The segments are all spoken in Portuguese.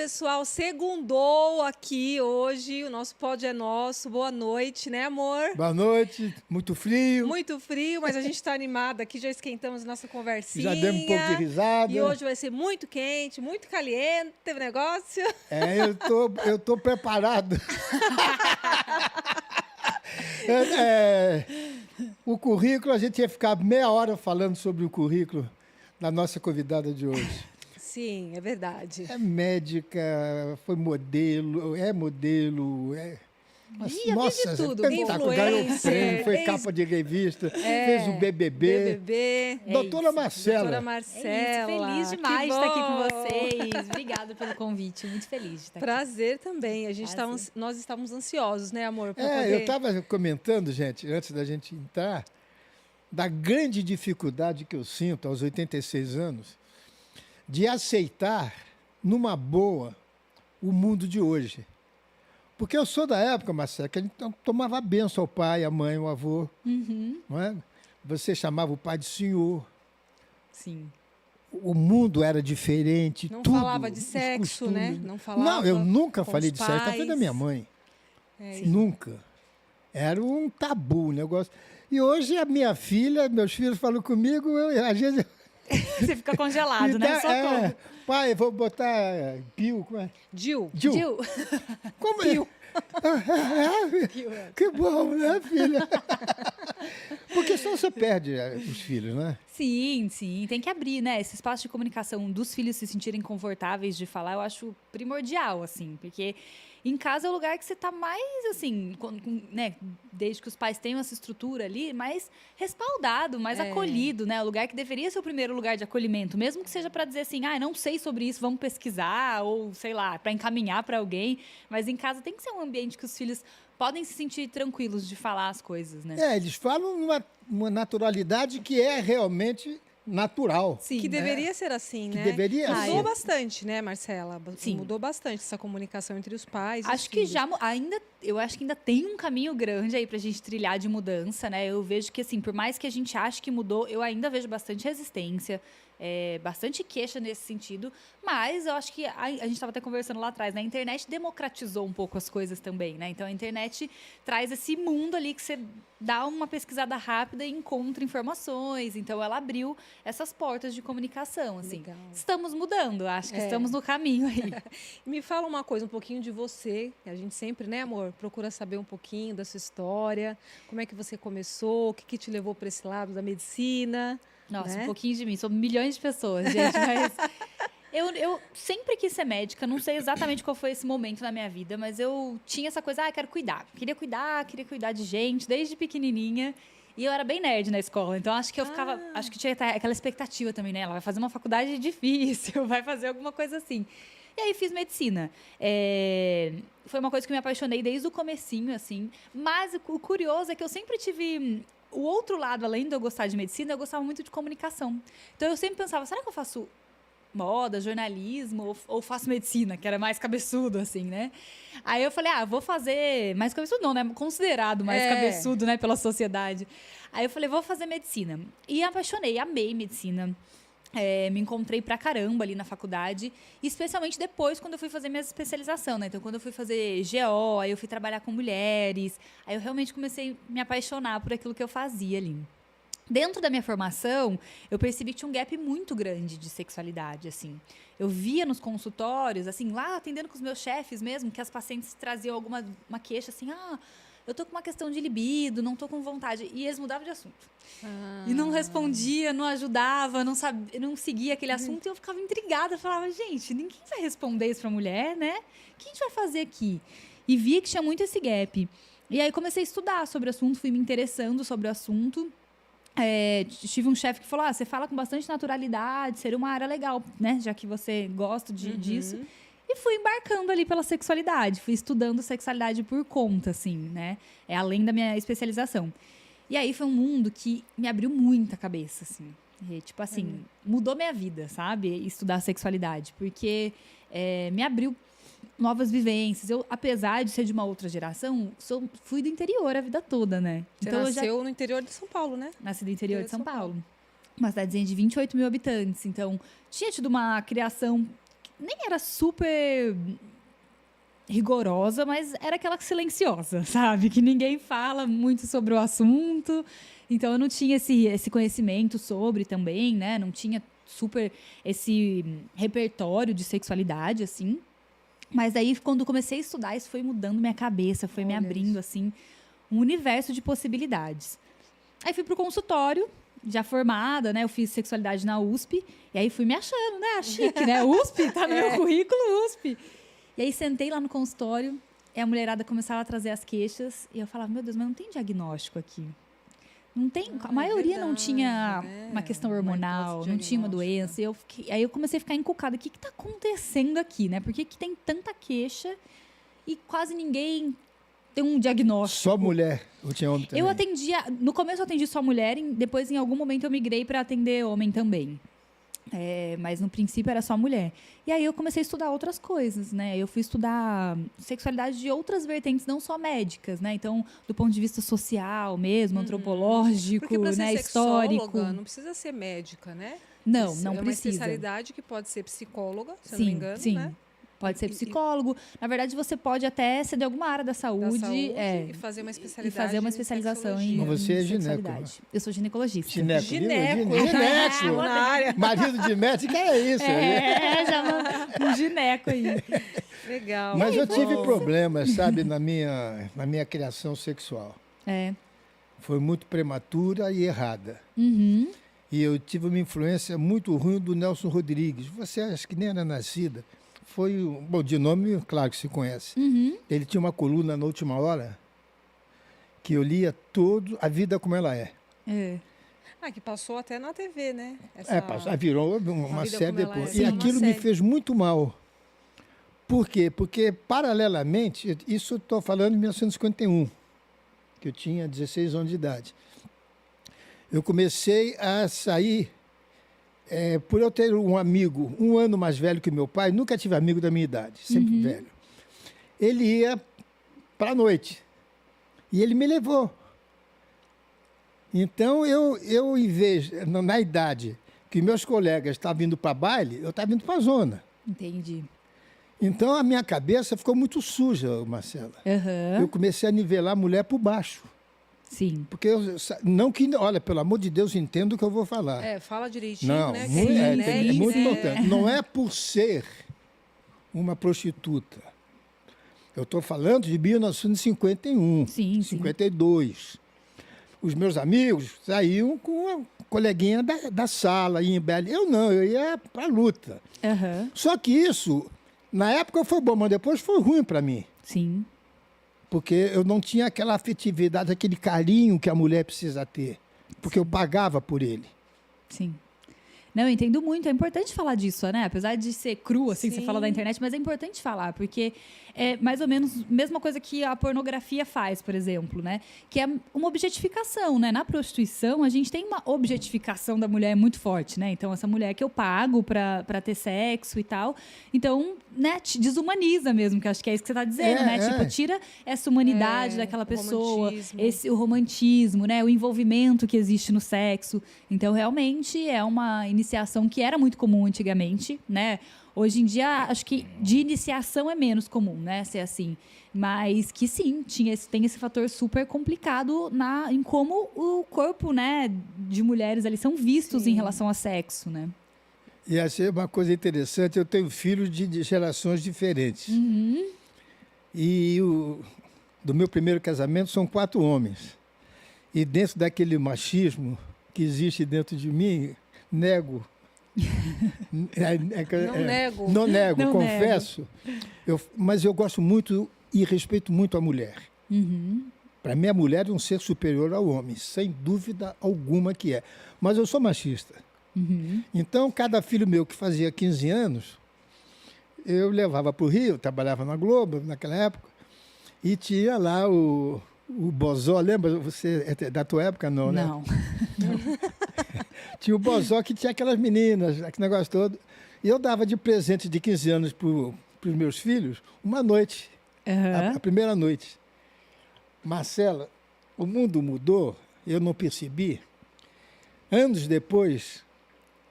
pessoal, segundou aqui hoje, o nosso pod é nosso. Boa noite, né, amor? Boa noite, muito frio. Muito frio, mas a gente está animada aqui, já esquentamos nossa conversinha. Já demos um pouco de risada. E hoje vai ser muito quente, muito caliente o negócio. Eu tô preparado. O currículo, a gente ia ficar meia hora falando sobre o currículo da nossa convidada de hoje. Sim, é verdade. É médica, foi modelo, Nossa, tudo. ganhou prêmio, foi capa de revista, fez o BBB. Doutora Marcela. Doutora Marcela. Feliz demais de estar aqui com vocês. Obrigada pelo convite, muito feliz de estar aqui. Prazer também. Nós estávamos ansiosos, né, amor? Eu estava comentando, gente, antes da gente entrar, da grande dificuldade que eu sinto aos 86 anos de aceitar, numa boa, o mundo de hoje. Porque eu sou da época, Marcela, que a gente tomava benção ao pai, à mãe, ao avô. Uhum. Não é? Você chamava o pai de senhor. Sim. O mundo era diferente, não tudo. Não falava de sexo, né? Não, eu nunca falei de sexo. Tá vendo a minha mãe? Nunca. Era um tabu o negócio. E hoje a minha filha, meus filhos falam comigo, às vezes... Você fica congelado, né? Socorro. Pai, vou botar Pio, como é? Gil. Como é? Que bom, né, filha? Porque senão você perde os filhos, né? Sim. Tem que abrir, né? Esse espaço de comunicação dos filhos se sentirem confortáveis de falar, eu acho primordial, assim. Porque em casa é o lugar que você tá mais, assim, né? Desde que os pais tenham essa estrutura ali, mais respaldado, mais acolhido, né? O lugar que deveria ser o primeiro lugar de acolhimento. Mesmo que seja para dizer assim, não sei sobre isso, vamos pesquisar. Ou, sei lá, para encaminhar para alguém. Mas em casa tem que ser um ambiente que os filhos podem se sentir tranquilos de falar as coisas, né? Eles falam uma naturalidade que é realmente natural. Sim, que deveria ser assim, né? Deveria ser. Mudou bastante, né, Marcela? Sim. Mudou bastante essa comunicação entre os pais e acho os que filhos. eu acho que ainda tem um caminho grande aí pra gente trilhar de mudança, né? Eu vejo que, assim, por mais que a gente ache que mudou, eu ainda vejo bastante resistência, bastante queixa nesse sentido, mas eu acho que a gente estava até conversando lá atrás, né? A internet democratizou um pouco as coisas também, né? Então a internet traz esse mundo ali que você dá uma pesquisada rápida e encontra informações. Então ela abriu essas portas de comunicação, assim. Legal. Estamos mudando, acho que estamos no caminho aí. Me fala uma coisa, um pouquinho de você. A gente sempre, né, amor, procura saber um pouquinho da sua história. Como é que você começou? O que te levou para esse lado da medicina? Nossa, né? Um pouquinho de mim. São milhões de pessoas, gente, mas... Eu sempre quis ser médica, não sei exatamente qual foi esse momento na minha vida, mas eu tinha essa coisa, quero cuidar. Queria cuidar de gente, desde pequenininha. E eu era bem nerd na escola, então acho que eu ficava... Acho que tinha aquela expectativa também, né? Ela vai fazer uma faculdade difícil, vai fazer alguma coisa assim. E aí fiz medicina. Foi uma coisa que eu me apaixonei desde o comecinho, assim. Mas o curioso é que eu sempre tive... O outro lado, além de eu gostar de medicina, eu gostava muito de comunicação. Então eu sempre pensava, será que eu faço moda, jornalismo ou faço medicina, que era mais cabeçudo, assim, né? Aí eu falei, vou fazer... Mais cabeçudo não, né? Considerado mais cabeçudo, né? Pela sociedade. Aí eu falei, vou fazer medicina. E apaixonei, amei medicina. Me encontrei pra caramba ali na faculdade, especialmente depois quando eu fui fazer minha especialização, né? Então, quando eu fui fazer GO, aí eu fui trabalhar com mulheres, aí eu realmente comecei a me apaixonar por aquilo que eu fazia ali. Dentro da minha formação, eu percebi que tinha um gap muito grande de sexualidade, assim. Eu via nos consultórios, assim, lá atendendo com os meus chefes mesmo, que as pacientes traziam uma queixa, assim, eu tô com uma questão de libido, não tô com vontade. E eles mudavam de assunto. E não respondia, não ajudava, não seguia aquele assunto. E eu ficava intrigada, falava, gente, ninguém vai responder isso pra mulher, né? O que a gente vai fazer aqui? E via que tinha muito esse gap. E aí comecei a estudar sobre o assunto, fui me interessando sobre o assunto. Tive um chefe que falou, você fala com bastante naturalidade, seria uma área legal, né? Já que você gosta disso. E fui embarcando ali pela sexualidade. Fui estudando sexualidade por conta, assim, né? Além da minha especialização. E aí foi um mundo que me abriu muita cabeça, assim. Tipo assim, mudou minha vida, sabe? Estudar sexualidade. Porque me abriu novas vivências. Eu, apesar de ser de uma outra geração, fui do interior a vida toda, né? Você nasceu no interior de São Paulo, né? Nasci do interior de São Paulo. Uma cidadezinha de 28 mil habitantes. Então, tinha tido uma criação nem era super rigorosa, mas era aquela silenciosa, sabe? Que ninguém fala muito sobre o assunto. Então, eu não tinha esse conhecimento sobre também, né? Não tinha super esse repertório de sexualidade, assim. Mas aí, quando comecei a estudar, isso foi mudando minha cabeça, foi me Olha abrindo, isso. assim, um universo de possibilidades. Aí fui pro consultório, já formada, né? Eu fiz sexualidade na USP. E aí fui me achando, né? Chique, né? USP, tá no meu currículo, USP. E aí sentei lá no consultório, e a mulherada começava a trazer as queixas. E eu falava, meu Deus, mas não tem diagnóstico aqui. Não tem, a maioria não verdade, tinha né? uma questão Uma hormonal, hipótese não tinha uma diagnóstica. doença. Aí eu comecei a ficar encucada. O que está acontecendo aqui, né? Por que tem tanta queixa e quase ninguém tem um diagnóstico? Só mulher, ou tinha homem também? Eu atendia, no começo eu atendi só mulher, depois em algum momento eu migrei para atender homem também. Mas no princípio era só mulher. E aí eu comecei a estudar outras coisas, né? Eu fui estudar sexualidade de outras vertentes, não só médicas, né? Então, do ponto de vista social mesmo, antropológico, Porque para ser né? sexóloga, Histórico. não precisa ser médica, né? Não É uma precisa. especialidade que pode ser psicóloga, se eu não Sim, me engano, sim. né? Pode ser E- psicólogo. Na verdade, você pode até ser de alguma área da Da saúde, saúde é, e fazer uma e especialidade fazer uma em especialização em, sexologia. Mas você é em gineco, sexualidade. Eu sou ginecologista. Gineco, viu? Gineco. Gineco. Na área. Marido de médica é isso. Já um gineco aí. Legal. Mas eu tive Bom. problemas, sabe, na minha criação sexual. É. Foi muito prematura e errada. Uhum. E eu tive uma influência muito ruim do Nelson Rodrigues. Você acha que nem era nascida. Foi, bom, de nome, claro que se conhece. Uhum. Ele tinha uma coluna na Última Hora que eu lia todo a vida como ela é. É. Que passou até na TV, né? Virou uma Vida série Como Ela É. depois. Sim, E uma aquilo me série. fez muito mal. Por quê? Porque, paralelamente, isso eu estou falando em 1951, que eu tinha 16 anos de idade. Eu comecei a sair, por eu ter um amigo um ano mais velho que meu pai, nunca tive amigo da minha idade, sempre velho. Ele ia para a noite e ele me levou. Então, eu em vez, na idade que meus colegas estavam indo para baile, eu estava indo para a zona. Entendi. Então, a minha cabeça ficou muito suja, Marcela. Aham. Eu comecei a nivelar a mulher por baixo. Sim. Porque, não que, olha, pelo amor de Deus, entenda o que eu vou falar. Fala direitinho, Não, né? muito, Que a é internet, muito né? importante. Não é por ser uma prostituta. Eu estou falando de 1951, Sim, sim. 52. Os meus amigos saíam com a coleguinha da sala, ia em baile. Eu não, eu ia para a luta. Aham. Só que isso, na época foi bom, mas depois foi ruim para mim. Sim. Porque eu não tinha aquela afetividade, aquele carinho que a mulher precisa ter. Porque eu pagava por ele. Sim. Não, eu entendo muito. É importante falar disso, né? Apesar de ser cru, assim, você Sim. fala da internet, mas é importante falar, porque é mais ou menos a mesma coisa que a pornografia faz, por exemplo, né? Que é uma objetificação, né? Na prostituição, a gente tem uma objetificação da mulher muito forte, né? Então, essa mulher que eu pago pra ter sexo e tal. Então, né? Te desumaniza mesmo, que eu acho que é isso que você tá dizendo, né? Tipo, tira essa humanidade daquela o pessoa, romantismo. o romantismo, né? O envolvimento que existe no sexo. Então, realmente, é uma iniciação que era muito comum antigamente, né? Hoje em dia, acho que de iniciação é menos comum, né? Ser assim. Mas que sim, tem esse fator super complicado em como o corpo, né, de mulheres ali são vistos em relação a sexo, né? E achei uma coisa interessante, eu tenho filhos de gerações diferentes. E do meu primeiro casamento são 4 homens. E dentro daquele machismo que existe dentro de mim, nego. nego. Não nego, Não confesso. Mas eu gosto muito e respeito muito a mulher. Para mim, a mulher é um ser superior ao homem, sem dúvida alguma que é. Mas eu sou machista. Então, cada filho meu que fazia 15 anos, eu levava para o Rio, trabalhava na Globo naquela época, e tinha lá o Bozó, lembra? Você é da tua época, não, né? Não. Tinha o Bozó que tinha aquelas meninas, aquele negócio todo. E eu dava de presente de 15 anos para os meus filhos uma noite, a primeira noite. Marcela, o mundo mudou, eu não percebi. Anos depois,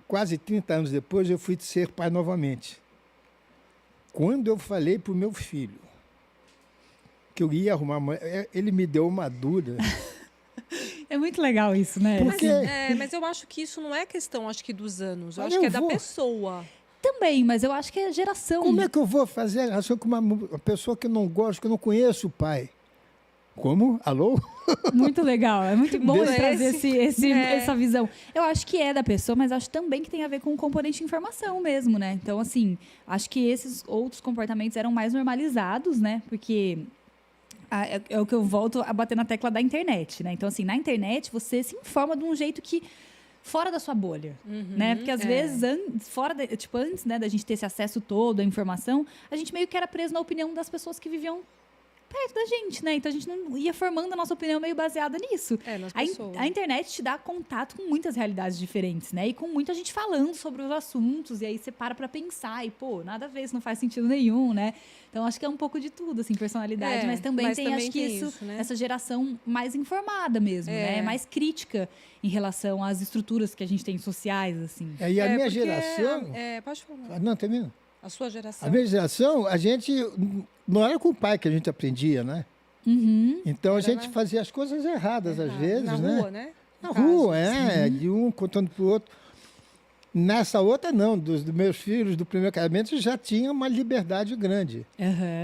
quase 30 anos depois, eu fui ser pai novamente. Quando eu falei para o meu filho que eu ia arrumar ele me deu uma dura. É muito legal isso, né? Porque... Mas eu acho que isso não é questão, acho que dos anos. Eu Mas acho que eu é da vou. pessoa. Também, mas eu acho que é geração. Como é que eu vou fazer a relação com uma pessoa que eu não gosto, que eu não conheço o pai? Como? Alô? Muito legal. É muito bom Desse- trazer É. essa visão. Eu acho que é da pessoa, mas acho também que tem a ver com o componente de informação mesmo, né? Então, assim, acho que esses outros comportamentos eram mais normalizados, né? Porque é o que eu volto a bater na tecla da internet, né? Então, assim, na internet você se informa de um jeito que fora da sua bolha, né? Porque às vezes antes, né, da gente ter esse acesso todo à informação, a gente meio que era preso na opinião das pessoas que viviam perto da gente, né? Então a gente não ia formando a nossa opinião meio baseada nisso. Nas A pessoas. internet te dá contato com muitas realidades diferentes, né? E com muita gente falando sobre os assuntos, e aí você para pra pensar, e pô, nada a ver, isso não faz sentido nenhum, né? Então acho que é um pouco de tudo, assim, personalidade, mas também tem, acho que isso, né? essa geração mais informada mesmo, né? Mais crítica em relação às estruturas que a gente tem sociais, assim. E a minha porque geração... pode falar. Não, termina. A sua geração. A minha geração, a gente... Não era com o pai que a gente aprendia, né? Então a gente fazia as coisas erradas às vezes, na né? rua, né? Na No caso. rua, de um contando para o outro. Nessa outra, não. Dos meus filhos do primeiro casamento já tinha uma liberdade grande.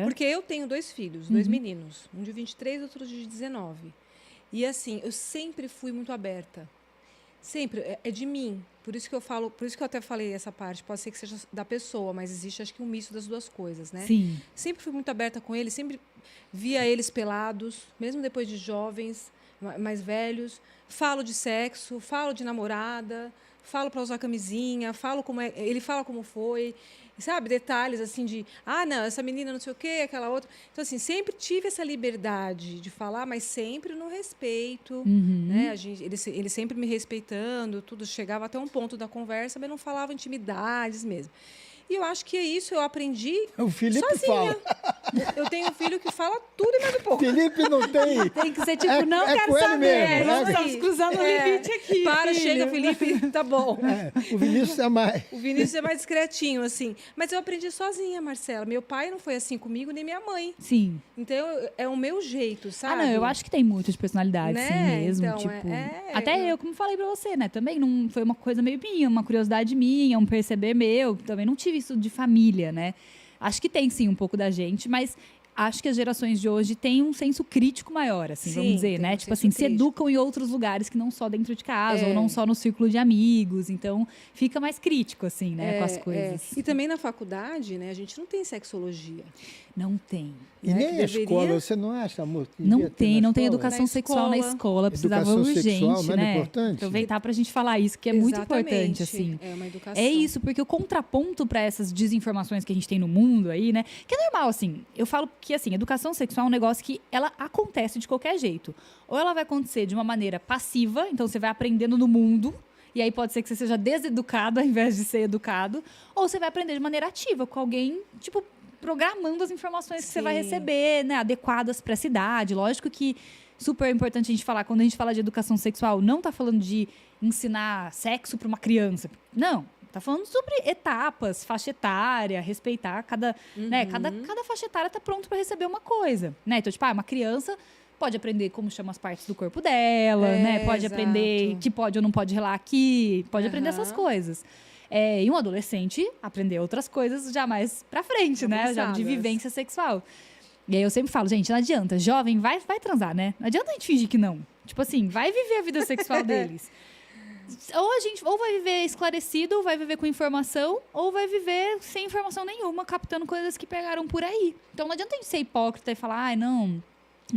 Porque eu tenho 2 filhos, 2 meninos. Um de 23 e outro de 19. E assim, eu sempre fui muito aberta. Sempre. É de mim. Por isso que eu falo, por isso que eu até falei essa parte. Pode ser que seja da pessoa, mas existe, acho que, um misto das duas coisas, né? Sim. Sempre fui muito aberta com eles, sempre via eles pelados, mesmo depois de jovens, mais velhos. Falo de sexo, falo de namorada, falo para usar camisinha, falo como é, ele fala como foi, sabe? Detalhes assim de, não, essa menina não sei o quê, aquela outra. Então, assim, sempre tive essa liberdade de falar, mas sempre no respeito, né? Ele sempre me respeitando, tudo. Chegava até um ponto da conversa, mas não falava intimidades mesmo. E eu acho que é isso, eu aprendi O Felipe sozinha. fala. Eu tenho um filho que fala tudo e mais um pouco. Felipe não tem... Tem que ser tipo, não é quero com ele saber. mesmo, Nós né? estamos cruzando o limite aqui. Para, filho. chega, Felipe, tá bom. O Vinícius é mais... O Vinícius é mais discretinho, assim. Mas eu aprendi sozinha, Marcela. Meu pai não foi assim comigo, nem minha mãe. Sim. Então, é o meu jeito, sabe? Não, eu acho que tem muitas personalidades, Né? sim mesmo. Então, tipo, eu- eu, como falei pra você, né? Também não foi uma coisa meio minha, uma curiosidade minha, um perceber meu. Também não tive isso de família, né? Acho que tem, sim, um pouco da gente, mas acho que as gerações de hoje têm um senso crítico maior, assim, Sim, vamos dizer, tem né? um Tipo senso assim, se crítico. educam em outros lugares que não só dentro de casa, ou não só no círculo de amigos. Então, fica mais crítico, assim, né, com as coisas. E também na faculdade, né? A gente não tem sexologia. Não tem. E né, nem que a deveria- escola, você não acha, amor? que Não devia ter tem, na não tem escola? educação Na sexual na escola. escola. Precisava Educação urgente, sexual não era né? importante? Aproveitar pra gente falar isso, que é muito importante, assim. É uma educação. É isso, porque o contraponto para essas desinformações que a gente tem no mundo aí, né? Que é normal, assim. Eu falo que, assim, educação sexual é um negócio que ela acontece de qualquer jeito. Ou ela vai acontecer de uma maneira passiva, então você vai aprendendo no mundo, e aí pode ser que você seja deseducado ao invés de ser educado. Ou você vai aprender de maneira ativa, com alguém, tipo, programando as informações que você vai Sim. receber, né? Adequadas para essa idade. Lógico que super importante a gente falar, quando a gente fala de educação sexual, não tá falando de ensinar sexo para uma criança. Não. Tá falando sobre etapas, faixa etária, respeitar cada, né, cada faixa etária tá pronto para receber uma coisa, né? Então, tipo, uma criança pode aprender como chama as partes do corpo dela, né? Pode exato. aprender que pode ou não pode relar aqui, pode aprender essas coisas. E um adolescente aprender outras coisas já mais pra frente, né? Já de Avançadas. vivência sexual. E aí eu sempre falo, gente, não adianta. Jovem, vai transar, né? Não adianta a gente fingir que não. Tipo assim, vai viver a vida sexual deles. Ou vai viver esclarecido, ou vai viver com informação, ou vai viver sem informação nenhuma, captando coisas que pegaram por aí. Então não adianta a gente ser hipócrita e falar, não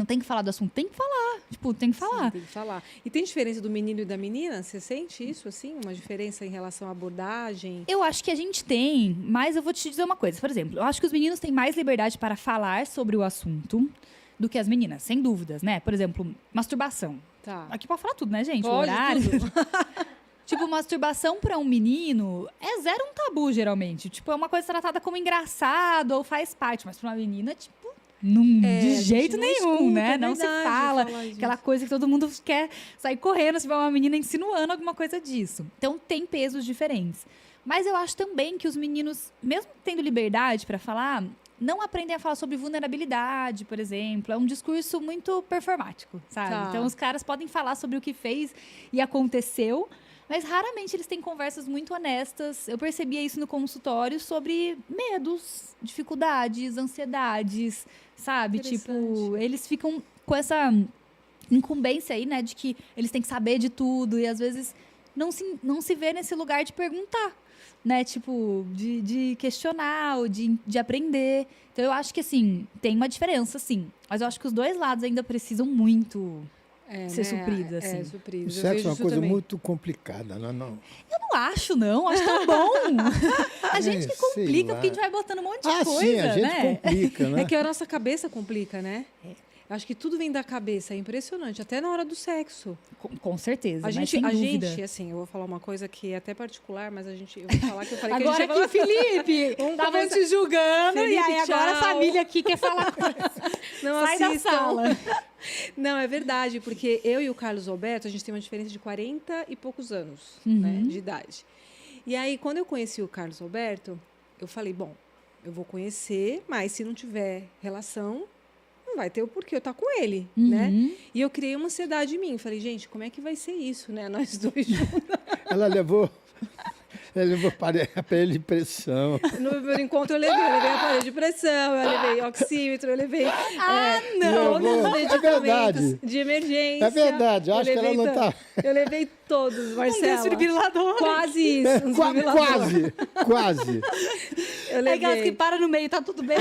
tem que falar do assunto. Tem que falar. Tipo, tem que falar. Sim, tem que falar. E tem diferença do menino e da menina? Você sente isso, assim? Uma diferença em relação à abordagem? Eu acho que a gente tem, mas eu vou te dizer uma coisa. Por exemplo, eu acho que os meninos têm mais liberdade para falar sobre o assunto do que as meninas, sem dúvidas, né? Por exemplo, masturbação. Tá. Aqui pode falar tudo, né, gente? O Pode horário. tudo. Tipo, masturbação para um menino é zero um tabu, geralmente. Tipo, é uma coisa tratada como engraçado ou faz parte. Mas para uma menina, tipo, de a gente jeito não nenhum, escuta, né? é Não se verdade fala. falar disso. Aquela coisa que todo mundo quer sair correndo se tiver uma menina insinuando alguma coisa disso. Então, tem pesos diferentes. Mas eu acho também que os meninos, mesmo tendo liberdade para falar, não aprendem a falar sobre vulnerabilidade, por exemplo. É um discurso muito performático, sabe? Tá. Então, os caras podem falar sobre o que fez e aconteceu, mas raramente eles têm conversas muito honestas. Eu percebia isso no consultório sobre medos, dificuldades, ansiedades, sabe? Tipo, Interessante. eles ficam com essa incumbência aí, né, de que eles têm que saber de tudo e às vezes não se vê nesse lugar de perguntar, né, tipo, de questionar ou de aprender. Então eu acho que, assim, tem uma diferença, sim, mas eu acho que os dois lados ainda precisam muito ser supridos, assim. supridos. O Eu sexo vejo é uma isso coisa também. muito complicada, não. Eu não acho, não, acho tão bom. A gente que sei complica, lá. porque a gente vai botando um monte de coisa, Sim, a gente né? complica, né? É que a nossa cabeça complica, né? Eu acho que tudo vem da cabeça, é impressionante, até na hora do sexo. Com certeza, A mas gente, sem a dúvida. gente, assim, eu vou falar uma coisa que é até particular, mas eu vou falar que eu falei Agora que a gente que o Felipe Vamos estavam começar. te julgando, e Felipe, aí agora a tchau. família aqui quer falar coisa. não Sai da assistam. sala. Não, é verdade, porque eu e o Carlos Alberto, a gente tem uma diferença de 40 e poucos anos, Uhum. né, de idade. E aí, quando eu conheci o Carlos Alberto, eu falei, bom, eu vou conhecer, mas se não tiver relação, não vai ter o porquê eu estar com ele, né? Uhum. E eu criei uma ansiedade em mim. Falei, gente, como é que vai ser isso, né? Nós dois juntos. Ela levou aparelho de pressão. No primeiro encontro eu levei aparelho de pressão, eu levei oxímetro, eu levei não, medicamentos é verdade. de emergência. É verdade, Eu acho que ela levei não tá. Eu levei todos, Marcela. desfibrilador. Quase isso, um desfibrilador. Quase. Eu É aquelas que levei. param no meio, tá tudo bem?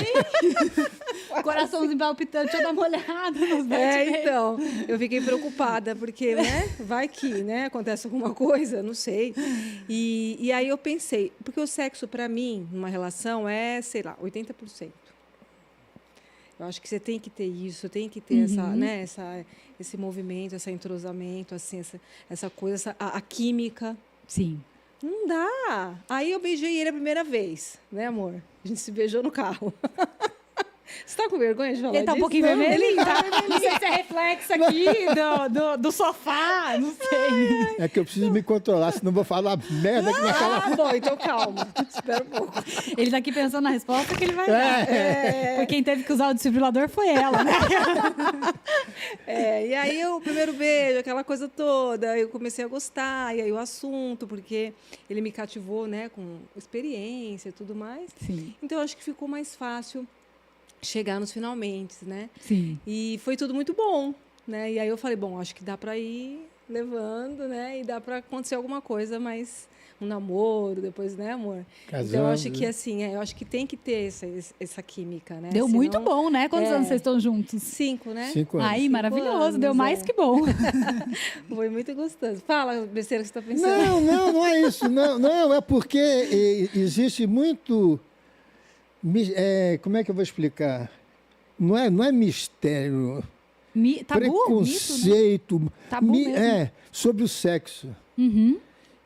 Coraçãozinho palpitando, deixa eu dar uma olhada nos batimentos. Então, eu fiquei preocupada, porque, né, vai que, né, acontece alguma coisa, não sei. E aí eu pensei, porque o sexo, para mim, numa relação, é, sei lá, 80%. Eu acho que você tem que ter isso, tem que ter esse movimento, esse entrosamento, assim, essa coisa, a química. Sim. Não dá. Aí eu beijei ele a primeira vez, né, amor? A gente se beijou no carro. Você tá com vergonha de falar Ele tá um disso? pouquinho Não, vermelhinho, tá? Não sei se é reflexo aqui do sofá, não sei. É que eu preciso me controlar, senão vou falar merda que vai falar. Ah, bom, então calma. Espera um pouco. Ele tá aqui pensando na resposta que ele vai dar. Porque quem teve que usar o desfibrilador foi ela, né? E aí o primeiro beijo, aquela coisa toda, eu comecei a gostar, e aí o assunto, porque ele me cativou, né, com experiência e tudo mais. Sim. Então eu acho que ficou mais fácil chegar nos finalmente, né? Sim. E foi tudo muito bom, né? E aí eu falei, bom, acho que dá para ir levando, né? E dá para acontecer alguma coisa, mas um namoro depois, né, amor? Casando. Então eu acho que assim, eu acho que tem que ter essa química, né? Deu Senão- muito bom, né? Quantos anos vocês estão juntos? 5, né? 5 anos. Aí, maravilhoso. anos, Deu mais é. que bom. Foi muito gostoso. Fala, besteira que você está pensando. Não é isso. Não, é porque existe muito. Como é que eu vou explicar? Não é mistério. Tabu? Mito, né? Preconceito. Tabu mesmo. Sobre o sexo. Uhum.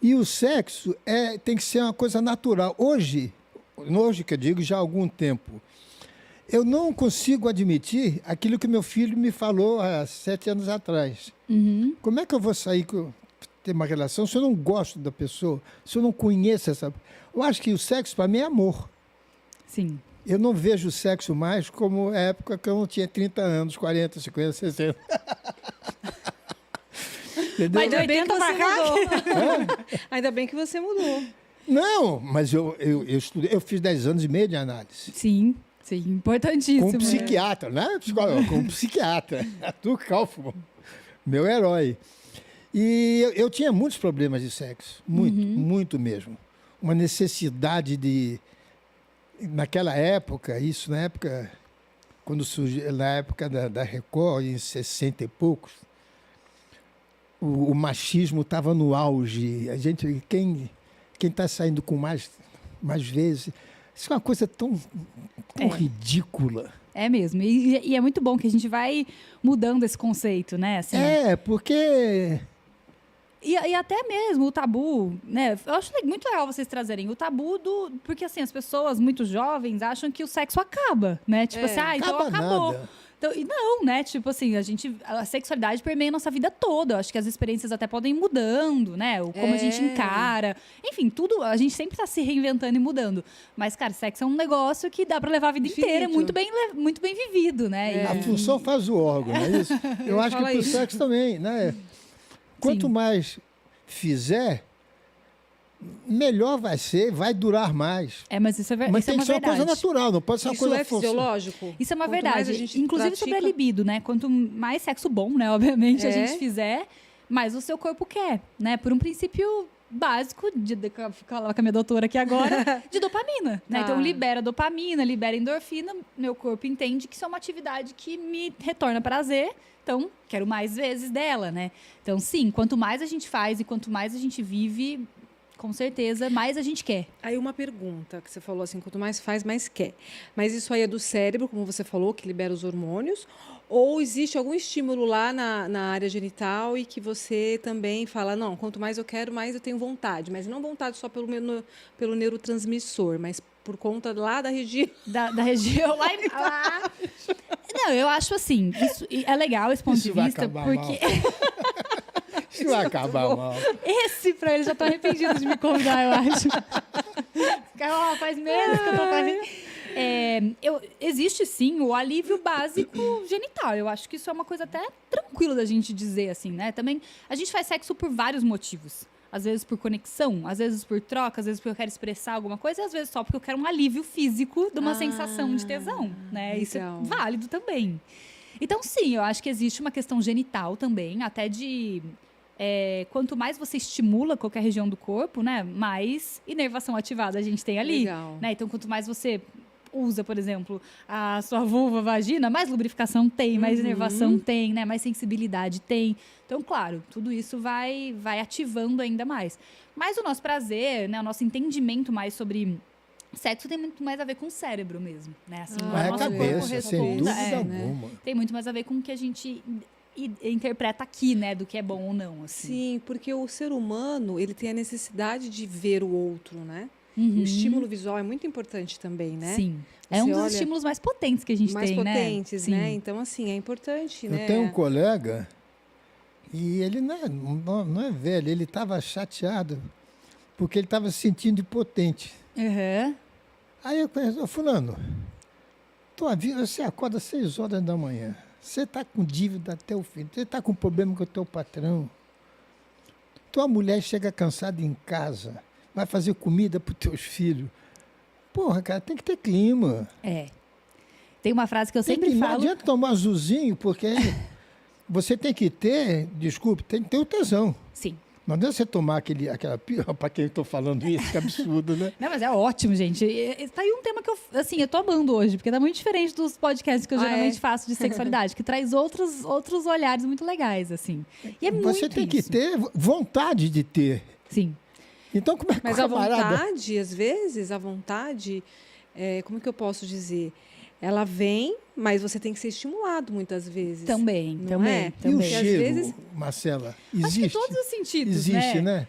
E o sexo tem que ser uma coisa natural. Hoje que eu digo já há algum tempo, eu não consigo admitir aquilo que meu filho me falou há 7 anos atrás. Uhum. Como é que eu vou sair ter uma relação se eu não gosto da pessoa, se eu não conheço essa... Eu acho que o sexo, para mim, é amor. Sim. Eu não vejo o sexo mais como a época que eu não tinha 30 anos, 40, 50, 60. Entendeu? Mas de Ainda bem 80 que pra você cá. mudou. Ainda bem que você mudou. Não, mas eu estudei, eu fiz 10 anos e meio de análise. Sim, importantíssimo. Com um psiquiatra, né? Com um psiquiatra, Arthur Kaufmann, meu herói. E eu tinha muitos problemas de sexo, muito mesmo. Uma necessidade de... Naquela época, quando surgiu, na época da Record, em 60 e poucos, o machismo estava no auge. A gente, quem está saindo com mais vezes, isso é uma coisa tão ridícula. É mesmo. E é muito bom que a gente vai mudando esse conceito, né? Assim, Porque... E até mesmo o tabu, né? Eu acho muito legal vocês trazerem o tabu porque assim, as pessoas muito jovens acham que o sexo acaba, né? Tipo assim, então Acaba acabou. nada. Então, e não, né? Tipo assim, a sexualidade permeia a nossa vida toda. Eu acho que as experiências até podem ir mudando, né? Como a gente encara. Enfim, tudo, a gente sempre tá se reinventando e mudando. Mas, cara, sexo é um negócio que dá pra levar a vida inteira, muito bem vivido, né? A função faz o órgão, não é isso? Eu acho que pro sexo também, né? Quanto mais fizer, melhor vai ser, vai durar mais. Mas isso é verdade. Mas tem que ser uma coisa natural, não pode ser uma coisa forçada. Isso é fisiológico? Isso é uma Quanto verdade. Inclusive sobre a libido, né? Quanto mais sexo bom, né? Obviamente, a gente fizer, mais o seu corpo quer, né? Por um princípio básico, falar com a minha doutora aqui agora, de dopamina, né? Então, libera dopamina, libera endorfina, meu corpo entende que isso é uma atividade que me retorna prazer, então, quero mais vezes dela, né? Então, sim, quanto mais a gente faz e quanto mais a gente vive, com certeza, mais a gente quer. Aí uma pergunta que você falou assim, quanto mais faz, mais quer. Mas isso aí é do cérebro, como você falou, que libera os hormônios? Ou existe algum estímulo lá na área genital e que você também fala, não, quanto mais eu quero, mais eu tenho vontade. Mas não vontade só pelo neurotransmissor, mas por conta lá da região. Da região lá. Não, eu acho assim, isso é legal esse ponto de vista, porque... Isso vai acabar mal. Esse pra ele já tá arrependido de me convidar, eu acho. Faz meses que eu tô fazendo. Existe sim o alívio básico genital. Eu acho que isso é uma coisa até tranquila da gente dizer, assim, né? Também a gente faz sexo por vários motivos. Às vezes por conexão, às vezes por troca, às vezes porque eu quero expressar alguma coisa, e às vezes só porque eu quero um alívio físico de uma sensação de tesão, né? Legal. Isso é válido também. Então, sim, eu acho que existe uma questão genital também, até de... quanto mais você estimula qualquer região do corpo, né, mais inervação ativada a gente tem ali. Legal. Né? Então, quanto mais você usa, por exemplo, a sua vulva, vagina, mais lubrificação tem, mais inervação tem, né, mais sensibilidade tem. Então, claro, tudo isso vai ativando ainda mais. Mas o nosso prazer, né, o nosso entendimento mais sobre sexo tem muito mais a ver com o cérebro mesmo, né? Assim, é a cabeça, sem dúvida alguma. Tem muito mais a ver com o que a gente interpreta aqui, né, do que é bom ou não, assim. Sim, porque o ser humano, ele tem a necessidade de ver o outro, né? O estímulo visual é muito importante também, né? Sim. É um dos estímulos mais potentes que a gente tem, né? Mais potentes, né? Então, assim, é importante, né? Eu tenho um colega e ele não é velho, ele estava chateado porque ele estava se sentindo impotente. Aí eu conheço, fulano, tua vida, você acorda às 6 horas da manhã. Você está com dívida até o fim. Você está com problema com o teu patrão. Tua mulher chega cansada em casa. Vai fazer comida para os teus filhos. Porra, cara, tem que ter clima. Tem uma frase que eu sempre falo... Não adianta tomar azulzinho, porque você tem que ter... Desculpe, tem que ter o tesão. Sim. Não adianta você tomar aquela... Para quem eu estou falando isso, que absurdo, né? Não, mas é ótimo, gente. Tá aí um tema que eu tô amando hoje, porque tá muito diferente dos podcasts que eu geralmente faço de sexualidade, que traz outros olhares muito legais, assim. E é muito Você tem que ter vontade de ter. Sim. Então, como é que Mas a vontade, às vezes, como que eu posso dizer? Ela vem, mas você tem que ser estimulado muitas vezes. Também. E o cheiro, Marcela, existe? Acho que todos os sentidos, existe, né?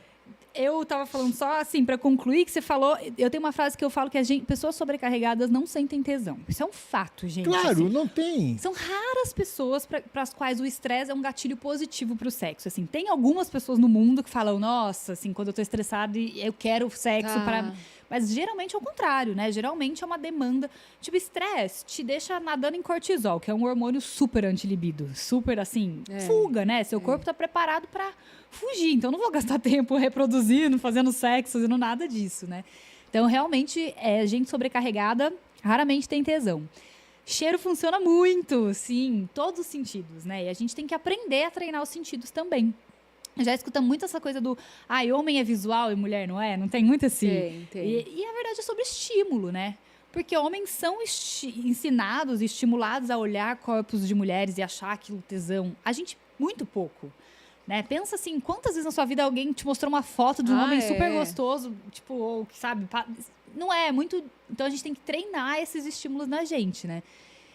Eu estava falando só assim, para concluir, que você falou... Eu tenho uma frase que eu falo que pessoas sobrecarregadas não sentem tesão. Isso é um fato, gente. Claro, assim. não tem. São raras pessoas para as quais o estresse é um gatilho positivo para o sexo. Assim, tem algumas pessoas no mundo que falam, nossa, assim, quando eu estou estressada, eu quero sexo para... Mas geralmente é o contrário, né? Geralmente é uma demanda. Tipo, estresse te deixa nadando em cortisol, que é um hormônio super antilibido. Super, assim, fuga, né? Seu corpo está preparado para fugir. Então, não vou gastar tempo reproduzindo, fazendo sexo, fazendo nada disso, né? Então, realmente, gente sobrecarregada raramente tem tesão. Cheiro funciona muito, sim, todos os sentidos, né? E a gente tem que aprender a treinar os sentidos também. Já escuta muito essa coisa do homem é visual e mulher não é? Não tem muito assim? Tem. E a verdade é sobre estímulo, né? Porque homens são ensinados e estimulados a olhar corpos de mulheres e achar aquilo tesão. A gente, muito pouco. Né? Pensa assim, quantas vezes na sua vida alguém te mostrou uma foto de um homem super gostoso, tipo, ou, sabe? Não é muito... Então, a gente tem que treinar esses estímulos na gente, né?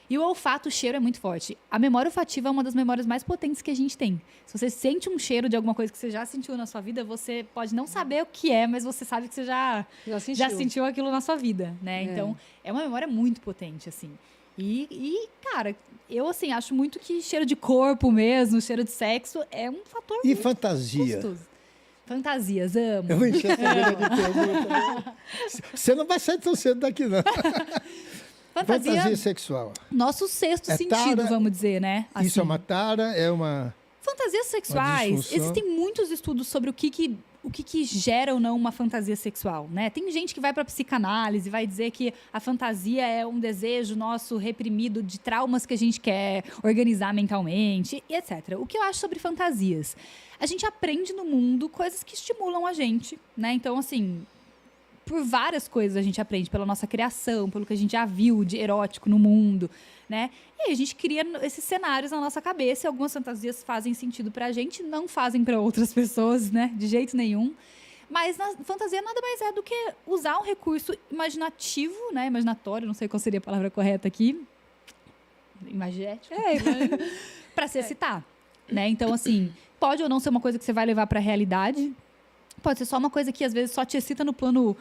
E o olfato, o cheiro é muito forte. A memória olfativa é uma das memórias mais potentes que a gente tem. Se você sente um cheiro de alguma coisa que você já sentiu na sua vida, você pode não saber o que é, mas você sabe que você já sentiu aquilo na sua vida, né? Então, é uma memória muito potente, assim. Cara, eu, assim, acho muito que cheiro de corpo mesmo, cheiro de sexo, é um fator E muito fantasia? gostoso. Fantasias, amo. Eu vou encher essa vida de pergunta. Você não vai sair tão cedo daqui, não. Fantasia sexual. Nosso sexto É sentido, tara, vamos dizer, né? Isso é Assim. uma tara, é uma... Fantasias sexuais, disfunção. existem muitos estudos sobre o que gera ou não uma fantasia sexual, né? Tem gente que vai para psicanálise e vai dizer que a fantasia é um desejo nosso reprimido de traumas que a gente quer organizar mentalmente, e etc. O que eu acho sobre fantasias? A gente aprende no mundo coisas que estimulam a gente, né? Então, assim, por várias coisas a gente aprende, pela nossa criação, pelo que a gente já viu de erótico no mundo, né? E aí a gente cria esses cenários na nossa cabeça e algumas fantasias fazem sentido pra gente, não fazem pra outras pessoas, né? De jeito nenhum. Mas fantasia nada mais é do que usar um recurso imaginativo, né? Imaginatório, não sei qual seria a palavra correta aqui. Imagético. Pra se excitar, né? Então, assim, pode ou não ser uma coisa que você vai levar pra realidade. Pode ser só uma coisa que, às vezes, só te excita no plano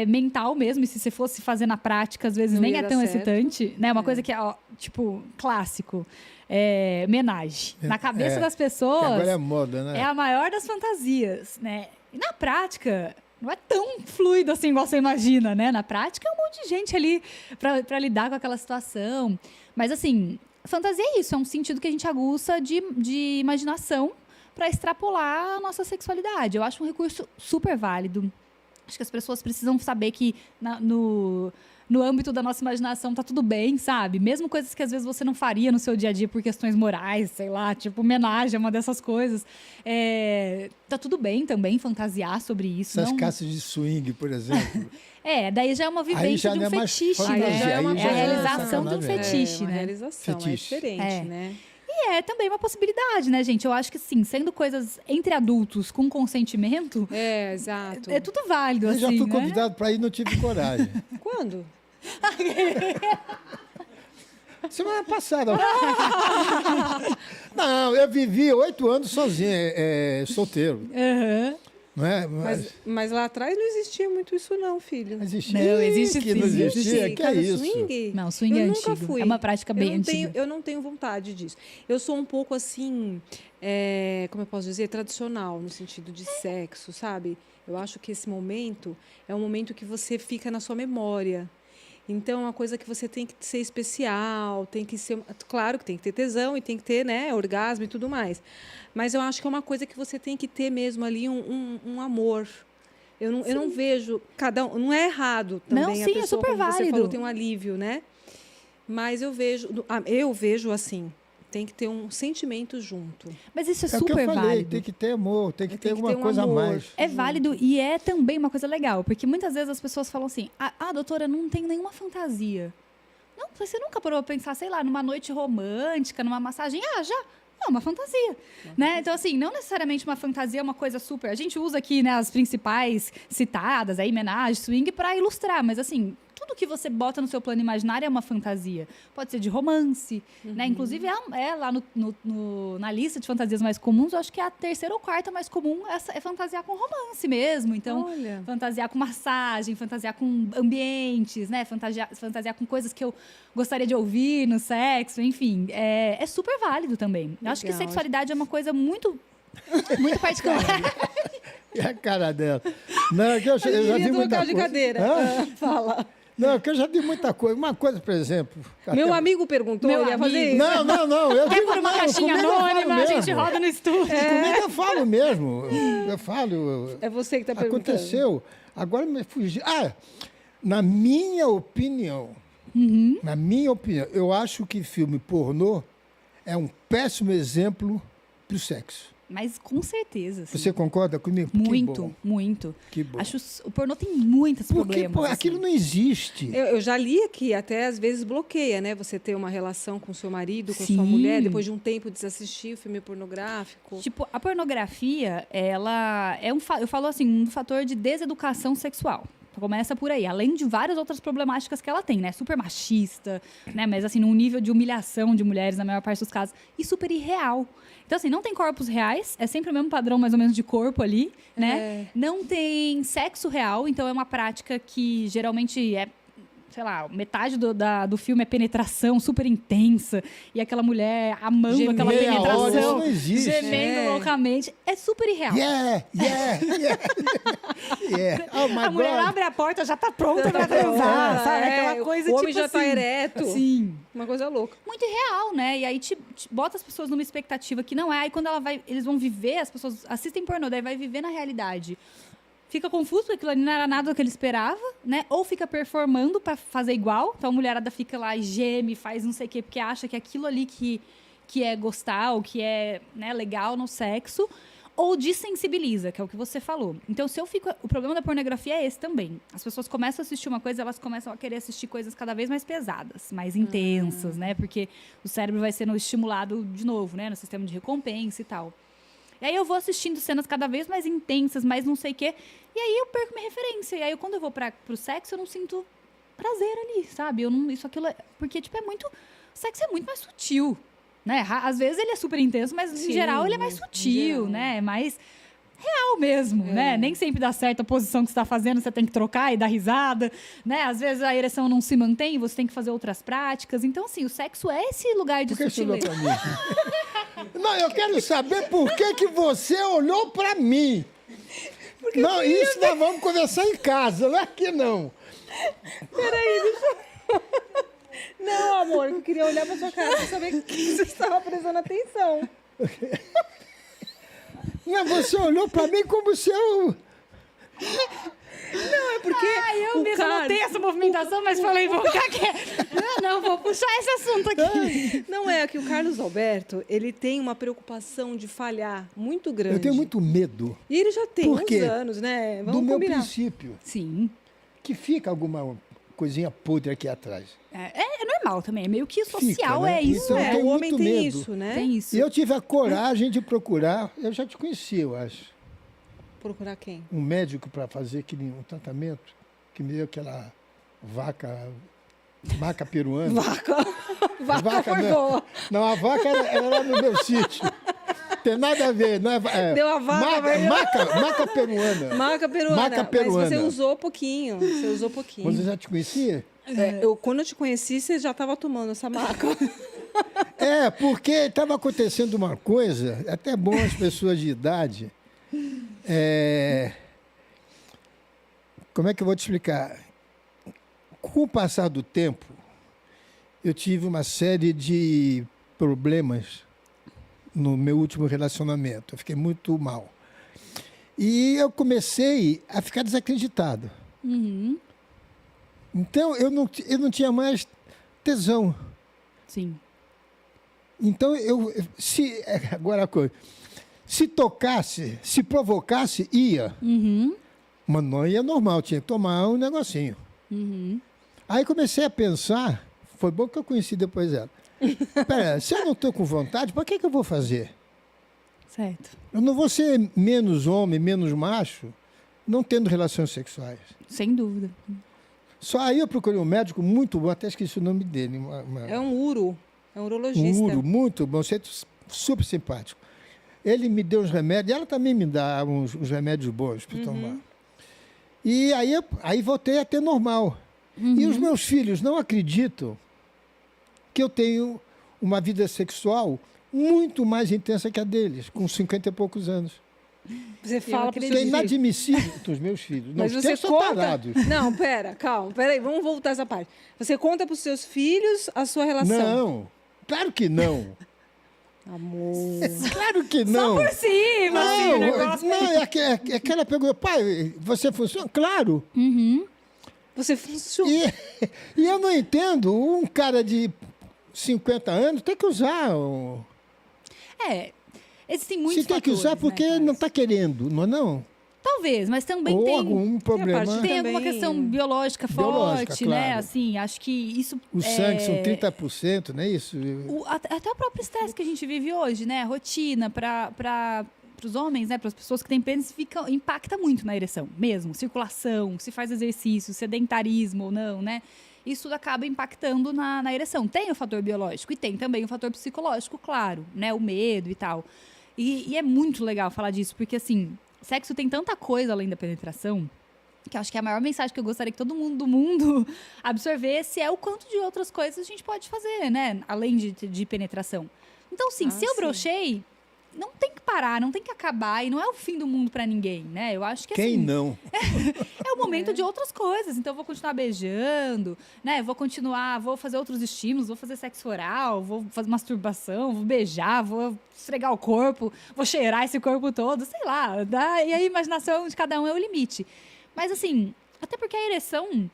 mental mesmo. E se você fosse fazer na prática, às vezes, Não nem ia é dar tão certo. excitante. Né? Uma coisa que é, ó, tipo, clássico. Homenagem. Na cabeça das Que pessoas, agora é moda, né? é a maior das fantasias, né? E na prática, não é tão fluido assim igual você imagina, né? Na prática, é um monte de gente ali pra lidar com aquela situação. Mas, assim, fantasia é isso. É um sentido que a gente aguça de imaginação para extrapolar a nossa sexualidade. Eu acho um recurso super válido. Acho que as pessoas precisam saber que no âmbito da nossa imaginação tá tudo bem, sabe? Mesmo coisas que às vezes você não faria no seu dia a dia por questões morais, sei lá, tipo homenagem é uma dessas coisas. Tá tudo bem também fantasiar sobre isso. Essas não... caças de swing, por exemplo. daí já é uma vivência já de não um é mais fetiche, fantasia, né? aí É já a é realização de um sacanagem. fetiche, uma né? realização, Fetiche. é diferente, né? E é também uma possibilidade, né, gente? Eu acho que, sim, sendo coisas entre adultos com consentimento, Exato. é tudo válido, Eu assim, já fui né? convidado para ir, não tive coragem. Quando? Semana passada. Não, eu vivi 8 anos sozinho, solteiro. Aham. Não é? Mas lá atrás não existia muito isso não, filho. Existia. Não, existe que não sim, existia. Que é Casa isso? swing? Não, swing Eu é nunca antigo. fui. É uma prática bem antiga. Eu não tenho vontade disso. Eu sou um pouco assim, como eu posso dizer, tradicional no sentido de sexo, sabe? Eu acho que esse momento é um momento que você fica na sua memória. Então, é uma coisa que você tem que ser especial, tem que ser... Claro que tem que ter tesão e tem que ter, né, orgasmo e tudo mais. Mas eu acho que é uma coisa que você tem que ter mesmo ali um amor. Eu não vejo... Não é errado também Não, a sim, pessoa, é super como você válido. falou, tem um alívio, né? Mas eu vejo assim, tem que ter um sentimento junto. Mas isso é É o que eu super falei, válido. tem que ter amor, tem que ter que alguma ter um coisa a amor. mais. É válido e é também uma coisa legal, porque muitas vezes as pessoas falam assim: doutora, não tenho nenhuma fantasia. Não, você nunca parou pra pensar, sei lá, numa noite romântica, numa massagem? Já. É uma fantasia, né? Então, assim, não necessariamente uma fantasia é uma coisa super... A gente usa aqui, né, as principais citadas, aí, homenagem, swing, para ilustrar, mas, assim, tudo que você bota no seu plano imaginário é uma fantasia. Pode ser de romance, né? Inclusive, lá na lista de fantasias mais comuns, eu acho que é a terceira ou quarta mais comum é fantasiar com romance mesmo. Então, Olha. fantasiar com massagem, fantasiar com ambientes, né? Fantasiar com coisas que eu gostaria de ouvir no sexo, enfim. É super válido também. Eu acho que Legal. sexualidade é uma coisa muito, muito particular. E a cara dela. Não, que eu já Devia vi muita trocar de coisa. cadeira. Hã? Fala. Não, que eu já vi muita coisa. Uma coisa, por exemplo... Meu até- amigo perguntou, Meu ele ia fazer amigo. isso. Não. Eu Quer digo, por uma não, caixinha comigo eu falo anônima, a gente mesmo. roda no estúdio. Comigo eu falo mesmo. Eu falo... É você que está perguntando. Aconteceu. Agora me fugi. Na minha opinião, eu acho que filme pornô é um péssimo exemplo para o sexo. Mas com certeza. Assim. Você concorda comigo? Muito, Que bom. muito. Que bom. O pornô tem muitos Porque problemas. assim. aquilo não existe. Eu já li que até às vezes bloqueia, né? Você ter uma relação com seu marido, com Sim. sua mulher, depois de um tempo de assistir o filme pornográfico. Tipo, a pornografia, ela é eu falo assim, um fator de deseducação sexual. Começa por aí, além de várias outras problemáticas que ela tem, né? Super machista, né? Mas assim, num nível de humilhação de mulheres, na maior parte dos casos, e super irreal. Então, assim, não tem corpos reais, é sempre o mesmo padrão, mais ou menos, de corpo ali, né? Não tem sexo real, então é uma prática que geralmente é sei lá, metade do filme é penetração super intensa e aquela mulher amando aquela Meia hora, isso penetração, não existe. gemendo loucamente. É super irreal. Yeah. Oh, my A mulher God. abre a porta, já tá pronta pra transar, sabe? Aquela coisa, o homem tipo já assim. tá ereto. Sim. Uma coisa louca. Muito irreal, né? E aí te bota as pessoas numa expectativa que não é. Aí quando eles vão viver, as pessoas assistem pornô, daí vai viver na realidade. Fica confuso, porque aquilo ali não era nada do que ele esperava, né? Ou fica performando pra fazer igual. Então a mulherada fica lá e geme, faz não sei o quê, porque acha que aquilo ali que é gostar, ou que é, né, legal no sexo. Ou desensibiliza, que é o que você falou. Então, o problema da pornografia é esse também. As pessoas começam a assistir uma coisa, elas começam a querer assistir coisas cada vez mais pesadas, mais intensas, né? Porque o cérebro vai sendo estimulado de novo, né? No sistema de recompensa e tal. E aí eu vou assistindo cenas cada vez mais intensas, mais não sei o quê. E aí eu perco minha referência. E aí quando eu vou pro sexo, eu não sinto prazer ali, sabe? Porque, tipo, o sexo é muito mais sutil. Né? Às vezes ele é super intenso, mas em geral ele é mais sutil, né? É mais real mesmo, né? Nem sempre dá certo a posição que você está fazendo, você tem que trocar e dar risada, né? Às vezes a ereção não se mantém, você tem que fazer outras práticas. Então, assim, o sexo é esse lugar de Por que você olhou sutileza. pra mim? Não, eu quero saber por que você olhou pra mim. Não, isso nós vamos conversar em casa, não é aqui não. Peraí, deixa eu... Não, amor, eu queria olhar pra sua cara pra saber que você estava prestando atenção. Não, você olhou pra mim como se eu... Não, é porque Eu mesmo não tenho essa movimentação, mas falei, vou ficar quieto. Não, vou puxar esse assunto aqui. Não é que o Carlos Alberto, ele tem uma preocupação de falhar muito grande. Eu tenho muito medo E ele já tem Por uns quê? anos, né? Vamos do meu combinar. princípio, Sim. que fica alguma coisinha podre aqui atrás. É normal também, é meio que social, né? é isso. Então, eu É, tenho o homem muito tem medo. isso, né? Tem isso. E eu tive a coragem de procurar, eu já te conheci, eu acho, Procurar quem? um médico para fazer um tratamento que me deu aquela maca peruana. Vaca foi não, boa. não, a vaca era lá no meu sítio. Tem nada a ver, não é? Deu a vaca, vai- maca peruana. Maca peruana. Maca peruana. Mas você usou pouquinho. Você usou pouquinho. Você já te conhecia? Quando eu te conheci, você já estava tomando essa maca. É, porque estava acontecendo uma coisa, até bom as pessoas de idade. Como é que eu vou te explicar? Com o passar do tempo, eu tive uma série de problemas no meu último relacionamento. Eu fiquei muito mal. E eu comecei a ficar desacreditado. Então, eu não tinha mais tesão. Sim. Então, agora a coisa. Se tocasse, se provocasse, ia. Mas não ia normal, tinha que tomar um negocinho. Aí comecei a pensar, foi bom que eu conheci depois ela. Pera, se eu não estou com vontade, para que eu vou fazer? Certo. Eu não vou ser menos homem, menos macho, não tendo relações sexuais. Sem dúvida. Só aí eu procurei um médico muito bom, até esqueci o nome dele. É um uro. É um Um urologista. uro, muito bom, super simpático. Ele me deu uns remédios, ela também me dá uns remédios bons para tomar. E aí voltei a ter normal. E os meus filhos não acreditam que eu tenho uma vida sexual muito mais intensa que a deles, com 50 e poucos anos. Você fala para Que é inadmissível dos meus filhos. Não, Mas os você teus são conta... tarados. Não, calma. Peraí, vamos voltar essa parte. Você conta para os seus filhos a sua relação. Não, claro que não. Amor. Claro que não. Por cima, assim, o negócio. Não, é aquela pergunta, pai, você funciona? Claro. Você funciona. E eu não entendo, um cara de 50 anos tem que usar. Existem muitos Se tem que usar fatores, porque né, não está querendo, não é não? Talvez, mas também Ou tem... algum problema. parte Tem também- alguma questão biológica Biológica, forte, né? claro. Assim, acho que isso... O sangue são 30%, não é isso? Até o próprio estresse que a gente vive hoje, né? A rotina para os homens, né? Para as pessoas que têm pênis, impacta muito na ereção, mesmo. Circulação, se faz exercício, sedentarismo ou não, né? Isso tudo acaba impactando na ereção. Tem o fator biológico e tem também o fator psicológico, claro, né? O medo e tal. E é muito legal falar disso, porque, assim, sexo tem tanta coisa além da penetração, que eu acho que é a maior mensagem que eu gostaria que todo mundo do mundo absorvesse, é o quanto de outras coisas a gente pode fazer, né? Além de penetração. Então, sim, se eu sim. brochei, não tem que parar, não tem que acabar, e não é o fim do mundo pra ninguém, né? Eu acho que Quem assim, não? é o momento de outras coisas. Então, eu vou continuar beijando, né? Vou fazer outros estímulos, vou fazer sexo oral, vou fazer masturbação, vou beijar, vou esfregar o corpo, vou cheirar esse corpo todo, sei lá. E a imaginação de cada um é o limite. Mas, assim, até porque a ereção...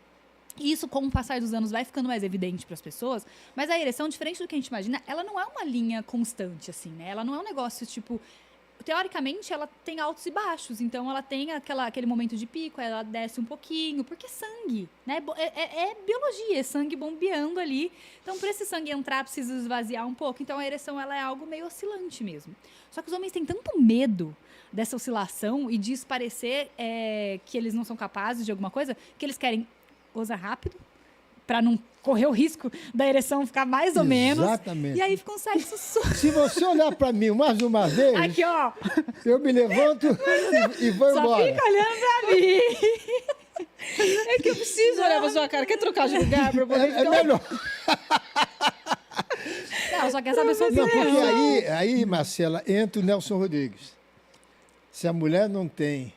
E isso, com o passar dos anos, vai ficando mais evidente para as pessoas. Mas a ereção, diferente do que a gente imagina, ela não é uma linha constante, assim, né? Ela não é um negócio, tipo... Teoricamente, ela tem altos e baixos. Então, ela tem aquele momento de pico, ela desce um pouquinho. Porque é sangue, né? É biologia, é sangue bombeando ali. Então, para esse sangue entrar, precisa esvaziar um pouco. Então, a ereção, ela é algo meio oscilante mesmo. Só que os homens têm tanto medo dessa oscilação e disso parecer que eles não são capazes de alguma coisa, que eles querem gozar rápido, para não correr o risco da ereção ficar mais ou menos. Exatamente. E aí fica um sexo Se você olhar para mim mais uma vez, aqui, ó. eu me levanto e vou Só embora. fica olhando pra mim. É que eu preciso olhar pra sua cara. Quer trocar de lugar pra eu poder É melhor. Não, só que essa pessoa Não, tem porque razão. aí, Marcela, entra o Nelson Rodrigues. Se a mulher não tem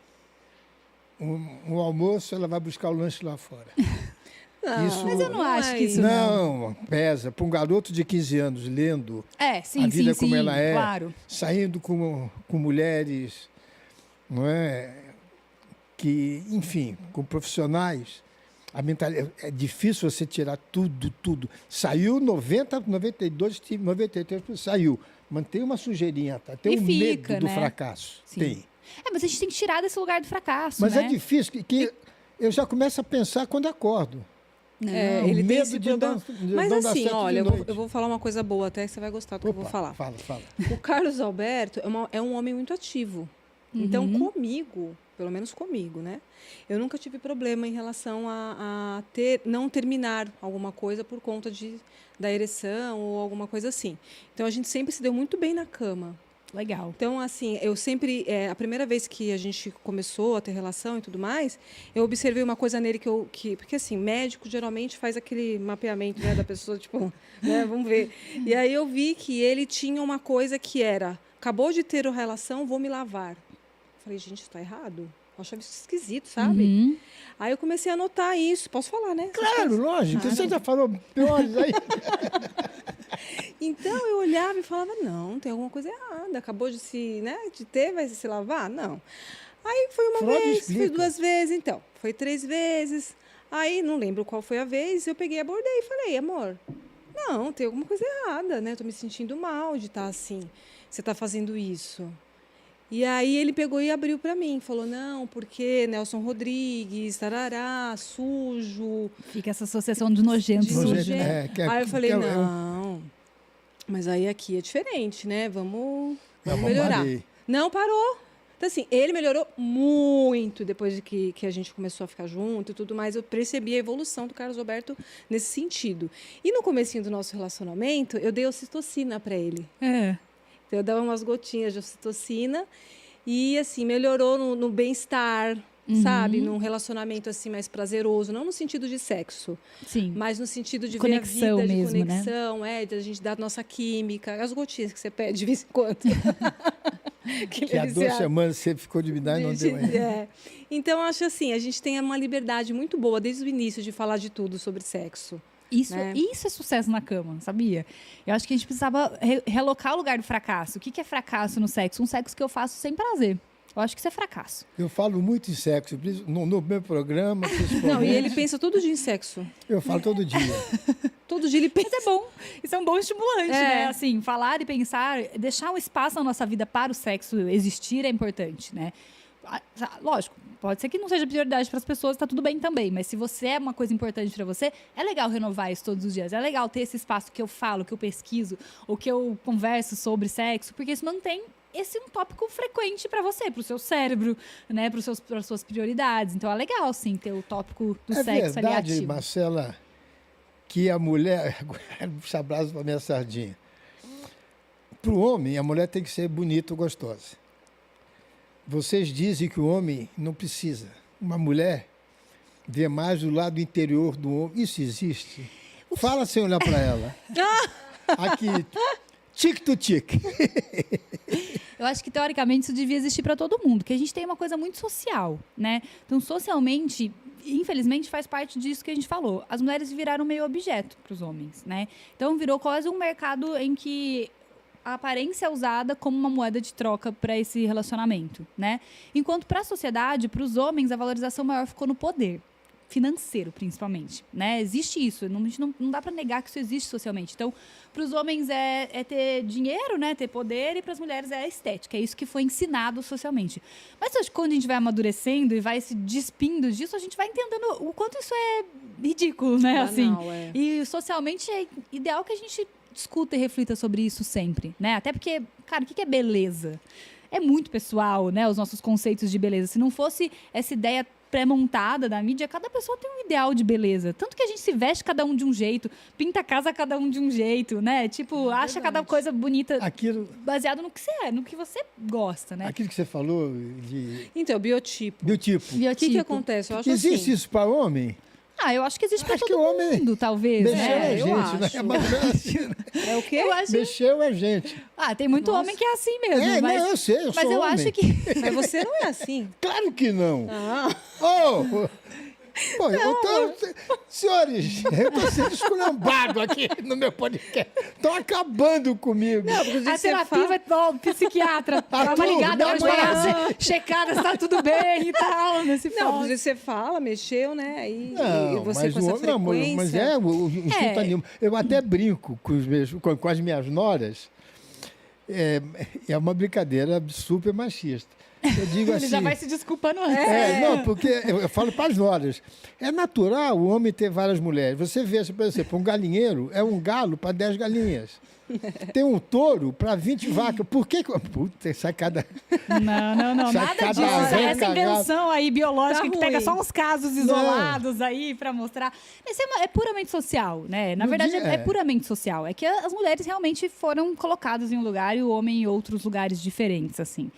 um almoço, ela vai buscar o lanche lá fora. Não, Isso- Mas eu não acho que isso Não, pesa. Para um garoto de 15 anos lendo Sim, a vida sim, como sim, ela é, claro. saindo com mulheres, não é? Que, enfim, com profissionais, a mentalidade, é difícil você tirar tudo. Saiu 90, 92, 93%, saiu. Mantém uma sujeirinha, tá? Tem E um fica, medo do né? fracasso. Sim. Tem. Mas a gente tem que tirar desse lugar do fracasso, Mas né? é difícil, que eu já começo a pensar quando acordo. É, O ele tem medo esse de problema. não- de Mas não dar assim, certo de olha, noite. eu vou falar uma coisa boa até que você vai gostar do que eu vou falar. Fala. O Carlos Alberto é um homem muito ativo. Então, Uhum. comigo, pelo menos comigo, né? Eu nunca tive problema em relação a não terminar alguma coisa por conta da ereção ou alguma coisa assim. Então, a gente sempre se deu muito bem na cama. Legal. Então, assim, eu sempre... a primeira vez que a gente começou a ter relação e tudo mais, eu observei uma coisa nele porque, assim, médico geralmente faz aquele mapeamento, né, da pessoa, tipo, né, vamos ver. E aí eu vi que ele tinha uma coisa que era, acabou de ter a relação, vou me lavar. Falei, gente, isso tá errado. Eu achava isso esquisito, sabe? Uhum. Aí eu comecei a notar isso. Posso falar, né? Essas Claro, coisas. lógico. Claro. Você já falou piores aí. Então eu olhava e falava, não, tem alguma coisa errada. Acabou de de ter, vai se lavar? Não. Aí foi uma Freud vez, explica. foi 2 vezes, então. Foi 3 vezes. Aí não lembro qual foi a vez, eu peguei, abordei e falei, amor, não, tem alguma coisa errada, né? Tô me sentindo mal de estar assim. Você tá fazendo isso. E aí ele pegou e abriu para mim, falou, não, porque Nelson Rodrigues, tarará, sujo, Fica essa associação de nojento e de sujo, nojento. né? Aí eu falei, que não, mas aí aqui é diferente, né? Vamos Não, melhorar. parei. Não, parou. Então, assim, ele melhorou muito depois de que a gente começou a ficar junto e tudo mais. Eu percebi a evolução do Carlos Alberto nesse sentido. E no comecinho do nosso relacionamento, eu dei ocitocina para ele. É. Então, eu dava umas gotinhas de ocitocina e, assim, melhorou no bem-estar, sabe? Num relacionamento, assim, mais prazeroso. Não no sentido de sexo, Sim. mas no sentido de Conexão ver a vida, mesmo, de né? conexão, de a gente dar nossa química. As gotinhas que você pede de vez em quando. Que há 2 viciado. semanas você ficou de me dar e não deu ainda. Então, acho assim, a gente tem uma liberdade muito boa desde o início de falar de tudo sobre sexo. Isso, né? isso é sucesso na cama, sabia? Eu acho que a gente precisava relocar o lugar do fracasso. O que é fracasso no sexo? Um sexo que eu faço sem prazer. Eu acho que isso é fracasso. Eu falo muito em sexo, no meu programa, Não, principalmente. e ele pensa todo dia em sexo. Eu falo todo dia. Todo dia ele pensa. Mas é bom. Isso é um bom estimulante, É. né? Assim, falar e pensar, deixar um espaço na nossa vida para o sexo existir é importante, né? Lógico, pode ser que não seja prioridade para as pessoas, tá tudo bem também. Mas se você é uma coisa importante para você, é legal renovar isso todos os dias. É legal ter esse espaço que eu falo, que eu pesquiso, ou que eu converso sobre sexo, porque isso mantém esse um tópico frequente para você, para o seu cérebro, né, para as suas prioridades. Então é legal, sim, ter o tópico do É sexo ali verdade, ativo. Marcela, que a mulher... Puxa brasa para minha sardinha. Para o homem, a mulher tem que ser bonita ou gostosa. Vocês dizem que o homem não precisa. Uma mulher vê mais o lado interior do homem. Isso existe? Fala sem olhar para ela. Aqui, tic to tic. Eu acho que, teoricamente, isso devia existir para todo mundo, porque a gente tem uma coisa muito social, né? Então, socialmente, infelizmente, faz parte disso que a gente falou. As mulheres viraram meio objeto para os homens, né? Então, virou quase um mercado em que a aparência é usada como uma moeda de troca para esse relacionamento, né? Enquanto para a sociedade, para os homens, a valorização maior ficou no poder. Financeiro, principalmente, né? Existe isso, a gente não dá para negar que isso existe socialmente. Então, para os homens é ter dinheiro, né? Ter poder, e para as mulheres é a estética. É isso que foi ensinado socialmente. Mas acho que quando a gente vai amadurecendo e vai se despindo disso, a gente vai entendendo o quanto isso é ridículo, né? Assim. E socialmente é ideal que a gente discuta e reflita sobre isso sempre, né? Até porque, cara, o que é beleza? É muito pessoal, né? Os nossos conceitos de beleza. Se não fosse essa ideia pré-montada da mídia, cada pessoa tem um ideal de beleza. Tanto que a gente se veste cada um de um jeito, pinta a casa cada um de um jeito, né? Tipo, acha cada coisa bonita baseado no que você é, no que você gosta, né? Aquilo que você falou de... Então, biotipo. Biotipo. O que acontece? Eu acho Existe assim, isso para homem? Eu acho que existe para Acho todo que o homem mundo, talvez. Mexeu Né? a gente, eu né? acho. É mais ou menos assim, né? É o quê? Eu acho... Mexeu a gente. tem muito homem que é assim mesmo. Mas, não, eu sei, eu mas sou eu homem. acho que... Mas você não é assim. Claro que não. Ah. Pô, senhores, eu estou sendo esculhambado aqui no meu podcast. Estão acabando comigo. Não, porque A terapia vai dar um psiquiatra. Dá uma ligada hoje para ser checada se tá tudo bem e tal. Nesse Não, porque você fala, mexeu, né? E você mas com essa frequência... mas o instinto animal. Eu até brinco com as minhas noras. É uma brincadeira super machista. Eu digo assim... Ele já vai se desculpando antes. Não, porque eu falo para as noras. É natural o homem ter várias mulheres. Você vê, por exemplo, um galinheiro é um galo para 10 galinhas. Tem um touro para 20 vacas. Por que... Puta, sai cada... Não. Nada disso. Essa invenção aí biológica Tá que pega ruim. só uns casos isolados aí para mostrar. Isso é puramente social, né? Na verdade, é puramente social. É que as mulheres realmente foram colocadas em um lugar e o homem em outros lugares diferentes, assim.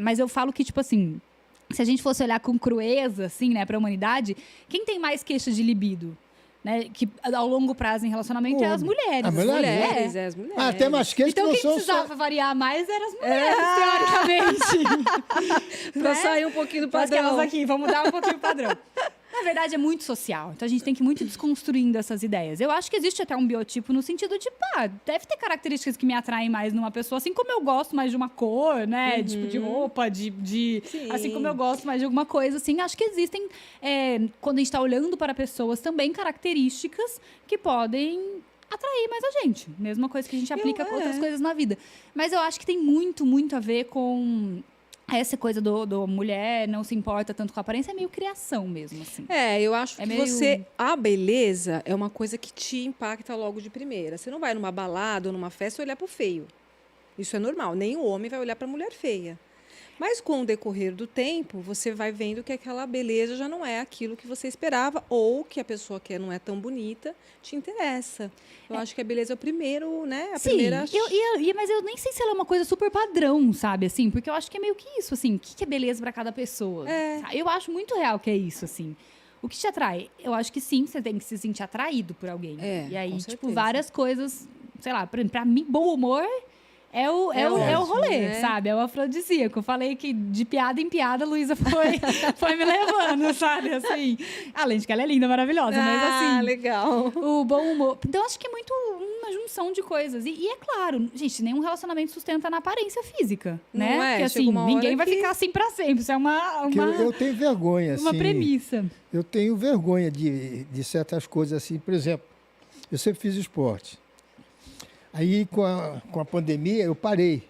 Mas eu falo que, tipo assim, se a gente fosse olhar com crueza, assim, né, para a humanidade, quem tem mais queixa de libido? Né, que ao longo prazo em relacionamento é as mulheres. As mulheres? As mulheres. Até mais queixas Então que não quem são precisava variar mais eram as mulheres, teoricamente. Pra sair um pouquinho do padrão. Nós aqui, vamos mudar um pouquinho o padrão. Na verdade, é muito social. Então, a gente tem que ir muito desconstruindo essas ideias. Eu acho que existe até um biotipo no sentido de, deve ter características que me atraem mais numa pessoa, assim como eu gosto mais de uma cor, né? Tipo, de roupa, assim como eu gosto mais de alguma coisa, assim. Acho que existem, quando a gente está olhando para pessoas, também características que podem atrair mais a gente. Mesma coisa que a gente aplica com outras coisas na vida. Mas eu acho que tem muito, muito a ver com... Essa coisa do mulher não se importa tanto com a aparência é meio criação mesmo, assim. Eu acho que meio... a beleza é uma coisa que te impacta logo de primeira. Você não vai numa balada ou numa festa olhar pro feio. Isso é normal. Nem o homem vai olhar pra mulher feia. Mas com o decorrer do tempo, você vai vendo que aquela beleza já não é aquilo que você esperava ou que a pessoa que não é tão bonita te interessa. Eu acho que a beleza é o primeiro, né? Primeira... Mas eu nem sei se ela é uma coisa super padrão, sabe? Assim, porque eu acho que é meio que isso, assim. O que é beleza para cada pessoa? Eu acho muito real que é isso, assim. O que te atrai? Eu acho que sim, você tem que se sentir atraído por alguém. E aí, tipo, várias coisas... Sei lá, pra mim, bom humor... É o rolê, né? sabe? É o afrodisíaco. Eu falei que de piada em piada a Luísa foi me levando, sabe? Assim, além de que ela é linda, maravilhosa, mas assim... legal. O bom humor... Então, acho que é muito uma junção de coisas. E é claro, gente, nenhum relacionamento sustenta na aparência física, né? Não é? Porque assim, ninguém vai ficar assim pra sempre. Isso é eu tenho vergonha, assim... Uma premissa. Eu tenho vergonha de certas coisas, assim. Por exemplo, eu sempre fiz esporte. Aí, com a pandemia, eu parei.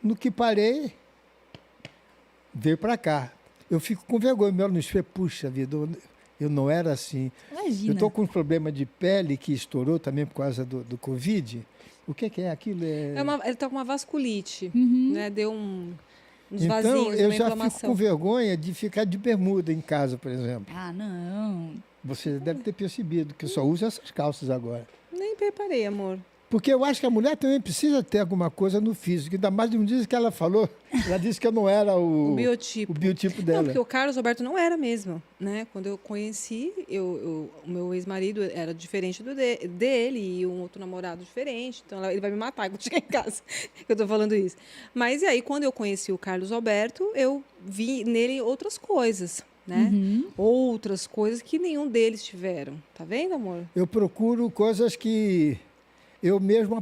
No que parei, veio para cá. Eu fico com vergonha, me olho no espelho, puxa vida, eu não era assim. Imagina. Eu estou com um problema de pele que estourou também por causa do Covid. O que é aquilo? Ele está com uma vasculite, né? Deu uns vasinhos, então, eu uma já inflamação. fico com vergonha de ficar de bermuda em casa, por exemplo. Não. Você deve ter percebido que eu só uso essas calças agora. Nem preparei, amor. Porque eu acho que a mulher também precisa ter alguma coisa no físico. Ainda mais de um dia que ela falou, ela disse que eu não era O biotipo. o biotipo Não, dela. porque o Carlos Alberto não era mesmo, né? Quando eu conheci, o meu ex-marido era diferente dele e um outro namorado diferente. Então, ele vai me matar quando chegar em casa que eu tô falando isso. Mas e aí, quando eu conheci o Carlos Alberto, eu vi nele outras coisas, né? Outras coisas que nenhum deles tiveram. Tá vendo, amor? Eu procuro coisas que eu mesmo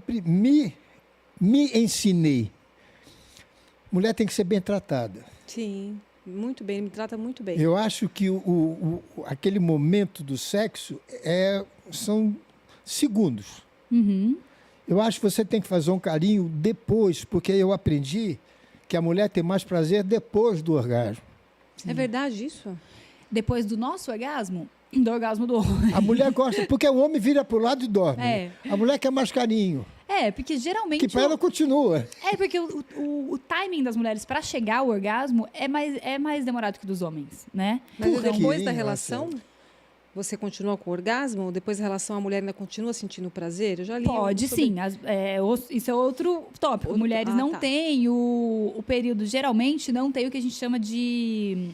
me ensinei. Mulher tem que ser bem tratada. Sim, muito bem. Ele me trata muito bem. Eu acho que aquele momento do sexo são segundos. Eu acho que você tem que fazer um carinho depois, porque eu aprendi que a mulher tem mais prazer depois do orgasmo. É verdade isso? Depois do nosso orgasmo, do orgasmo do homem. A mulher gosta, porque o homem vira para o lado e dorme. É. A mulher quer mais carinho, Porque geralmente... que para ela continua. Porque o timing das mulheres para chegar ao orgasmo é mais demorado que o dos homens, né? Mas Por quê, depois da hein, relação, você continua com o orgasmo? Depois da relação, a mulher ainda continua sentindo prazer? Eu já li. Pode sobre- sim, isso é outro tópico. Mulheres não tá. têm o período, geralmente não tem o que a gente chama de...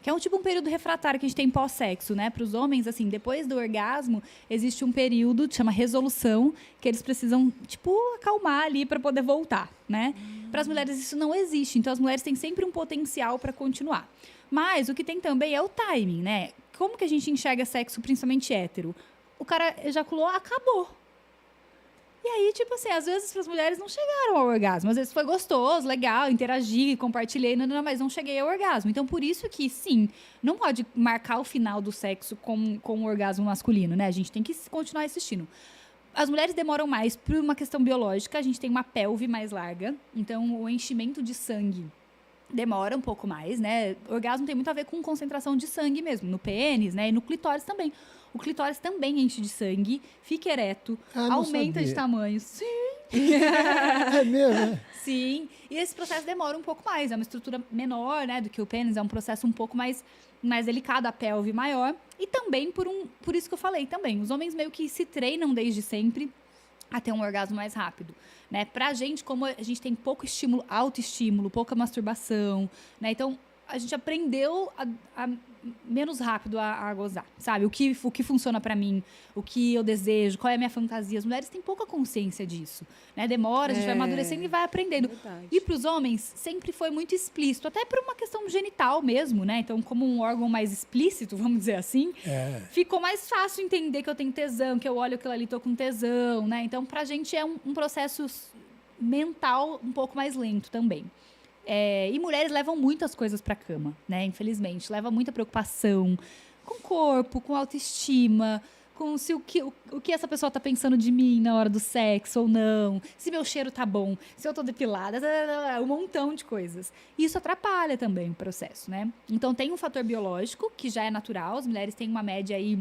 Que é um período refratário que a gente tem pós-sexo, né? Para os homens, assim, depois do orgasmo, existe um período que chama resolução, que eles precisam, acalmar ali para poder voltar, né? Para as mulheres isso não existe, então as mulheres têm sempre um potencial para continuar. Mas o que tem também é o timing, né? Como que a gente enxerga sexo, principalmente hétero? O cara ejaculou, acabou. E aí, às vezes para as mulheres não chegaram ao orgasmo. Às vezes foi gostoso, legal, interagi, compartilhei, mas não cheguei ao orgasmo. Então, por isso que, sim, não pode marcar o final do sexo com o orgasmo masculino, né? A gente tem que continuar assistindo. As mulheres demoram mais por uma questão biológica. A gente tem uma pelve mais larga. Então, o enchimento de sangue demora um pouco mais, né? O orgasmo tem muito a ver com concentração de sangue mesmo, no pênis, né? E no clitóris também. O clitóris também enche de sangue, fica ereto, não aumenta de sabia. tamanho. Sim. É mesmo, né? Sim. E esse processo demora um pouco mais. É uma estrutura menor, né, do que o pênis. É um processo um pouco mais delicado, a pelve maior. E também por isso que eu falei também. Os homens meio que se treinam desde sempre a ter um orgasmo mais rápido, né? Pra gente, como a gente tem pouco estímulo, autoestímulo, pouca masturbação, né? Então, a gente aprendeu a menos rápido a gozar, sabe? O que funciona pra mim, o que eu desejo, qual é a minha fantasia. As mulheres têm pouca consciência disso, né? Demora, a gente vai amadurecendo e vai aprendendo. Verdade. E pros homens, sempre foi muito explícito, até por uma questão genital mesmo, né? Então, como um órgão mais explícito, vamos dizer assim, ficou mais fácil entender que eu tenho tesão, que eu olho aquilo ali, tô com tesão, né? Então, pra gente é um processo mental um pouco mais lento também. E mulheres levam muitas coisas pra cama, né? Infelizmente. Leva muita preocupação com o corpo, com autoestima, com se o que essa pessoa tá pensando de mim na hora do sexo ou não, se meu cheiro tá bom, se eu tô depilada, um montão de coisas. E isso atrapalha também o processo, né? Então tem um fator biológico, que já é natural. As mulheres têm uma média aí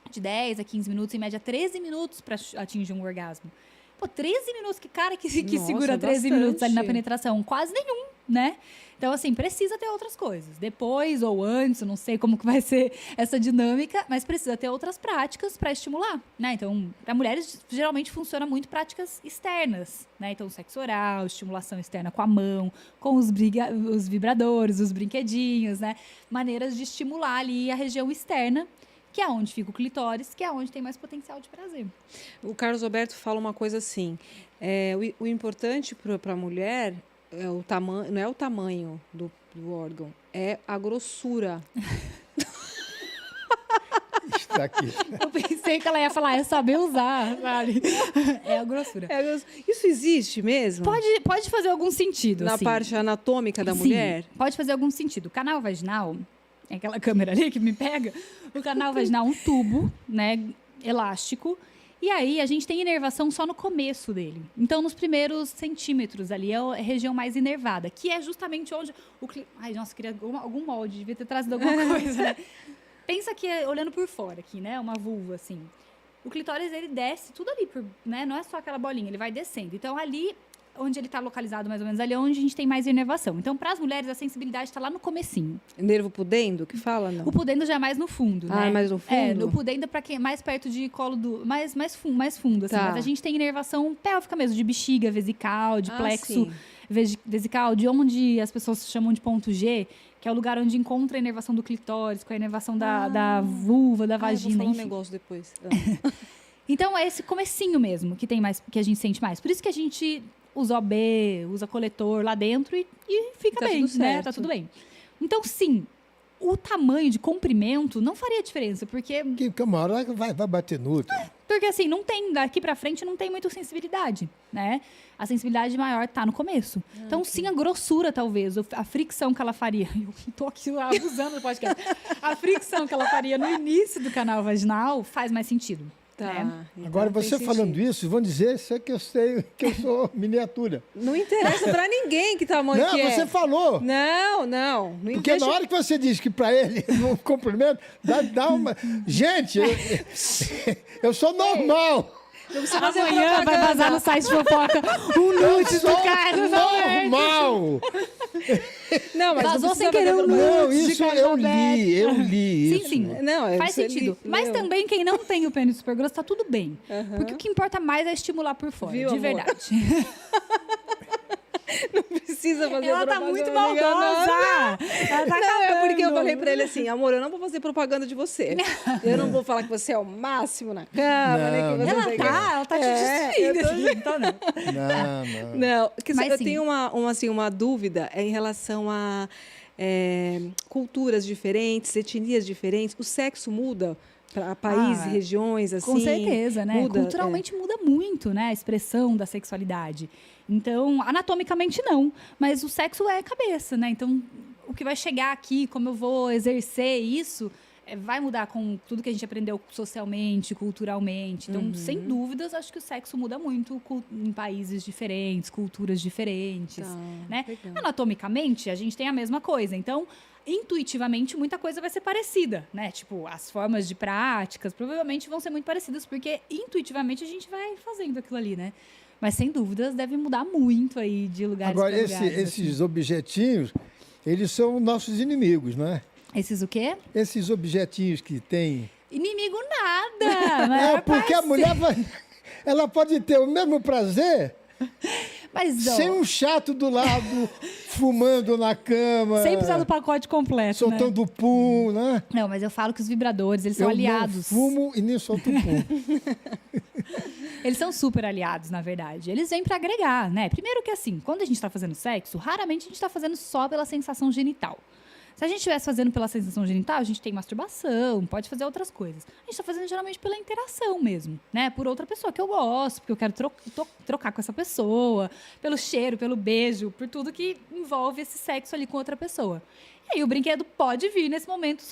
de 10 a 15 minutos, em média 13 minutos para atingir um orgasmo. Pô, 13 minutos, que cara que Nossa, segura 13 minutos ali na bastante. penetração? Quase nenhum, né? Então, assim, precisa ter outras coisas. Depois ou antes, eu não sei como que vai ser essa dinâmica, mas precisa ter outras práticas para estimular, né? Então, para mulheres, geralmente funciona muito práticas externas, né? Então, sexo oral, estimulação externa com a mão, com os vibradores, os brinquedinhos, né? Maneiras de estimular ali a região externa, que é onde fica o clitóris, que é onde tem mais potencial de prazer. O Carlos Alberto fala uma coisa assim: o importante para a mulher é o tamanho, não é o tamanho do órgão, é a grossura. Está aqui. Eu pensei que ela ia falar, é saber usar, sabe? É a grossura. Isso existe mesmo? Pode fazer algum sentido, Na assim. parte anatômica da Sim, mulher? pode fazer algum sentido. O canal vaginal, é aquela câmera ali que me pega, o canal vaginal é um tubo, né, elástico, e aí a gente tem inervação só no começo dele. Então, nos primeiros centímetros ali, é a região mais inervada, que é justamente onde Ai, nossa, queria algum molde, devia ter trazido alguma coisa, né? Pensa que, olhando por fora aqui, né, uma vulva, assim. O clitóris, ele desce tudo ali, né? Não é só aquela bolinha, ele vai descendo. Então, ali onde ele está localizado, mais ou menos, ali é onde a gente tem mais inervação. Então, para as mulheres, a sensibilidade está lá no comecinho. Nervo pudendo, que fala, não? O pudendo já é mais no fundo, né? Ah, mais no fundo? O pudendo é para quem é mais perto de colo do... Mais fundo, assim. Tá. Mas a gente tem inervação pélvica mesmo, de bexiga, vesical, de plexo sim. vesical, de onde as pessoas chamam de ponto G, que é o lugar onde encontra a inervação do clitóris, com a inervação da vulva, da Eu vou vagina, falar um enfim. negócio depois. Então, é esse comecinho mesmo que a gente sente mais. Por isso que a gente usa OB, usa coletor lá dentro e fica Tá bem, tudo né? certo. Tá tudo bem. Então, sim, o tamanho de comprimento não faria diferença, porque Que uma hora vai bater no útero. assim, não tem, daqui pra frente não tem muita sensibilidade, né? A sensibilidade maior tá no começo. Então, sim, a grossura, talvez, a fricção que ela faria. Eu tô aqui abusando do podcast. A fricção que ela faria no início do canal vaginal faz mais sentido. Tá. né? Então Agora, tem você falando sentido. isso, vão dizer que eu sei que eu sou miniatura. Não interessa pra ninguém que tamanho Não, que é. você falou. Não Porque na hora que você diz que para ele não cumprimento, dá uma. Gente, eu sou normal. Não precisa fazer Amanhã vai propaganda. vazar no site de fofoca um nude Sou do Carlos Alberto. normal. Não, mas Vazou não sem precisa querer fazer um propaganda. Não, isso eu li Sim, isso. sim. Não, é Faz você sentido. li- Mas leu. também quem não tem o pênis super grosso tá tudo bem. Aham. Porque o que importa mais é estimular por fora, Viu, de amor? verdade. Não precisa fazer Ela tá propaganda, muito amiga, maldosa. não. Ela tá Não, é porque eu acabando. falei pra ele assim, amor, eu não vou fazer propaganda de você. Eu não vou falar que você é o máximo na cama, nem que você Ela tem tá te É, destruindo aqui, então não. Não. Não, Mas eu sim. tenho uma dúvida em relação a culturas diferentes, etnias diferentes. O sexo muda para países, Ah, regiões, assim? Com certeza, né? Muda, Culturalmente muda muito, né? A expressão da sexualidade. Então, anatomicamente não, mas o sexo é cabeça, né? Então, o que vai chegar aqui, como eu vou exercer isso, vai mudar com tudo que a gente aprendeu socialmente, culturalmente. Então, sem dúvidas, acho que o sexo muda muito em países diferentes, culturas diferentes, Tá, né? legal. Anatomicamente, a gente tem a mesma coisa. Então, intuitivamente, muita coisa vai ser parecida, né? Tipo, as formas de práticas provavelmente vão ser muito parecidas, porque intuitivamente a gente vai fazendo aquilo ali, né? Mas, sem dúvidas, deve mudar muito aí de lugares Agora, pra lugares. esses objetinhos, eles são nossos inimigos, não é? Esses o quê? Esses objetinhos que tem. Inimigo nada! Maior Porque a parceiro. mulher ela pode ter o mesmo prazer Mas, ó, sem um chato do lado, fumando na cama, sem precisar do pacote completo, né? soltando pum, né? Não, mas eu falo que os vibradores, eles são Eu aliados. não fumo e nem solto pum. Eles são super aliados, na verdade. Eles vêm pra agregar, né? Primeiro que assim, quando a gente tá fazendo sexo, raramente a gente tá fazendo só pela sensação genital. Se a gente estivesse fazendo pela sensação genital, a gente tem masturbação, pode fazer outras coisas. A gente tá fazendo geralmente pela interação mesmo, né? Por outra pessoa que eu gosto, porque eu quero trocar com essa pessoa, pelo cheiro, pelo beijo, por tudo que envolve esse sexo ali com outra pessoa. E aí o brinquedo pode vir nesse momento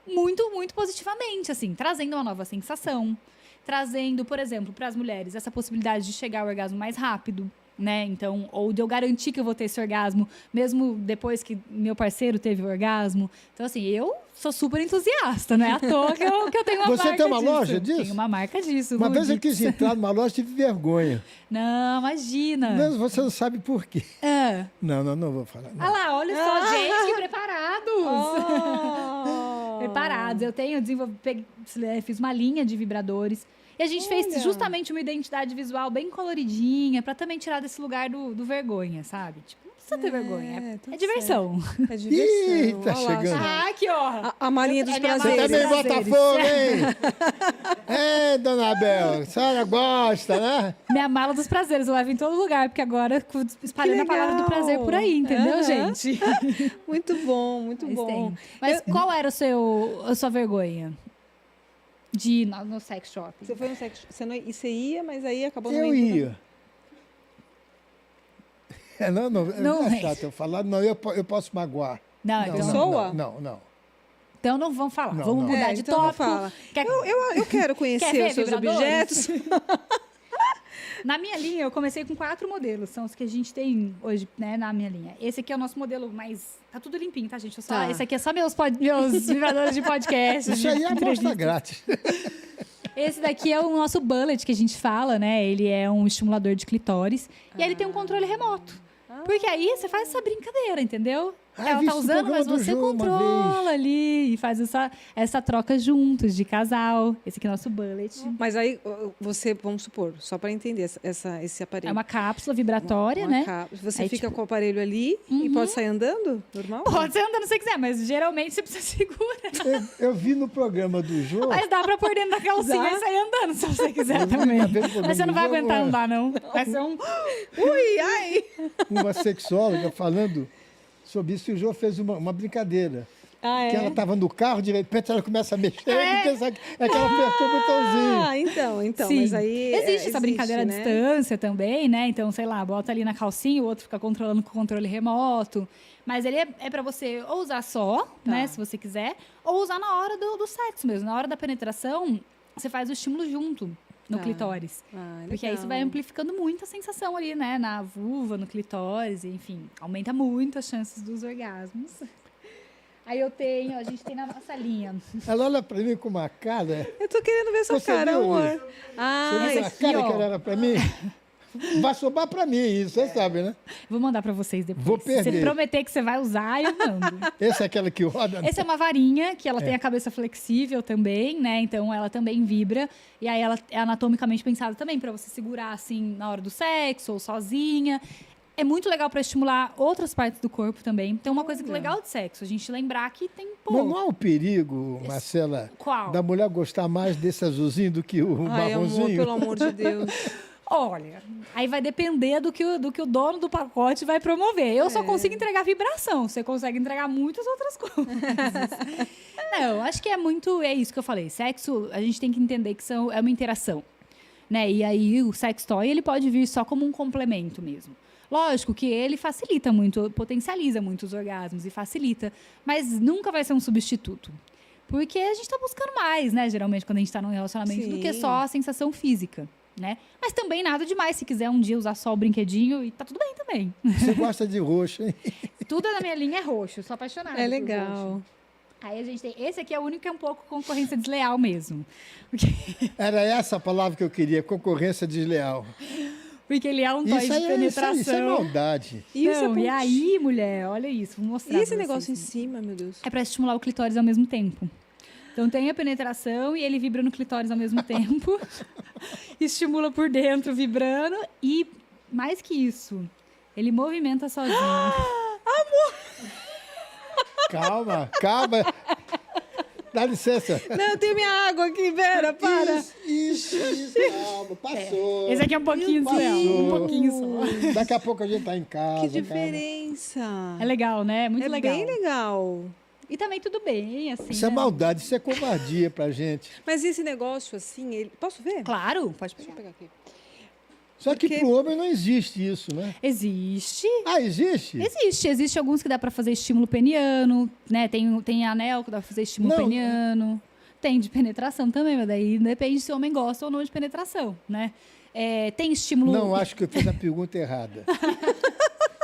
muito, muito positivamente, assim, trazendo uma nova sensação, trazendo, por exemplo, para as mulheres, essa possibilidade de chegar ao orgasmo mais rápido, né? Então, ou de eu garantir que eu vou ter esse orgasmo, mesmo depois que meu parceiro teve o orgasmo. Então, assim, eu sou super entusiasta, não é à toa que eu tenho uma Você marca tem uma disso. loja disso? Tenho uma marca disso. Uma vez eu Ludix. quis entrar numa loja e tive vergonha. Não, imagina. Mas você não sabe por quê. Ah. Não vou falar. não. Ah lá, olha só, gente, que preparados. Oh. Preparados. Eu tenho fiz uma linha de vibradores. E a gente fez Olha. justamente uma identidade visual bem coloridinha, pra também tirar desse lugar do vergonha, sabe? Tipo, não precisa ter vergonha. tá É diversão. É diversão. Ih, tá Olha lá, chegando. Ah, aqui, ó. A malinha dos É minha Você prazeres. marca. também Prazeres. Botafogo, hein? Dona Abel, a senhora gosta, né? Minha mala dos prazeres, eu levo em todo lugar, porque agora espalhando a palavra do prazer por aí, entendeu, Aham. gente? Muito bom, muito Mas bom. tem. Mas qual era a sua vergonha de ir no sex shop? Você foi no sexo, você ia, mas aí acabou não Eu indo, né? ia. Não é chato eu falar, não, eu posso magoar. Não, Não, então não, Pessoa? não. Então não vamos falar. Não, vamos não. mudar de então não tópico. fala. Quer- Eu quero Quer conhecer ver os seus vibradores? objetos. Na minha linha, eu comecei com 4 modelos. São os que a gente tem hoje, né, na minha linha. Esse aqui é o nosso modelo mais... Tá tudo limpinho, tá, gente? Tá. Esse aqui é só meus vibradores de podcast. Isso aí é de amostra entrevista. grátis. Esse daqui é o nosso bullet que a gente fala, né? Ele é um estimulador de clitóris. E aí ele tem um controle remoto. Porque aí você faz essa brincadeira, entendeu? Ela vi tá esse usando, programa mas do você João uma controla vez. ali e faz essa troca juntos, de casal. Esse aqui é o nosso bullet. Mas aí você, vamos supor, só para entender esse aparelho. É uma cápsula vibratória, Uma né? Você Aí, fica tipo, com o aparelho ali e pode sair andando? Normal? Pode ser andando se você quiser, mas geralmente você precisa segurar. Eu vi no programa do João. Mas dá pra pôr dentro da calcinha Dá. e sair andando se você quiser Eu vi também. uma vez no programa Mas você não do vai João, aguentar andar, não. Vai ser um... Ui, ai! uma sexóloga falando sobre isso, e o João fez uma brincadeira. Ah, Que ela estava no carro, de repente ela começa a mexer, e pensa que é que ela apertou o botãozinho. Ah, então, Sim. mas aí... Existe essa brincadeira à né? distância também, né? Então, sei lá, bota ali na calcinha, o outro fica controlando com o controle remoto. Mas ele é para você ou usar só, né, se você quiser, ou usar na hora do sexo mesmo. Na hora da penetração, você faz o estímulo junto no Tá. clitóris. Ah, Porque aí legal. você vai amplificando muito a sensação ali, né? Na vulva, no clitóris, enfim. Aumenta muito as chances dos orgasmos. Aí a gente tem na nossa linha. Ela olha para mim com uma cara. Eu tô querendo ver sua Você cara, viu amor. isso? Ah, Você viu a aqui, cara ó. que ela era para mim? Vai sobrar para mim isso, você sabe, né? Vou mandar pra vocês depois. Vou Se você perder. prometer que você vai usar, eu mando. Essa é aquela que roda. Essa é uma varinha que ela tem a cabeça flexível também, né? Então ela também vibra. E aí ela é anatomicamente pensada também pra você segurar assim na hora do sexo ou sozinha. É muito legal pra estimular outras partes do corpo também. Tem uma coisa que é legal de sexo, a gente lembrar que tem Mas não há o perigo, Marcela, Qual? da mulher gostar mais desse azulzinho do que o ai, amor, marronzinho? pelo amor de Deus. Olha, aí vai depender do que o dono do pacote vai promover. Eu só consigo entregar vibração, você consegue entregar muitas outras coisas. Não, acho que é isso que eu falei. Sexo, a gente tem que entender que é uma interação, né? E aí o sex toy, ele pode vir só como um complemento mesmo. Lógico que ele facilita muito, potencializa muito os orgasmos e facilita, mas nunca vai ser um substituto. Porque a gente está buscando mais, né? Geralmente, quando a gente está num relacionamento, do que Sim. só a sensação física, né? Mas também nada demais. Se quiser um dia usar só o brinquedinho, e tá tudo bem também. Você gosta de roxo, hein? Tudo na minha linha é roxo. Eu sou apaixonada É por legal. roxo. Aí a gente tem... Esse aqui é o único que é um pouco concorrência desleal mesmo. Porque, Era essa a palavra que eu queria, concorrência desleal. porque ele é um toy de penetração. Isso é maldade. E esse Não, é e aí, mulher, olha isso. Vou mostrar E esse pra negócio em vocês. cima, meu Deus? É para estimular o clitóris ao mesmo tempo. Então tem a penetração e ele vibra no clitóris ao mesmo tempo. Estimula por dentro, vibrando. E mais que isso, ele movimenta sozinho. Calma, calma. Dá licença. Não, eu tenho minha água aqui, Vera, para. Isso, calma, passou. Esse aqui é um pouquinho só. Um pouquinho só. Daqui a pouco a gente tá em casa. Que calma. diferença. É legal, né? Muito É legal. bem legal. E também tudo bem, assim. Isso é né? maldade, isso é covardia pra gente. Mas esse negócio assim, ele... Posso ver? Claro, pode Deixa eu pegar. pegar aqui. Só que Porque- pro homem não existe isso, né? Existe. Ah, existe? Existe alguns que dá pra fazer estímulo peniano, né? Tem anel que dá pra fazer estímulo Não. peniano. Tem de penetração também, mas daí depende se o homem gosta ou não de penetração, né? É, tem estímulo... Não, acho que eu fiz a pergunta errada.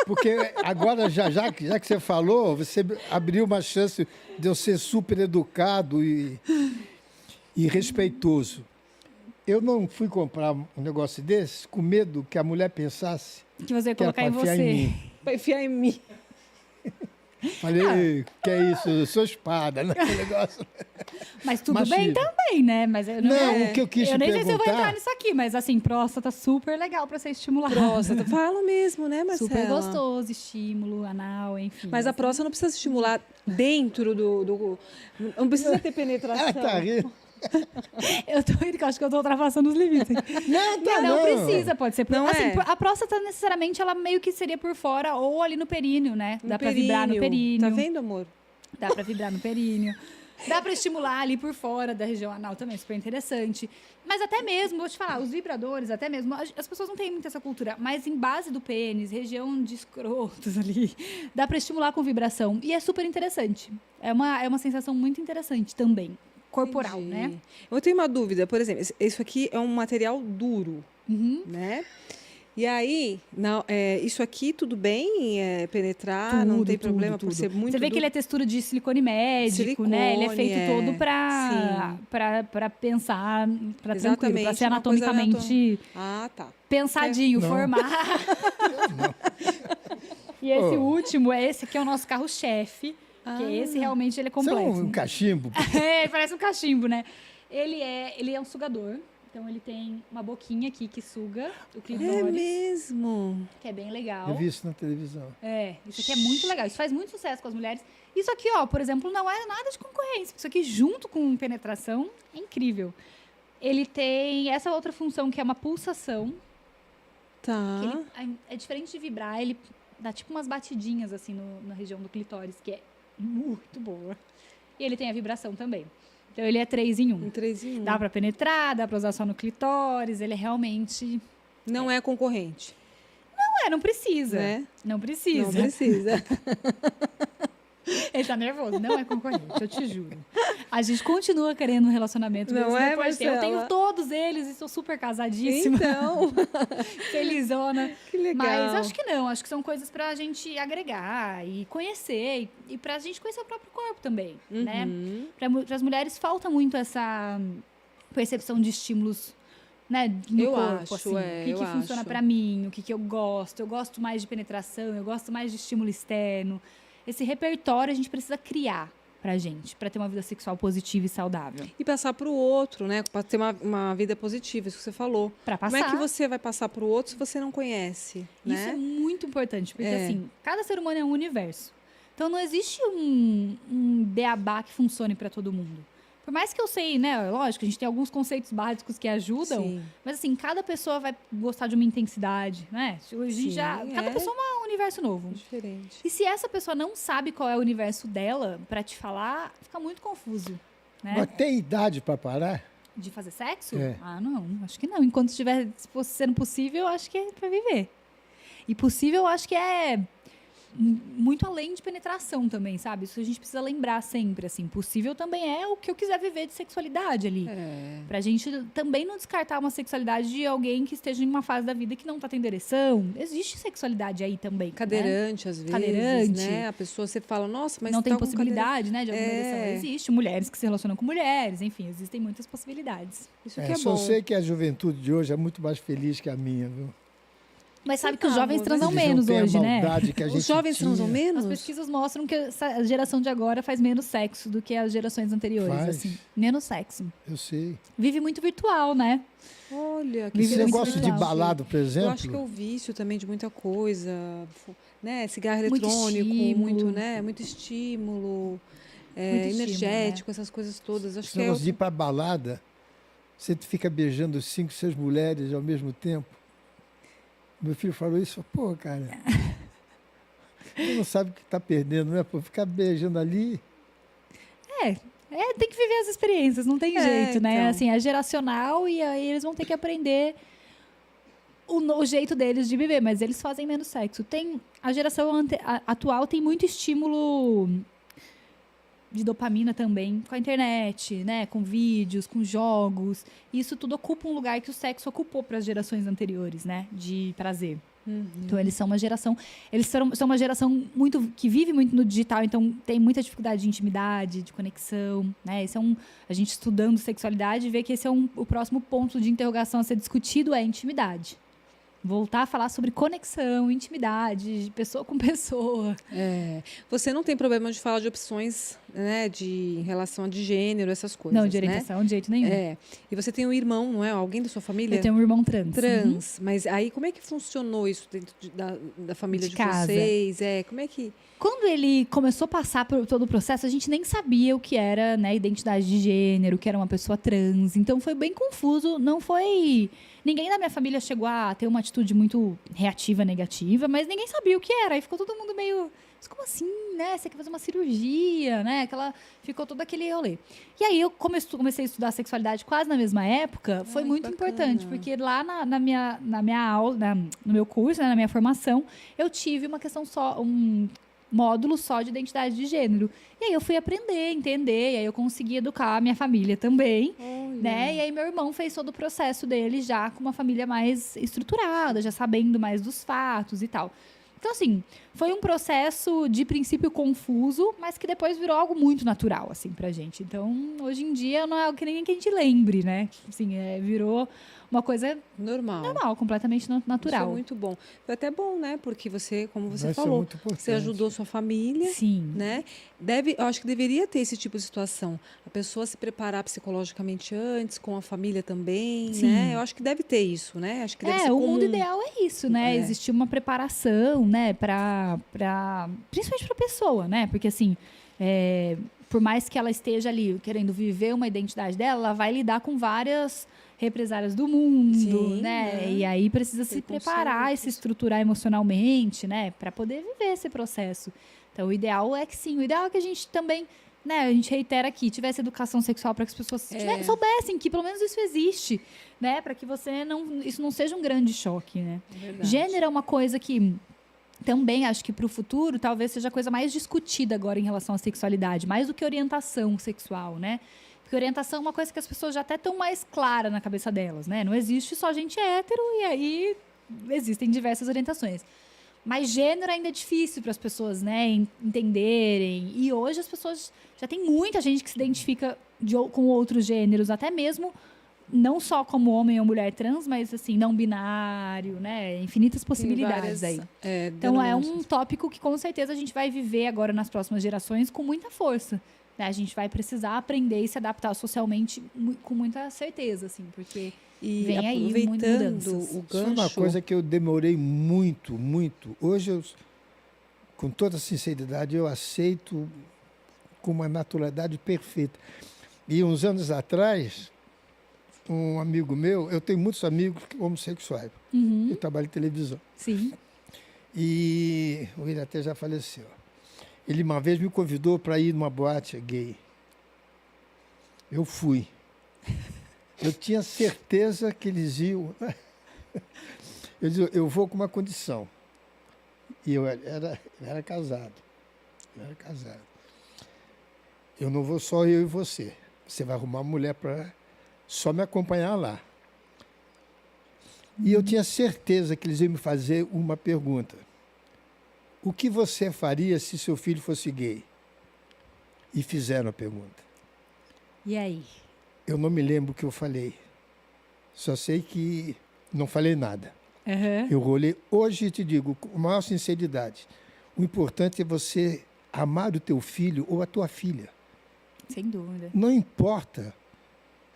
Porque agora, já que você falou, você abriu uma chance de eu ser super educado e respeitoso. Eu não fui comprar um negócio desse com medo que a mulher pensasse que você ia que era colocar para em enfiar você. em mim. Vai enfiar em mim. Falei, que é isso? Eu sou espada, né? O negócio. Mas tudo Machismo. bem também, né? Mas eu Não, o que eu quis eu te nem sei se eu vou perguntar- entrar nisso aqui, mas assim, próstata super legal pra ser estimulada. Próstata. Fala mesmo, né, Marcela? Super gostoso, estímulo, anal, enfim. Mas a próstata não precisa estimular dentro do... Não precisa ter penetração. Ela tá rindo. Eu tô rindo, que eu acho que eu tô ultrapassando os limites. Não, tá Não precisa, pode ser. Não assim, é? A próstata, necessariamente, ela meio que seria por fora ou ali no períneo, né? Dá pra vibrar no períneo. Tá vendo, amor? Dá pra vibrar no períneo. Dá pra estimular ali por fora da região anal também, super interessante. Mas até mesmo, vou te falar, os vibradores, até mesmo, as pessoas não têm muito essa cultura, mas em base do pênis, região de escrotos ali, dá pra estimular com vibração. E é super interessante. É uma sensação muito interessante também. Corporal, Entendi. né? Eu tenho uma dúvida, por exemplo, isso aqui é um material duro, Uhum. né? E aí, isso aqui tudo bem? Penetrar, não tem problema por ser muito Você vê que ele é textura de silicone médico, né? Ele é feito todo para pensar, para tranquilo, para ser anatomicamente pensadinho, formar. E esse último, esse aqui é o nosso carro-chefe, que esse realmente ele é complexo. Isso é um cachimbo. Parece um cachimbo, né? Ele é um sugador. Então, ele tem uma boquinha aqui que suga o clitóris. É mesmo? Que é bem legal. Eu vi isso na televisão. Isso aqui é muito legal. Isso faz muito sucesso com as mulheres. Isso aqui, ó, por exemplo, não é nada de concorrência. Isso aqui, junto com penetração, é incrível. Ele tem essa outra função, que é uma pulsação. Tá. Que ele, é diferente de vibrar, ele dá tipo umas batidinhas, assim, na região do clitóris, que é muito boa. E ele tem a vibração também. Então, ele é 3 em 1. 3 em 1. Dá pra penetrar, dá pra usar só no clitóris. Ele é realmente... Não é concorrente. Não precisa. Né? Não precisa. Não precisa. Ele tá nervoso. Não é concorrente, eu te juro. A gente continua querendo um relacionamento. Não é, Marcela? Eu tenho todos eles e sou super casadíssima. Então. Felizona. Que legal. Mas acho que não. Acho que são coisas pra gente agregar e conhecer. E pra gente conhecer o próprio corpo também, né? Para as mulheres falta muito essa percepção de estímulos, né, no corpo. Assim. O que funciona pra mim, o que eu gosto. Eu gosto mais de penetração, eu gosto mais de estímulo externo. Esse repertório a gente precisa criar pra gente, pra ter uma vida sexual positiva e saudável. E passar pro outro, né? Pra ter uma vida positiva, isso que você falou. Pra passar. Como é que você vai passar pro outro se você não conhece? Isso né? é muito importante, porque assim, cada ser humano é um universo. Então não existe um beabá que funcione pra todo mundo. Por mais que eu sei, né? Lógico, a gente tem alguns conceitos básicos que ajudam. Sim. Mas assim, cada pessoa vai gostar de uma intensidade, né? Hoje cada pessoa é um universo novo. Diferente. E se essa pessoa não sabe qual é o universo dela, pra te falar, fica muito confuso. Né? Mas tem idade para parar? De fazer sexo? É. Ah, não. Acho que não. Enquanto estiver sendo possível, acho que é pra viver. E possível, acho que é muito além de penetração também, sabe? Isso a gente precisa lembrar sempre, assim. Possível também é o que eu quiser viver de sexualidade ali. Pra gente também não descartar uma sexualidade de alguém que esteja em uma fase da vida que não tá tendo ereção. Existe sexualidade aí também. Cadeirante, né? às vezes, Cadeirante. né? A pessoa, você fala, nossa, mas não tá tem com possibilidade, né, de alguma ereção. Existe. Mulheres que se relacionam com mulheres. Enfim, existem muitas possibilidades. Isso que é só bom. sei que a juventude de hoje é muito mais feliz que a minha, viu? Mas sabe que os jovens transam Eles não menos têm a hoje, né? maldade que a gente Os jovens tinha. transam menos? As pesquisas mostram que a geração de agora faz menos sexo do que as gerações anteriores, Faz. assim. Menos sexo. Eu sei. Vive muito virtual, né? Olha, que Vive Esse muito negócio de virtual. balado, por exemplo. Eu acho que é o vício também de muita coisa, né? Cigarro Muito eletrônico, estímulo. muito, né? Muito estímulo, Muito energético, essas coisas todas. Acho Esse que é negócio de ir pra balada, você fica beijando 5, 6 mulheres ao mesmo tempo. Meu filho falou isso, pô, cara. Você não sabe o que está perdendo, né? Pô, ficar beijando ali. Tem que viver as experiências, não tem jeito, né? então. Assim, é geracional e aí eles vão ter que aprender o jeito deles de viver, mas eles fazem menos sexo. A geração atual tem muito estímulo de dopamina também, com a internet, né? Com vídeos, com jogos. Isso tudo ocupa um lugar que o sexo ocupou para as gerações anteriores, né? De prazer. Então, eles são uma geração... Eles são uma geração que vive muito no digital, então tem muita dificuldade de intimidade, de conexão, né? Esse é a gente estudando sexualidade vê que esse é o próximo ponto de interrogação a ser discutido é intimidade. Voltar a falar sobre conexão, intimidade, de pessoa com pessoa. Você não tem problema de falar de opções, né? Em relação a de gênero, essas coisas, Não, de né? orientação, de jeito nenhum. E você tem um irmão, não é? Alguém da sua família? Eu tenho um irmão trans. Trans. Mas aí, como é que funcionou isso dentro da família de casa. vocês? Como é que... Quando ele começou a passar por todo o processo, a gente nem sabia o que era, né, identidade de gênero, o que era uma pessoa trans. Então, foi bem confuso. Não foi... Ninguém da minha família chegou a ter uma atitude muito reativa, negativa, mas ninguém sabia o que era. Aí ficou todo mundo meio... Mas como assim, né? Você quer fazer uma cirurgia, né? Ficou todo aquele rolê. E aí, eu comecei a estudar sexualidade quase na mesma época. Foi muito bacana. importante, porque lá na minha aula, no meu curso, né, na minha formação, eu tive uma questão módulo só de identidade de gênero. E aí eu fui aprender, entender, e aí eu consegui educar a minha família também, né? E aí meu irmão fez todo o processo dele já com uma família mais estruturada, já sabendo mais dos fatos e tal. Então, assim, foi um processo de princípio confuso, mas que depois virou algo muito natural, assim, pra gente. Então, hoje em dia, não é algo que nem que a gente lembre, né? Assim, virou uma coisa normal, completamente natural. Isso é muito bom. Foi até bom, né? Porque você, como você Vai ser falou, muito importante. você ajudou sua família, Sim. né? Eu acho que deveria ter esse tipo de situação. A pessoa se preparar psicologicamente antes, com a família também, Sim. né? Eu acho que deve ter isso, né? Acho que deve ser O comum. mundo ideal é isso, né? É. Existir uma preparação, né? Principalmente pra pessoa, né? Porque, assim, por mais que ela esteja ali querendo viver uma identidade dela, ela vai lidar com várias represárias do mundo, Sim, né? E aí precisa se preparar e se estruturar emocionalmente, né? Para poder viver esse processo. Então, o ideal é que sim, o ideal é que a gente também, né? A gente reitera aqui, tivesse educação sexual para que as pessoas soubessem que pelo menos isso existe, né? Para que isso não seja um grande choque, né? Verdade. Gênero é uma coisa que também acho que para o futuro talvez seja a coisa mais discutida agora em relação à sexualidade, mais do que orientação sexual, né? Porque orientação é uma coisa que as pessoas já até estão mais claras na cabeça delas, né? Não existe só gente hétero e aí existem diversas orientações. Mas gênero ainda é difícil para as pessoas, né, entenderem. E hoje as pessoas já tem muita gente que se identifica com outros gêneros, até mesmo não só como homem ou mulher trans, mas assim, não binário, né? Infinitas possibilidades aí. Então é um tópico que com certeza a gente vai viver agora nas próximas gerações com muita força. Né? A gente vai precisar aprender e se adaptar socialmente com muita certeza, assim, porque vem aí muitas mudanças. O gancho... Isso é uma coisa que eu demorei muito. Hoje, com toda sinceridade, eu aceito com uma naturalidade perfeita. E uns anos atrás, um amigo meu, eu tenho muitos amigos homossexuais. Uhum. Eu trabalho em televisão. Sim. E ele até já faleceu. Ele uma vez me convidou para ir numa boate gay. Eu fui. Eu tinha certeza que eles iam. Eu disse, eu vou com uma condição. E eu era casado. Eu não vou só eu e você. Você vai arrumar uma mulher para só me acompanhar lá. E eu tinha certeza que eles iam me fazer uma pergunta. O que você faria se seu filho fosse gay? E fizeram a pergunta. E aí? Eu não me lembro o que eu falei. Só sei que não falei nada. Uhum. Eu rolei. Hoje te digo, com a maior sinceridade, o importante é você amar o teu filho ou a tua filha. Sem dúvida. Não importa.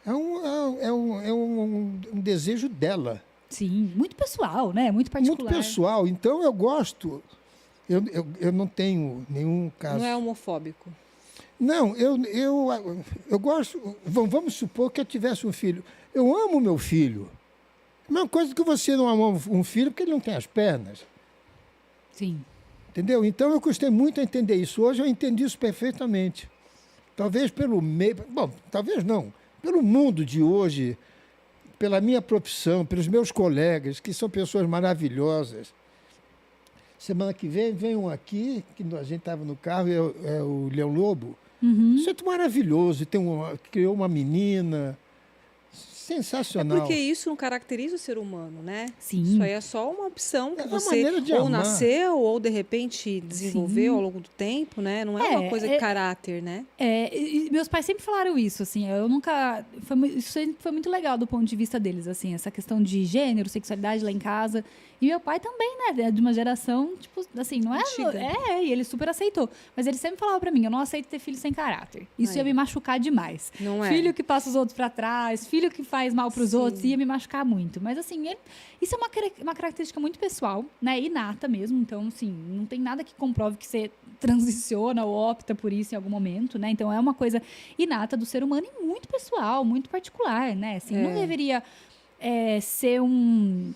É um desejo dela. Sim, muito pessoal, né? Muito particular. Muito pessoal. Então eu gosto. Eu não tenho nenhum caso. Não é homofóbico. Não, eu gosto. Vamos supor que eu tivesse um filho. Eu amo meu filho. A mesma coisa que você não ama um filho porque ele não tem as pernas. Sim. Entendeu? Então eu custei muito a entender isso. Hoje eu entendi isso perfeitamente. Talvez pelo meio. Bom, talvez não. Pelo mundo de hoje, pela minha profissão, pelos meus colegas, que são pessoas maravilhosas. Semana que vem um aqui, que a gente estava no carro, é o Leão Lobo. Uhum. Isso é maravilhoso. Criou uma menina. Sensacional. É porque isso não caracteriza o ser humano, né? Sim. Isso aí é só uma opção que É uma você maneira de ou amar. nasceu ou de repente desenvolveu Sim. ao longo do tempo, né? Não é uma coisa de caráter, né? E meus pais sempre falaram isso, assim, eu nunca... Isso sempre foi muito legal do ponto de vista deles, assim, essa questão de gênero, sexualidade lá em casa. E meu pai também, né, é de uma geração, tipo, assim, não é... Antiga. E ele super aceitou. Mas ele sempre falava pra mim, eu não aceito ter filho sem caráter. Isso Aí. ia me machucar demais. Não é? Filho que passa os outros pra trás, filho que faz mal pros Sim. outros, ia me machucar muito. Mas, assim, isso é uma característica muito pessoal, né, inata mesmo. Então, assim, não tem nada que comprove que você transiciona ou opta por isso em algum momento, né? Então, é uma coisa inata do ser humano e muito pessoal, muito particular, né? Assim, não deveria ser um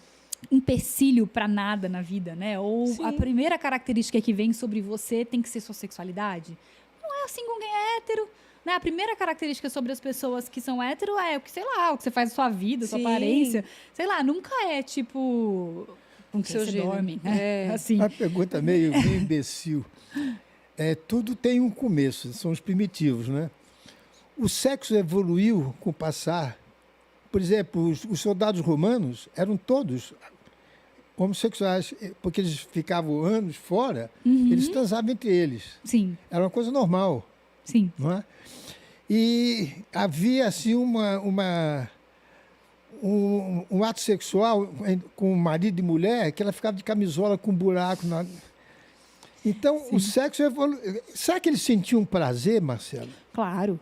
empecilho para nada na vida, né? Ou Sim. a primeira característica que vem sobre você tem que ser sua sexualidade. Não é assim com quem é hétero, né? A primeira característica sobre as pessoas que são hétero é o que, sei lá, o que você faz na sua vida, sua Sim. aparência. Sei lá, nunca é tipo... com quem Seu você gênero. dorme, né? É. Assim. Uma pergunta meio imbecil. Tudo tem um começo, são os primitivos, né? O sexo evoluiu com o passar. Por exemplo, os soldados romanos eram todos homossexuais, porque eles ficavam anos fora, eles transavam entre eles. Sim, Era uma coisa normal, sim. não é? E havia, assim, um ato sexual com marido e mulher que ela ficava de camisola com um buraco. Então, o sexo evoluiu. Será que eles sentiam prazer, Marcelo? Claro.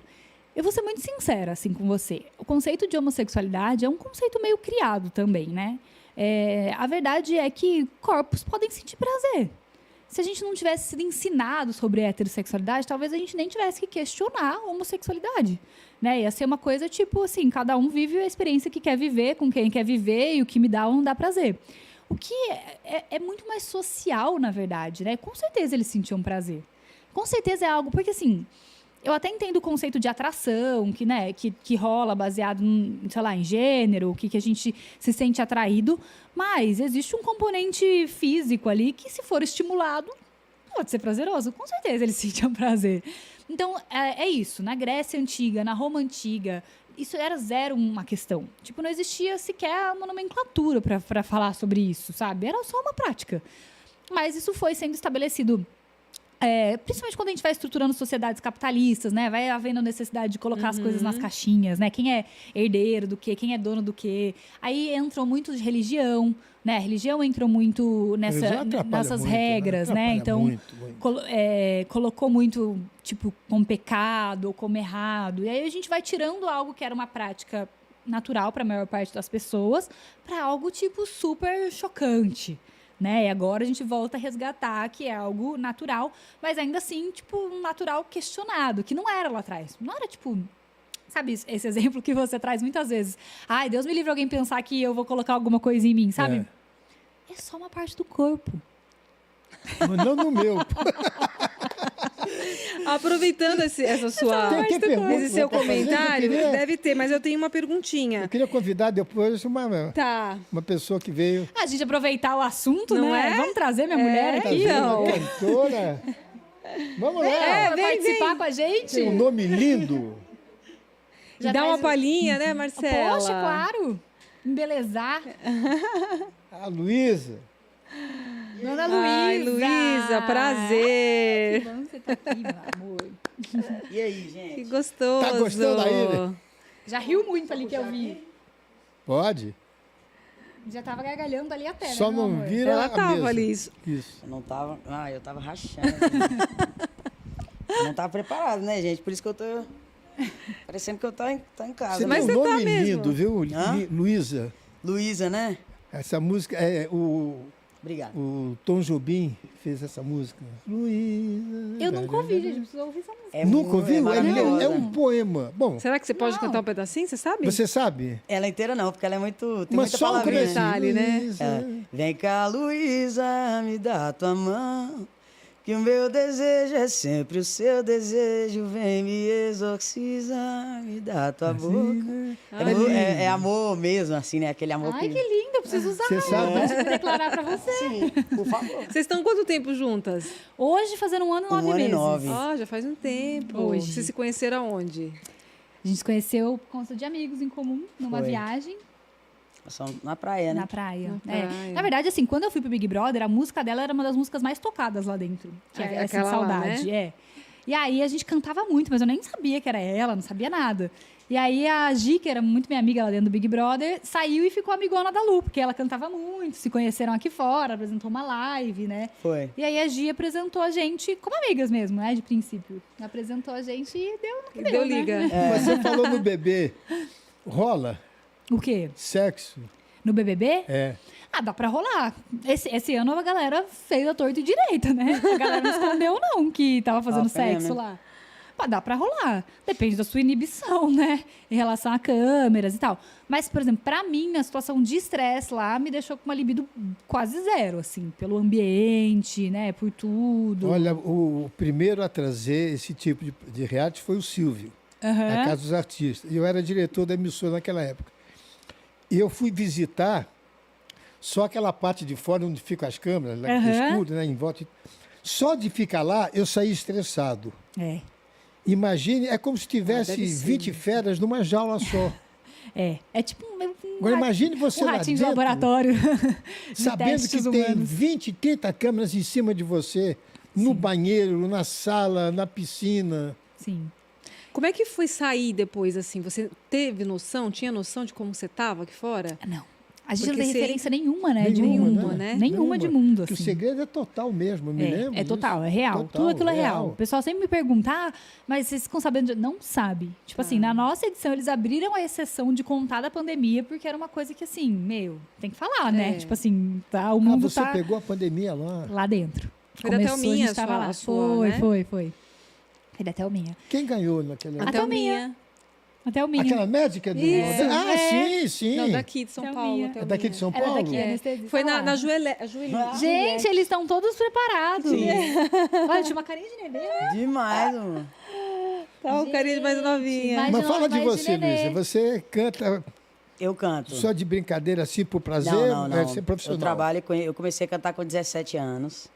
Eu vou ser muito sincera assim com você. O conceito de homossexualidade é um conceito meio criado também, né? A verdade é que corpos podem sentir prazer. Se a gente não tivesse sido ensinado sobre heterossexualidade, talvez a gente nem tivesse que questionar a homossexualidade, né? Ia ser uma coisa tipo assim, cada um vive a experiência que quer viver, com quem quer viver, e o que me dá ou não dá prazer. O que é muito mais social, na verdade, né? Com certeza eles sentiam prazer. Com certeza é algo, porque assim, eu até entendo o conceito de atração, que rola baseado sei lá, em gênero, que a gente se sente atraído, mas existe um componente físico ali que, se for estimulado, pode ser prazeroso. Com certeza eles sentiam prazer. Então, é isso. Na Grécia Antiga, na Roma Antiga, isso era zero uma questão. Tipo, não existia sequer uma nomenclatura para falar sobre isso, sabe? Era só uma prática. Mas isso foi sendo estabelecido... principalmente quando a gente vai estruturando sociedades capitalistas, né? Vai havendo necessidade de colocar as coisas nas caixinhas, né? Quem é herdeiro do quê? Quem é dono do quê? Aí entrou muito de religião, né? A religião entrou muito nessas muito, regras, né? Então, muito. colocou muito, tipo, como pecado ou como errado. E aí a gente vai tirando algo que era uma prática natural para a maior parte das pessoas para algo, tipo, super chocante. Né? E agora a gente volta a resgatar que é algo natural, mas ainda assim, tipo, um natural questionado, que não era lá atrás. Não era, tipo... Sabe esse exemplo que você traz muitas vezes? Ai, Deus me livre alguém pensar que eu vou colocar alguma coisa em mim, sabe? É só uma parte do corpo. Não no meu. Aproveitando essa sua, Tem pergunta esse seu pra fazer? comentário, Eu queria- deve ter, mas eu tenho uma perguntinha. Eu queria convidar depois Tá. uma pessoa que veio. A gente aproveitar o assunto, Não né? é? Vamos trazer minha mulher Tá aqui, vendo? ó. Uma cantora. Vamos lá. Vai vem, participar com a gente? Tem um nome lindo. Já Dá uma traz- palhinha, né, Marcela? Poxa, claro. Embelezar. A Luísa. Dona Ai, Luísa. Luísa, prazer. Que bom que você tá aqui, meu amor. E aí, gente? Que gostoso. Tá gostando aí? Já riu muito ali que eu vi. Pode. Já tava gargalhando ali até, Só né, meu não amor? vira Ela a tava mesa. ali. Isso. Eu não tava. Eu tava rachando. Eu não tava preparado, né, gente? Por isso que eu tô. Parecendo que eu tô em casa. Você né? Mas tem um você tá nome mesmo. lindo, viu, Hã? Luísa? Luísa, né? Essa música Obrigado. o Tom Jobim fez essa música. Luísa. Eu nunca ouvi, gente. Preciso ouvir essa música. Nunca ouviu? É maravilhosa. um poema. Bom, Será que você pode Não. cantar um pedacinho, você sabe? você sabe? Ela inteira não, porque ela é muito. Tem Mas muita só um palavrinha. comecinho. detalhe, né? Luísa. Vem cá, Luísa, me dá tua mão. Que o meu desejo é sempre o seu desejo. Vem me exorcizar, me dá tua boca. É amor mesmo, assim, né? Aquele amor Ai, que lindo. Eu preciso usar. Você sabe? Preciso declarar pra você. Sim, por favor. Vocês estão quanto tempo juntas? Hoje, fazendo 1 ano e 9 ano e meses. 9. Ó, já faz um tempo. Hoje. Vocês se conheceram aonde? A gente se conheceu por conta de amigos em comum, numa Foi. viagem Só na praia, né? na praia. Na É. praia. Na verdade, assim, quando eu fui pro Big Brother, a música dela era uma das músicas mais tocadas lá dentro. Que é essa de Aquela lá, saudade. né? É. E aí a gente cantava muito, mas eu nem sabia que era ela, não sabia nada. E aí a Gi, que era muito minha amiga lá dentro do Big Brother, saiu e ficou amigona da Lu, porque ela cantava muito, se conheceram aqui fora, apresentou uma live, né? Foi. E aí a Gi apresentou a gente como amigas mesmo, né? De princípio. Apresentou a gente e deu no que E deu, deu né? liga. Você falou no bebê. Rola O quê? sexo? No BBB? É. Ah, dá pra rolar. Esse ano a galera fez a torta e direita, né? A galera não escondeu, não, que tava fazendo foi mesmo, sexo né? lá. Mas dá pra rolar. Depende da sua inibição, né? Em relação a câmeras e tal. Mas, por exemplo, pra mim, a situação de estresse lá me deixou com uma libido quase zero, assim. Pelo ambiente, né? Por tudo. Olha, o primeiro a trazer esse tipo de reality foi o Silvio, Aham. da Casa dos Artistas. E eu era diretor da emissora naquela época. E eu fui visitar só aquela parte de fora onde ficam as câmeras, lá que Aham. é escuro, né, em volta. Só de ficar lá, eu saí estressado. É. Imagine, é como se tivesse deve ser 20 feras numa jaula só. É tipo Agora imagine você um lá ratinho de dentro, laboratório. de sabendo testes que tem humanos. 20, 30 câmeras em cima de você, no banheiro, na sala, na piscina. Sim. Como é que foi sair depois, assim? Você teve noção, tinha noção de como você estava aqui fora? Não. A gente Porque não tem você- referência nenhuma, né? Nenhuma, né? Nenhuma de mundo, Que o assim. segredo é total mesmo, eu me lembro. É total, disso. é real. Total, Tudo aquilo é real. O pessoal sempre me pergunta, mas vocês ficam sabendo Não sabe. Tipo assim, na nossa edição, eles abriram a exceção de contar da pandemia, porque era uma coisa que, assim, tem que falar, né? É. Tipo assim, o Ah, mundo você tá pegou a pandemia lá. lá dentro. Foi da Começou, Thelminha a gente tava a lá. sua, né? Foi. Foi da Thelminha. Quem ganhou naquela... A Thelminha. A Thelminha. Aquela médica do... Isso. Ah, É. sim. Não, daqui de São Thelminha. Paulo. É daqui de São Ela é Paulo? daqui, anestesista Foi lá. na Juliette. Gente, eles estão todos preparados. Sim. Olha, tinha uma carinha de neném, né? Demais, mano. Tá o carinho mais novinha. Mas Mas não, fala de mas você, nenê. Luísa. Você canta Eu canto. só de brincadeira assim, por prazer? Não. É ser profissional. Eu trabalho, eu comecei a cantar com 17 anos.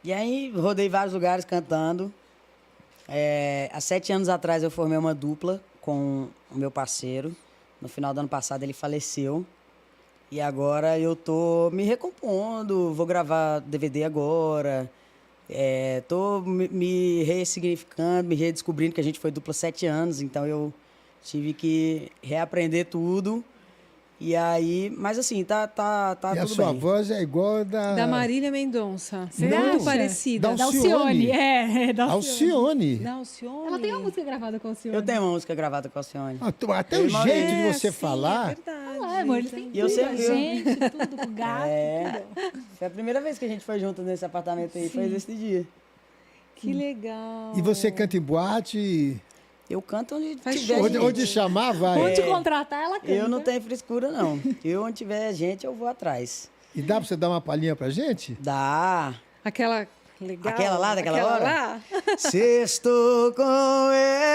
E aí, rodei vários lugares cantando. Há 7 anos atrás, eu formei uma dupla com o meu parceiro. No final do ano passado, ele faleceu. E agora eu tô me recompondo, vou gravar DVD agora. Tô me ressignificando, me redescobrindo, que a gente foi dupla 7 anos, então eu tive que reaprender tudo. E aí, mas assim, tá E a tudo sua bem. voz é igual a da... Da Marília Mendonça. Você Muito acha? parecida. Da Alcione. Da Alcione. Da Alcione. Ela tem uma música gravada com a Alcione. Eu tenho uma música gravada com a Alcione. Até Eu o imagino. jeito de você É falar... verdade. Ah, amor, eles têm E eu tudo, sempre- a gente, tudo, com o gato. Foi a primeira vez que a gente foi junto nesse apartamento aí, foi esse dia. Que legal. E você canta em boate... Eu canto onde Faz tiver show. gente. Onde chamar, vai. Onde contratar, ela canta. Eu não tenho frescura, não. Eu, onde tiver gente, eu vou atrás. E dá pra você dar uma palhinha pra gente? Dá. Aquela legal. Aquela lá, daquela Aquela hora? lá? Sextou com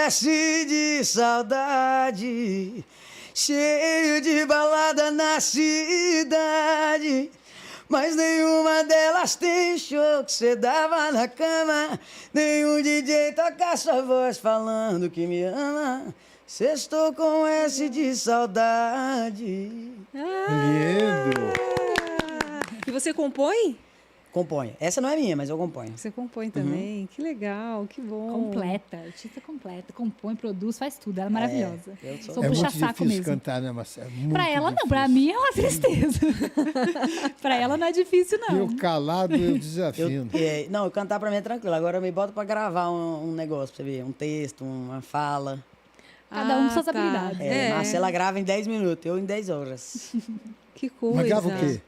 S de saudade, cheio de balada na cidade. Mas nenhuma delas tem show que cê dava na cama. Nenhum DJ toca sua voz falando que me ama. Sextou com S de saudade. Lindo. E você compõe? Componho. Essa não é minha, mas eu componho. Você compõe também. Que legal, que bom. Completa, artista completa. Compõe, produz, faz tudo. Ela é maravilhosa. eu sou- Sou É muito puxa-saco difícil mesmo. cantar, né, Marcelo? Muito Pra ela não, difícil. pra mim é uma tristeza. Pra ela não é difícil, não. Eu calado, eu desafio. Não, cantar pra mim é tranquilo. Agora me bota pra gravar um negócio, pra você ver. Um texto, uma fala. Cada um com suas tá. habilidades. Marcela grava em 10 minutos, eu em 10 horas. Que coisa. Mas grava o quê?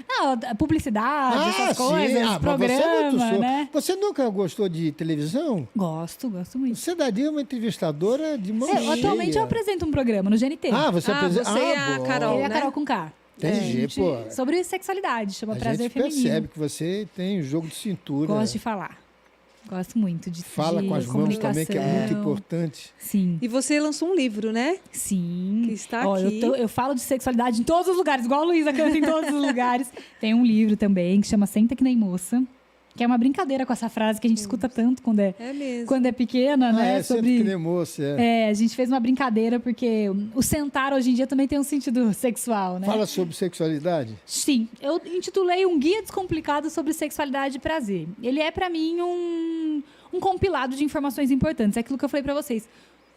Não, publicidade, essas coisas, mas você é programa, muito show. né? Você nunca gostou de televisão? Gosto muito. Você daria uma entrevistadora de mão cheia. Atualmente eu apresento um programa no GNT. Ah, você apresenta... você e a bom. Carol, Eu e a né? Carol com K. Entendi, pô. Sobre sexualidade, chama A Prazer gente Feminino. percebe que você tem jogo de cintura. Gosto de falar. Gosto muito de Fala de com as mãos também, que é muito comunicação. importante. Sim. E você lançou um livro, né? Sim. Que está Ó, aqui. Eu falo de sexualidade em todos os lugares, igual a Luísa canta em todos os lugares. Tem um livro também que chama Senta Que Nem Moça, que é uma brincadeira com essa frase que a gente escuta tanto quando é É mesmo. pequena, né? Sempre que nem moça. A gente fez uma brincadeira porque o sentar hoje em dia também tem um sentido sexual, né? Fala sobre sexualidade. Sim, eu intitulei Um Guia Descomplicado sobre Sexualidade e Prazer. Ele é, pra mim, um compilado de informações importantes. É aquilo que eu falei pra vocês.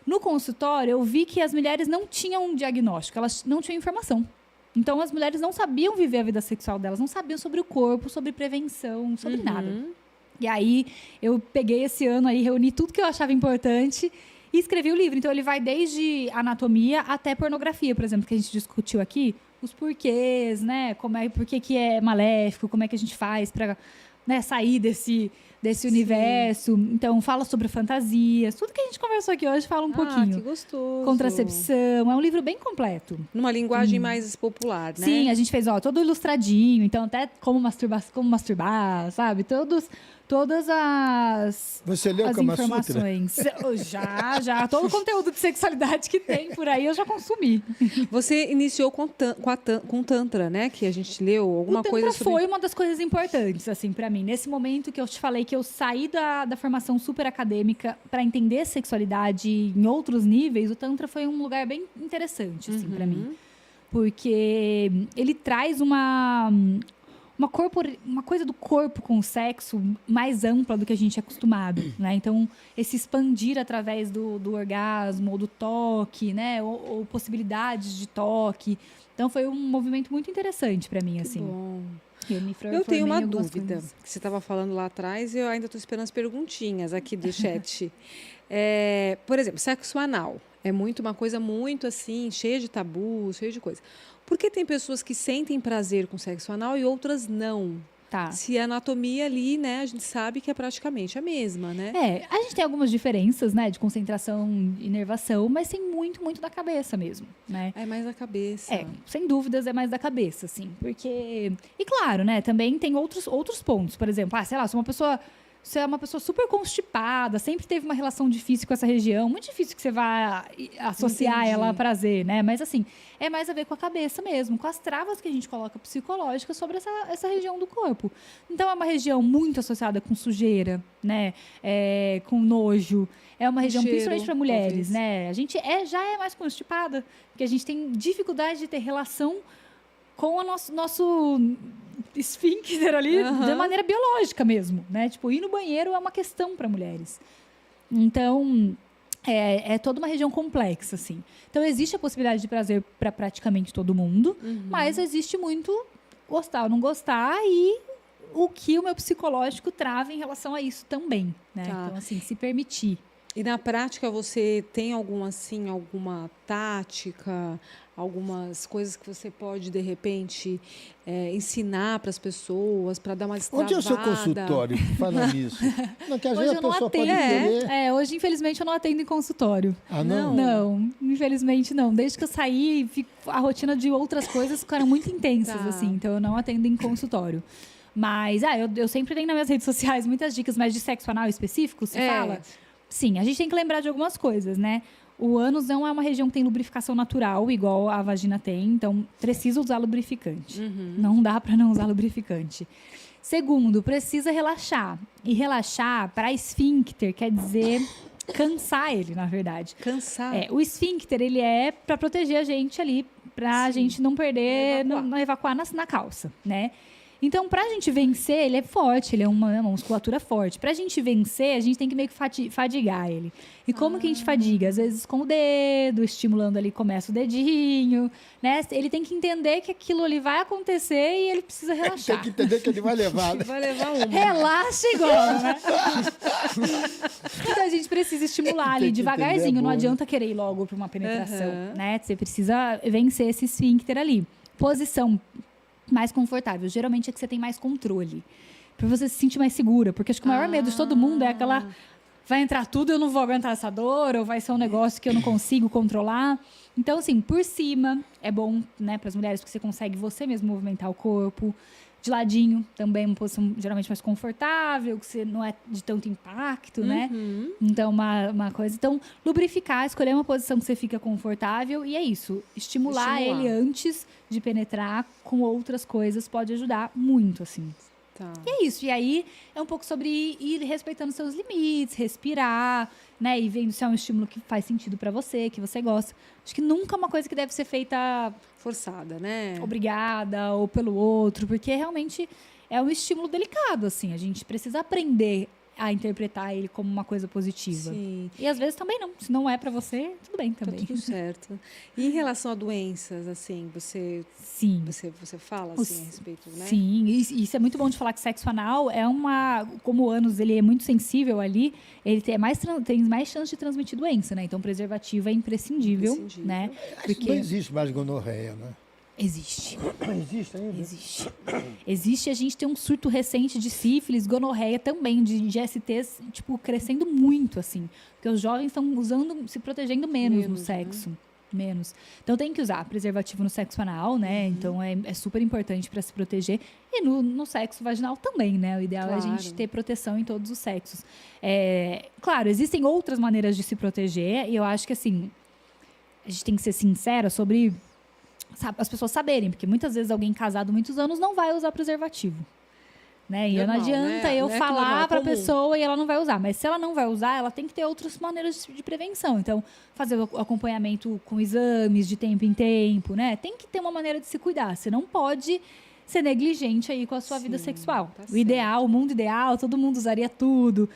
No consultório, eu vi que as mulheres não tinham um diagnóstico, elas não tinham informação. Então, as mulheres não sabiam viver a vida sexual delas, não sabiam sobre o corpo, sobre prevenção, sobre nada. E aí, eu peguei esse ano aí, reuni tudo que eu achava importante e escrevi o livro. Então, ele vai desde anatomia até pornografia, por exemplo, que a gente discutiu aqui. Os porquês, né? Por que é maléfico, como é que a gente faz para sair desse universo. Então, fala sobre fantasias. Tudo que a gente conversou aqui hoje fala um pouquinho. Que gostoso. Contracepção. É um livro bem completo. Numa linguagem mais popular, né? Sim, a gente fez todo ilustradinho. Então, até como masturbar, sabe? todas as Você leu as Kama Sutra? informações. Já. Todo o conteúdo de sexualidade que tem por aí eu já consumi. Você iniciou com Tantra, né? Que a gente leu alguma O Tantra coisa sobre... foi uma das coisas importantes, assim, para mim. Nesse momento que eu te falei que eu saí da formação super acadêmica para entender sexualidade em outros níveis, o Tantra foi um lugar bem interessante, assim, para mim. Porque ele traz uma coisa do corpo com o sexo mais ampla do que a gente é acostumado, né? Então, esse expandir através do orgasmo ou do toque, né? Ou possibilidades de toque. Então, foi um movimento muito interessante para mim, assim. Bom. Eu tenho uma algumas dúvida, coisas. que você estava falando lá atrás e eu ainda estou esperando as perguntinhas aqui do chat. Por exemplo, sexo anal. É uma coisa muito assim, cheia de tabus, cheia de coisa. Por que tem pessoas que sentem prazer com sexo anal e outras não? Tá. Se a anatomia ali, né, a gente sabe que é praticamente a mesma, né? A gente tem algumas diferenças, né? De concentração e inervação, mas tem muito, muito da cabeça mesmo, né? É mais a cabeça. Sem dúvidas é mais da cabeça, assim. Porque... E claro, né? Também tem outros pontos. Por exemplo, sei lá, se é uma pessoa super constipada, sempre teve uma relação difícil com essa região, muito difícil que você vá associar Entendi. ela a prazer, né? Mas, assim, é mais a ver com a cabeça mesmo, com as travas que a gente coloca psicológicas sobre essa região do corpo. Então, é uma região muito associada com sujeira, né? Com nojo. É uma região, cheiro, principalmente para mulheres, talvez. né? A gente já é mais constipada, porque a gente tem dificuldade de ter relação com o nosso esfíncter ali, de maneira biológica mesmo, né? Tipo, ir no banheiro é uma questão para mulheres. Então, é toda uma região complexa, assim. Então, existe a possibilidade de prazer para praticamente todo mundo, mas existe muito gostar ou não gostar e o que o meu psicológico trava em relação a isso também, né? Tá. Então, assim, se permitir. E na prática você tem alguma tática, algumas coisas que você pode, de repente, ensinar para as pessoas, para dar uma Onde destravada? é o seu consultório? Fala nisso. Não, que às Hoje vezes eu a não pessoa pode atendo. querer... Hoje, infelizmente, eu não atendo em consultório. Ah, não? Não, infelizmente não. Desde que eu saí, a rotina de outras coisas ficaram muito intensas, Tá. assim. Então, eu não atendo em consultório. Mas, eu sempre tenho nas minhas redes sociais muitas dicas, mas de sexo anal específico, você fala? Sim, a gente tem que lembrar de algumas coisas, né? O ânus não é uma região que tem lubrificação natural, igual a vagina tem. Então, precisa usar lubrificante. Não dá para não usar lubrificante. Segundo, precisa relaxar. E relaxar, para esfíncter, quer dizer cansar ele, na verdade. Cansar. O esfíncter, ele é para proteger a gente ali, para a gente não perder, não evacuar na calça, né? Então, pra gente vencer, ele é forte, ele é uma musculatura forte. Pra gente vencer, a gente tem que meio que fadigar ele. E como que a gente fadiga? Às vezes com o dedo, estimulando ali, começa o dedinho, né? Ele tem que entender que aquilo ali vai acontecer e ele precisa Tem relaxar. que entender que ele vai levar. Né? Vai levar uma. Relaxa igual, né? Então, a gente precisa estimular ali Tem que entender, devagarzinho. é Não bom, adianta querer ir logo para uma penetração, né? Você precisa vencer esse esfíncter ali. Posição mais confortável. Geralmente é que você tem mais controle. Pra você se sentir mais segura. Porque acho que o maior medo de todo mundo é aquela... Vai entrar tudo, eu não vou aguentar essa dor. Ou vai ser um negócio que eu não consigo controlar. Então, assim, por cima é bom, né, para as mulheres, porque você consegue você mesmo movimentar o corpo. De ladinho, também uma posição geralmente mais confortável, que você não é de tanto impacto, né? Então, uma coisa... Então, lubrificar, escolher uma posição que você fica confortável e é isso. Estimular ele antes de penetrar com outras coisas pode ajudar muito, assim. Tá. E é isso. E aí, é um pouco sobre ir respeitando seus limites, respirar, né? E vendo se é um estímulo que faz sentido pra você, que você gosta. Acho que nunca é uma coisa que deve ser feita... Forçada, né? Obrigada, ou pelo outro, porque realmente é um estímulo delicado, assim. A gente precisa aprender a interpretar ele como uma coisa positiva. Sim. E às vezes também não. Se não é pra você, tudo bem Tá também. tudo certo. E em relação a doenças, assim, você Sim. fala assim, a respeito, né? Sim, e isso é muito bom de falar que sexo anal é como o ânus ele é muito sensível ali, ele tem mais chance de transmitir doença, né? Então, preservativo é imprescindível, né? Não existe mais gonorreia, né? Existe. Existe ainda? Existe, a gente tem um surto recente de sífilis, gonorreia também, de STs, tipo, crescendo muito, assim. Porque os jovens estão se protegendo menos no sexo. Menos. Então tem que usar preservativo no sexo anal, né? Então é super importante para se proteger. E no sexo vaginal também, né? O ideal é a gente ter proteção em todos os sexos. Claro, existem outras maneiras de se proteger, e eu acho que assim, a gente tem que ser sincera sobre as pessoas saberem, porque muitas vezes alguém casado muitos anos não vai usar preservativo. Né? E Normal, não adianta né? eu Não é falar normal, para a comum. pessoa e ela não vai usar. Mas se ela não vai usar, ela tem que ter outras maneiras de prevenção. Então, fazer o acompanhamento com exames de tempo em tempo, né? Tem que ter uma maneira de se cuidar. Você não pode ser negligente aí com a sua vida sexual. tá O ideal, o mundo ideal, todo mundo usaria tudo.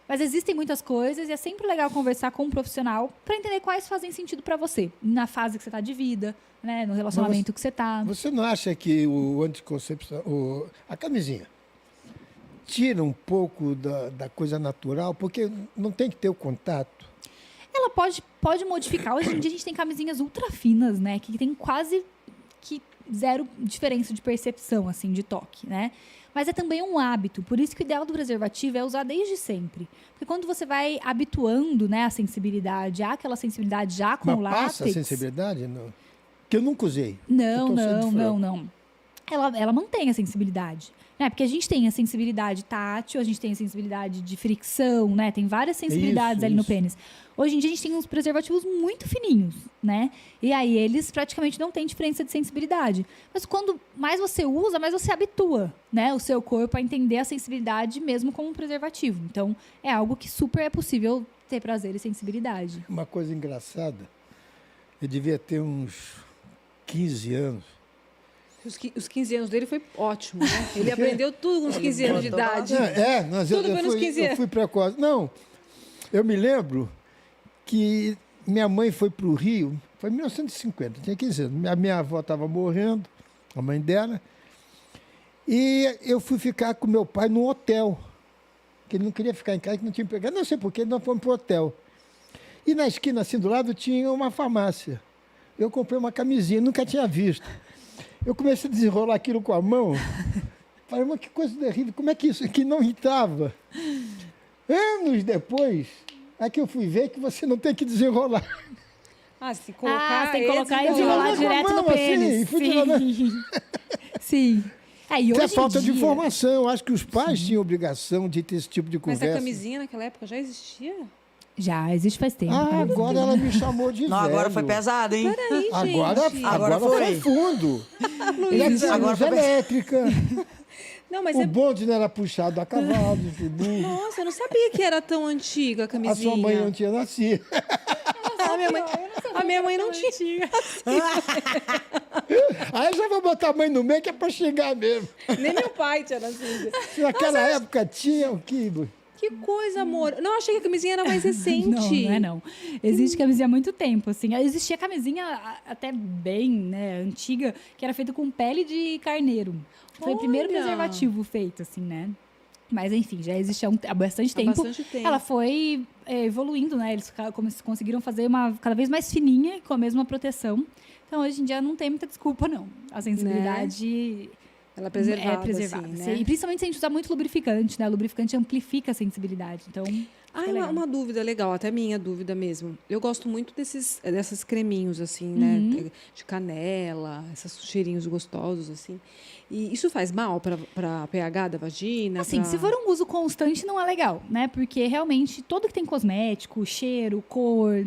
Mas existem muitas coisas e é sempre legal conversar com um profissional para entender quais fazem sentido para você. Na fase que você está de vida, né? No relacionamento que você está. Você não acha que o anticoncepção, a camisinha, tira um pouco da coisa natural? Porque não tem que ter o contato. Ela pode modificar. Hoje em dia a gente tem camisinhas ultra finas, né? Que tem quase que zero diferença de percepção, assim, de toque, né? Mas é também um hábito. Por isso que o ideal do preservativo é usar desde sempre. Porque quando você vai habituando, né, a sensibilidade, àquela sensibilidade já com o Mas látex... passa a sensibilidade? Não. Que eu nunca usei. Não, Eu tô sendo franco. não. Ela mantém a sensibilidade. Né? Porque a gente tem a sensibilidade tátil, a gente tem a sensibilidade de fricção, né? Tem várias sensibilidades ali no pênis. Hoje em dia a gente tem uns preservativos muito fininhos, né? E aí eles praticamente não têm diferença de sensibilidade. Mas quando mais você usa, mais você habitua, né? O seu corpo a entender a sensibilidade mesmo com um preservativo. Então é algo que super é possível ter prazer e sensibilidade. Uma coisa engraçada, eu devia ter uns 15 anos. Os 15 anos dele foi ótimo, né? Ele aprendeu tudo com os 15 anos de idade. Mas Tudo foi nos 15 eu anos. fui precoce. Não, eu me lembro que minha mãe foi para o Rio, foi em 1950, tinha 15 anos. A minha avó estava morrendo, a mãe dela, e eu fui ficar com meu pai num hotel, que ele não queria ficar em casa, que não tinha pegado. Não sei porquê, nós fomos para o hotel. E na esquina, assim, do lado, tinha uma farmácia. Eu comprei uma camisinha, nunca tinha visto. Eu comecei a desenrolar aquilo com a mão. Falei, mas que coisa terrível, como é que isso aqui não irritava? Anos depois, é que eu fui ver que você não tem que desenrolar. Se colocar, tem que colocar e desenrolar. desenrolar direto com a no mão, pênis. assim, fui desenrolando. Sim. E Isso hoje é falta em de dia- informação. Eu acho que os pais tinham obrigação de ter esse tipo de Mas conversa. a camisinha naquela época já existia? Já, existe faz tempo. Agora ela me chamou de Não, velho. agora foi pesado, hein? Peraí, Agora, gente. agora foi. foi fundo. Luísa. Agora Luz foi- elétrica. Não, mas O bonde não era puxado a cavalo, de burro. Nossa, eu não sabia que era tão antiga a A camisinha. sua mãe não tinha nascido. A minha mãe não tinha. Aí eu já vou botar a mãe no meio, que é pra xingar mesmo. Nem meu pai tinha nascido. Se naquela época tinha o que? Que coisa, amor. Não, achei que a camisinha era mais recente. Não é não. Existe camisinha há muito tempo, assim. Existia camisinha até bem, né, antiga, que era feita com pele de carneiro. Foi o primeiro Olha! preservativo feito, assim, né? Mas, enfim, já existe há bastante tempo. bastante tempo. Ela foi evoluindo, né? Eles conseguiram fazer uma cada vez mais fininha e com a mesma proteção. Então, hoje em dia, não tem muita desculpa, não. A sensibilidade... Ela é preservada, É preservada. assim, né? E principalmente se a gente usar muito lubrificante, né? O lubrificante amplifica a sensibilidade. Então, Ah, legal. uma dúvida legal, até minha dúvida mesmo. Eu gosto muito dessas creminhos, assim, né? De canela, esses cheirinhos gostosos, assim. E isso faz mal para pH da vagina? assim, se for um uso constante, não é legal, né? Porque realmente tudo que tem cosmético, cheiro, cor,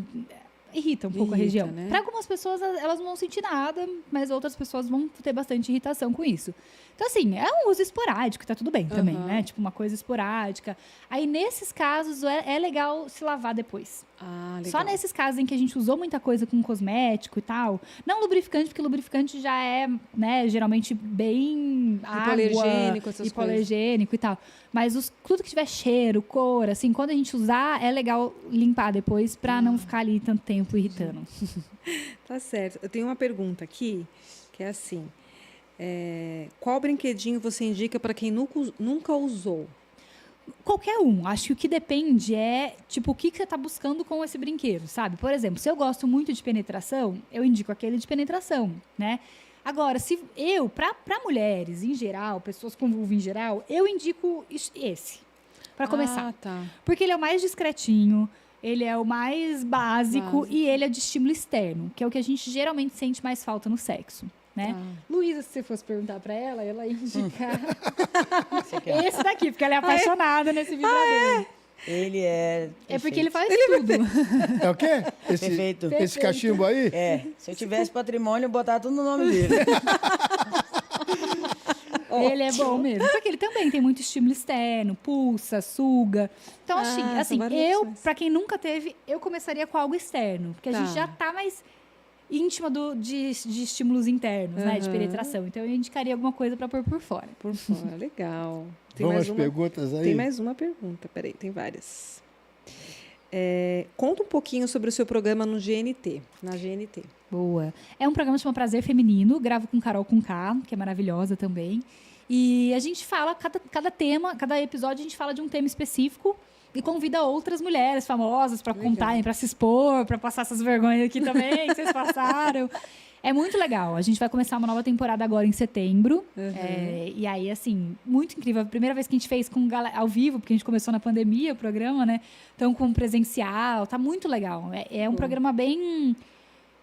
irrita um pouco a Irrita, região. né? Para algumas pessoas, elas não vão sentir nada, mas outras pessoas vão ter bastante irritação com isso. Então, assim, é um uso esporádico, tá tudo bem também, Aham. né? Tipo, uma coisa esporádica. Aí, nesses casos, é legal se lavar depois. Ah, legal. Só nesses casos em que a gente usou muita coisa com cosmético e tal. Não lubrificante, porque lubrificante já é, né, geralmente bem Hipoalergênico, essas hipoalergênico e tal. Mas tudo que tiver cheiro, cor, assim, quando a gente usar, é legal limpar depois pra não ficar ali tanto tempo irritando. Tá certo. Eu tenho uma pergunta aqui, que é assim. Qual brinquedinho você indica para quem nunca usou? Qualquer um. Acho que o que depende é, tipo, o que você tá buscando com esse brinquedo, sabe? Por exemplo, se eu gosto muito de penetração, eu indico aquele de penetração, né? Agora, pra mulheres em geral, pessoas com vulva em geral, eu indico esse, pra começar. Ah, tá. Porque ele é o mais discretinho, Ele é o mais básico Básico. e ele é de estímulo externo, que é o que a gente geralmente sente mais falta no sexo, né? Luísa, se você fosse perguntar pra ela, ela ia indicar Você quer? esse daqui, porque ela é apaixonada nesse vibrador. Ele é. É porque ele perfeito. faz tudo. É o quê? Perfeito. Esse cachimbo aí? É, se eu tivesse patrimônio, eu botava tudo no nome dele. Ele é bom mesmo. Porque ele também tem muito estímulo externo, pulsa, suga. Então, são assim, várias eu, opções. pra quem nunca teve, eu começaria com algo externo. Porque a Tá. gente já tá mais íntima de estímulos internos, né? De Aham. penetração. Então, eu indicaria alguma coisa pra pôr por fora. Por fora, legal. Tem Vamos mais às uma? perguntas aí? Tem mais uma pergunta, peraí, tem várias. Conta um pouquinho sobre o seu programa no GNT, na GNT. Boa. É um programa que chama Prazer Feminino. Gravo com Carol com K, que é maravilhosa também. E a gente fala, cada tema, cada episódio, a gente fala de um tema específico e convida outras mulheres famosas para contarem, para se expor, para passar essas vergonhas aqui também que vocês passaram. É muito legal. A gente vai começar uma nova temporada agora em setembro. E aí, assim, muito incrível. A primeira vez que a gente fez ao vivo, porque a gente começou na pandemia o programa, né? Então, com presencial, tá muito legal. É um programa bem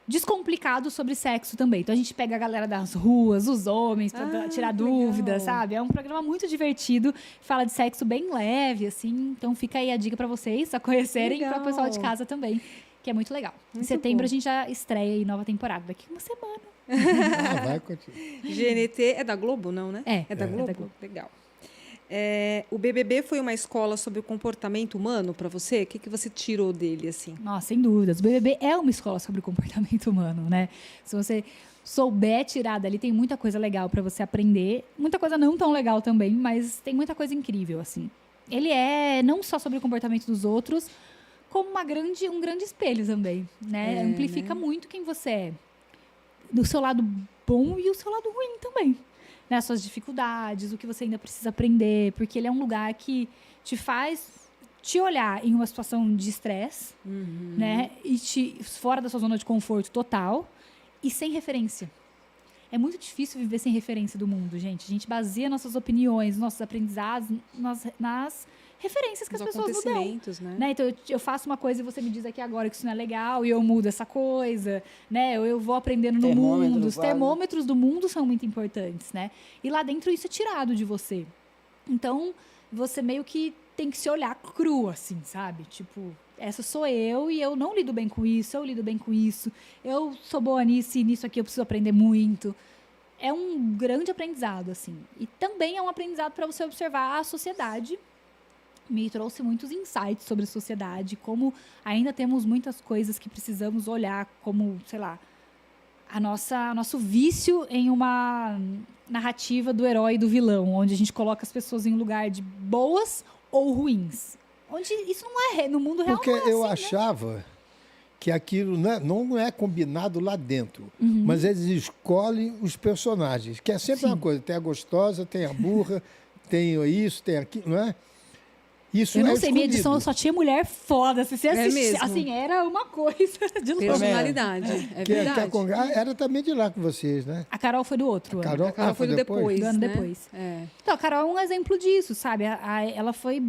descomplicado sobre sexo também. Então, a gente pega a galera das ruas, os homens, pra tirar que dúvidas, legal. sabe? É um programa muito divertido. Fala de sexo bem leve, assim. Então, fica aí a dica pra vocês, a conhecerem, e para o pessoal de Legal. casa também. Que é muito legal. Em Muito setembro bom. a gente já estreia aí nova temporada. Daqui uma semana. Ah, vai continuar. GNT é da Globo, não, né? É, da é Globo? da Globo. Legal. O BBB foi uma escola sobre o comportamento humano para você? O que você tirou dele, assim? Nossa, sem dúvidas. O BBB é uma escola sobre o comportamento humano, né? Se você souber tirar dali, tem muita coisa legal para você aprender. Muita coisa não tão legal também, mas tem muita coisa incrível, assim. Ele é não só sobre o comportamento dos outros, como um grande espelho também, né? Amplifica muito quem você é. Do seu lado bom e o seu lado ruim também. Né? As suas dificuldades, o que você ainda precisa aprender, porque ele é um lugar que te faz te olhar em uma situação de estresse, né? E fora da sua zona de conforto total e sem referência. É muito difícil viver sem referência do mundo, gente. A gente baseia nossas opiniões, nossos aprendizados nas referências que Os as pessoas nos dão. acontecimentos, né? Né? Então, eu faço uma coisa e você me diz aqui agora que isso não é legal e eu mudo essa coisa, né? Ou eu vou aprendendo no Termômetro mundo. do Os quadro. termômetros do mundo são muito importantes, né? E lá dentro isso é tirado de você. Então, você meio que tem que se olhar cru, assim, sabe? Tipo, essa sou eu e eu não lido bem com isso, eu lido bem com isso. Eu sou boa nisso e nisso aqui eu preciso aprender muito. É um grande aprendizado, assim. E também é um aprendizado para você observar a sociedade. Me trouxe muitos insights sobre a sociedade, como ainda temos muitas coisas que precisamos olhar, como, sei lá, nosso vício em uma narrativa do herói e do vilão, onde a gente coloca as pessoas em um lugar de boas ou ruins. Onde isso não é, no mundo real Porque não é eu assim, né? achava que aquilo não é combinado lá dentro, Uhum. mas eles escolhem os personagens, que é sempre uma coisa. Tem a gostosa, tem a burra, tem isso, tem aquilo, não é? Isso Eu não é sei, minha edição escolhido. só tinha mulher foda. Se você assistir, mesmo. assim, era uma coisa de louco. Personalidade, é Que verdade. a Conga era também de lá com vocês, né? A Carol foi do outro ano. Carol, A Carol foi do depois, Do ano né? depois. É. Então, a Carol é um exemplo disso, sabe? Ela foi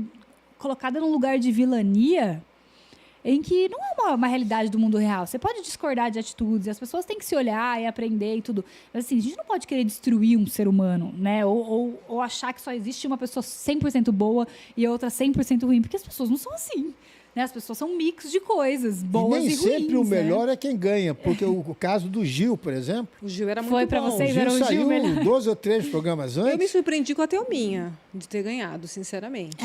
colocada num lugar de vilania em que não é uma realidade do mundo real. Você pode discordar de atitudes, as pessoas têm que se olhar e aprender e tudo. Mas, assim, a gente não pode querer destruir um ser humano, né? Ou achar que só existe uma pessoa 100% boa e outra 100% ruim, porque as pessoas não são assim. Né? As pessoas são um mix de coisas, boas e nem e ruins. sempre o né? melhor é quem ganha, porque o caso do Gil, por exemplo, O Gil era muito Foi pra bom. o vocês, Gil era o Gil saiu melhor. 2 ou 3 programas Eu me antes. surpreendi com a Thelminha de ter ganhado, sinceramente.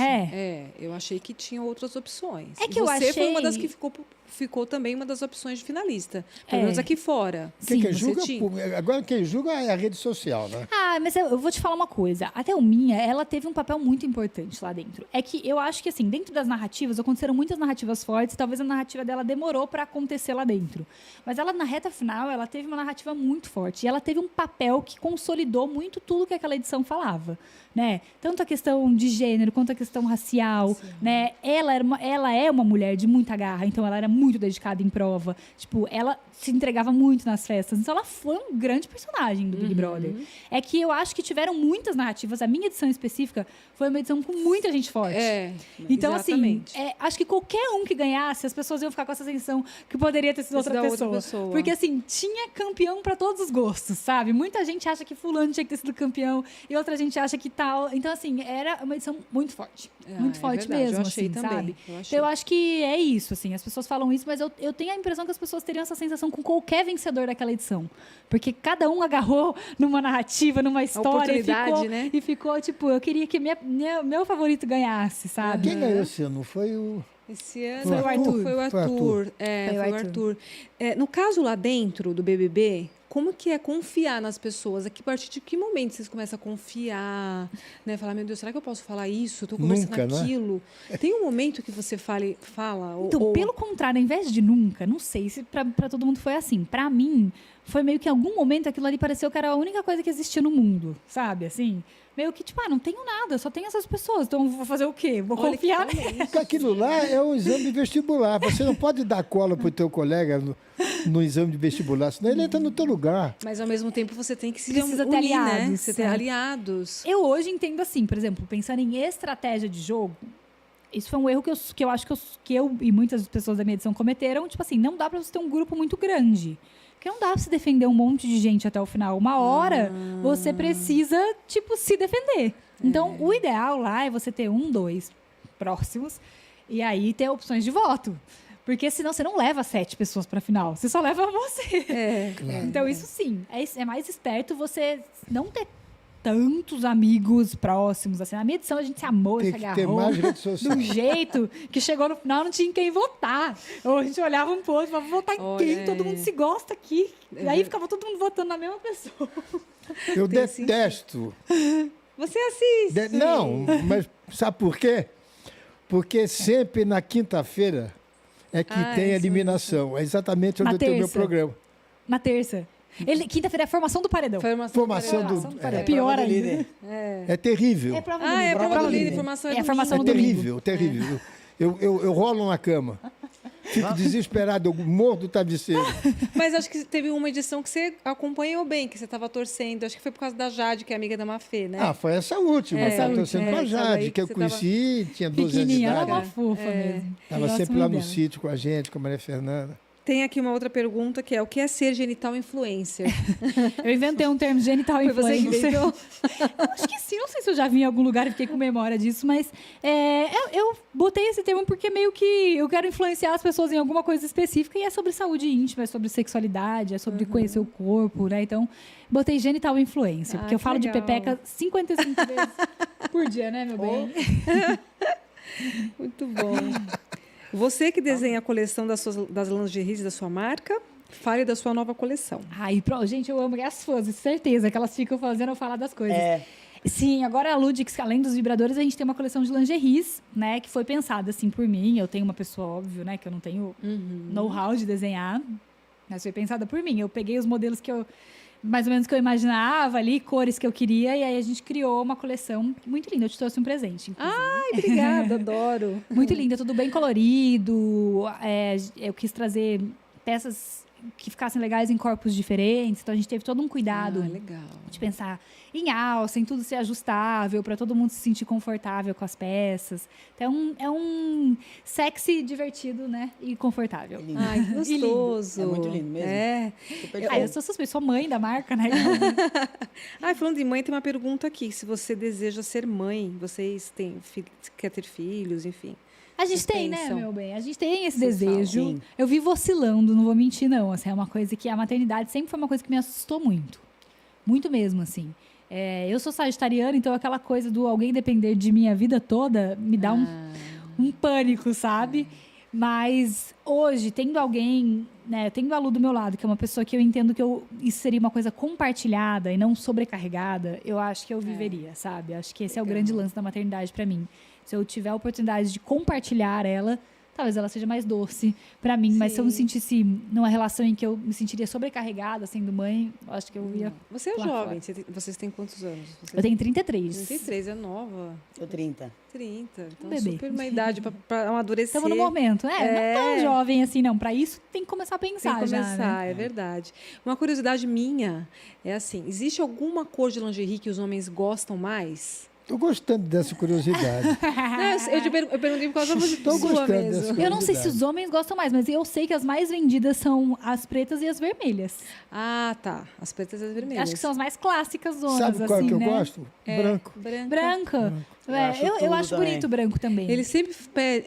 Eu achei que tinha outras opções. É que E eu você foi uma achei- das que ficou também uma das opções de finalista. É. Pelo menos aqui fora. Quem Sim, julga, você tinha. agora quem julga é a rede social, né? Ah, mas eu vou te falar uma coisa. A Thelminha, ela teve um papel muito importante lá dentro. É que eu acho que, assim, dentro das narrativas, aconteceram muitas narrativas fortes, talvez a narrativa dela demorou para acontecer lá dentro. Mas ela, na reta final, ela teve uma narrativa muito forte. E ela teve um papel que consolidou muito tudo que aquela edição falava, né? Tanto tanto a questão de gênero quanto a questão racial, né? Ela é uma mulher de muita garra, então ela era muito dedicada em prova. Tipo, ela se entregava muito nas festas. Então ela foi um grande personagem do Big Brother. É que eu acho que tiveram muitas narrativas. A minha edição específica foi uma edição com muita gente forte. Então, exatamente. assim, acho que qualquer um que ganhasse, as pessoas iam ficar com essa sensação que poderia ter sido outra pessoa. Porque, assim, tinha campeão para todos os gostos, sabe? Muita gente acha que fulano tinha que ter sido campeão e outra gente acha que tal. Então, assim, era uma edição muito forte. Muito forte verdade. mesmo, Eu achei assim, também. sabe? Eu achei. Então, eu acho que é isso, assim. As pessoas falam isso, mas eu tenho a impressão que as pessoas teriam essa sensação com qualquer vencedor daquela edição. Porque cada um agarrou numa narrativa, numa história e ficou, tipo, eu queria que meu favorito ganhasse, sabe? Quem ganhou esse ano? Foi o... Esse ano Foi o Arthur. Foi o Arthur. Foi o Arthur. No caso lá dentro do BBB, como que é confiar nas pessoas? A partir de que momento vocês começam a confiar? Né? Falar, meu Deus, será que eu posso falar isso? Estou conversando Nunca, aquilo. Né? Tem um momento que você fala? Então, pelo contrário, ao invés de nunca, não sei se para todo mundo foi assim. Para mim, foi meio que em algum momento aquilo ali pareceu que era a única coisa que existia no mundo, sabe? Assim, meio que, tipo, não tenho nada, só tenho essas pessoas, então vou fazer o quê? Vou confiar neles. Porque aquilo lá é um exame vestibular. Você não pode dar cola pro teu colega no exame de vestibular, senão ele entra no teu lugar. Mas, ao mesmo tempo, você tem que se Precisa ter unir, aliados, né? Você ter aliados. Eu hoje entendo assim, por exemplo, pensando em estratégia de jogo, isso foi um erro que eu acho que eu e muitas pessoas da minha edição cometeram. Tipo assim, não dá pra você ter um grupo muito grande. Porque não dá pra se defender um monte de gente até o final. Uma hora, você precisa, tipo, se defender. Então, o ideal lá é você ter 1, 2 próximos e aí ter opções de voto. Porque senão você não leva 7 pessoas pra final. Você só leva você. Então, isso sim. É mais esperto você não ter tantos amigos próximos. Assim, na minha edição, a gente se amou, Tem se que ter agarrou. mais rede social. De um jeito que chegou no final, não tinha em quem votar. Ou a gente olhava um pouco e falava, votar em quem? Todo mundo se gosta aqui. E aí ficava todo mundo votando na mesma pessoa. Eu detesto. Você assiste. Não, mas sabe por quê? Porque sempre na quinta-feira é que tem eliminação. É exatamente onde eu tenho meu programa. Na terça. Quinta-feira é a formação do paredão. Formação do paredão. Pior ainda. É terrível. É prova do É líder. prova do líder, formação É a formação É no domingo. terrível, terrível. Eu rolo na cama. Fico desesperado, eu morro do travesseiro. Mas acho que teve uma edição que você acompanhou bem, que você estava torcendo. Acho que foi por causa da Jade, que é amiga da Mafê, né? Ah, foi essa última. Eu estava torcendo com a essa Jade, daí que eu que você conheci, tinha 12 anos de Pequenininha, ela é idade. uma fofa mesmo. Estava Eu gosto sempre muito lá no dela. sítio com a gente, com a Maria Fernanda. Tem aqui uma outra pergunta, que é o que é ser genital influencer? Eu inventei um termo genital Foi você que influencer. inventou? Eu acho que sim, não sei se eu já vi em algum lugar e fiquei com memória disso, mas eu botei esse termo porque meio que eu quero influenciar as pessoas em alguma coisa específica e é sobre saúde íntima, é sobre sexualidade, é sobre conhecer o corpo, né? Então, botei genital influencer, porque eu que falo legal. de pepeca 55 vezes por dia, né, meu bem? Muito bom. Você que desenha a coleção das lingeries da sua marca, fale da sua nova coleção. Ai, gente, eu amo as fãs, certeza que elas ficam fazendo eu falar das coisas. Sim, agora a Ludix, além dos vibradores, a gente tem uma coleção de lingeries, né? Que foi pensada, assim, por mim. Eu tenho uma pessoa, óbvio, né? Que eu não tenho know-how de desenhar. Mas foi pensada por mim. Eu peguei os modelos que eu... Mais ou menos que eu imaginava ali, cores que eu queria. E aí a gente criou uma coleção muito linda. Eu te trouxe um presente, inclusive. Ai, obrigada, adoro. Muito linda, tudo bem colorido. Eu quis trazer peças que ficassem legais em corpos diferentes. Então, a gente teve todo um cuidado Legal. de pensar em alça, em tudo ser ajustável, para todo mundo se sentir confortável com as peças. Então, é um sexy divertido, né? E confortável. Ai, que gostoso. É muito lindo mesmo. Eu sou suspeita, sou mãe da marca, né? Falando de mãe, tem uma pergunta aqui. Se você deseja ser mãe, vocês quer ter filhos, enfim. A gente Vocês tem, né, pensam? meu bem? A gente tem esse Vocês desejo. falam. Sim. Eu vivo oscilando, não vou mentir, não. Assim, é uma coisa que a maternidade sempre foi uma coisa que me assustou muito. Muito mesmo, assim. Eu sou sagitariana, então aquela coisa do alguém depender de mim a vida toda me dá um pânico, sabe? Mas hoje, tendo alguém, né, tendo a Lu do meu lado, que é uma pessoa que eu entendo que isso seria uma coisa compartilhada e não sobrecarregada, eu acho que eu viveria, sabe? Acho que esse é o grande lance da maternidade para mim. Se eu tiver a oportunidade de compartilhar ela, talvez ela seja mais doce pra mim. Mas se eu me Sim. sentisse numa relação em que eu me sentiria sobrecarregada sendo mãe, eu acho que eu ia... Você é Lá jovem. Vocês têm quantos anos? Você Eu tenho 33. 33, é nova. Eu 30. 30. Então, bebê. super uma idade pra amadurecer. Estamos no momento. Não é tão jovem assim, não. Pra isso, tem que começar a Tem pensar que já, começar, né? é verdade. Uma curiosidade minha é assim: existe alguma cor de lingerie que os homens gostam mais? Estou gostando dessa curiosidade. Não, eu perguntei por causa da Estou sua gostando mesmo. dessa Eu não sei se curiosidade. os homens gostam mais, mas eu sei que as mais vendidas são as pretas e as vermelhas. Ah, tá. As pretas e as vermelhas. Acho que são as mais clássicas zonas, Sabe qual assim, que eu né? gosto? Branco. branca. Branca. Eu É, acho eu tudo acho também. bonito o branco também. Ele sempre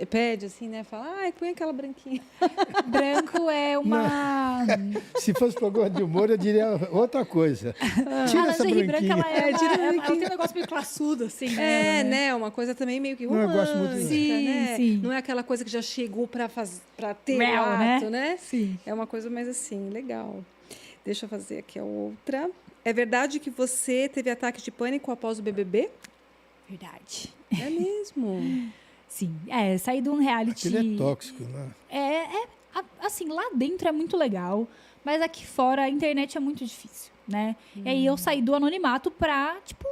pede assim, né? Fala, ai, põe aquela branquinha. Branco é uma... Se fosse programa de humor, eu diria outra coisa. Tira a essa lingerie branca, branquinha. ela tem um negócio meio classudo, assim. É, né? Uma coisa também meio que Não, eu romântica, gosto muito disso. Sim, né? sim. Não é aquela coisa que já chegou pra ter o Real, ato, né? Sim. É uma coisa mais assim, legal. Deixa eu fazer aqui a outra. É verdade que você teve ataque de pânico após o BBB? Verdade. É mesmo? Sim. É, sair de um reality... Aquele é tóxico, né? Assim, lá dentro é muito legal, mas aqui fora a internet é muito difícil, né? E aí eu saí do anonimato pra, tipo,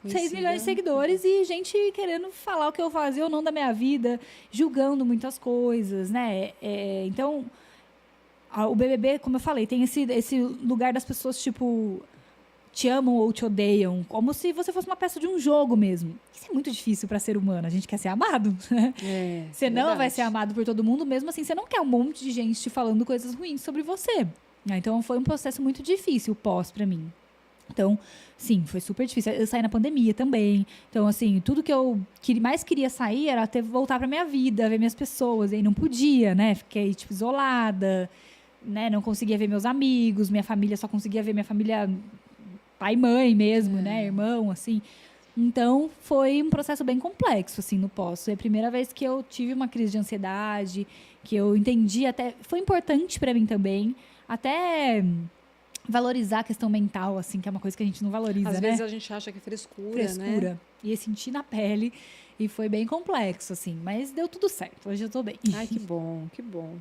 6 Conhecida. milhões de seguidores e gente querendo falar o que eu fazia ou não da minha vida, julgando muitas coisas, né? Então, o BBB, como eu falei, tem esse lugar das pessoas, tipo, te amam ou te odeiam, como se você fosse uma peça de um jogo mesmo. Isso é muito difícil pra ser humano, a gente quer ser amado, né? É, Você não vai verdade. ser amado por todo mundo, mesmo assim, você não quer um monte de gente te falando coisas ruins sobre você. Então, foi um processo muito difícil pós pra mim. Então, sim, foi super difícil. Eu saí na pandemia também. Então, assim, tudo que eu mais queria sair era voltar pra minha vida, ver minhas pessoas. E aí não podia, né? Fiquei, tipo, isolada, né? Não conseguia ver meus amigos, minha família, só conseguia ver minha família pai e mãe mesmo, né? Irmão, assim. Então, foi um processo bem complexo, assim, no pós. Foi a primeira vez que eu tive uma crise de ansiedade, que eu entendi até... Foi importante pra mim também, até valorizar a questão mental, assim, que é uma coisa que a gente não valoriza, Às né? vezes a gente acha que é frescura, né? Frescura. E eu senti na pele, e foi bem complexo, assim. Mas deu tudo certo, hoje eu tô bem. Ai, que bom, que bom.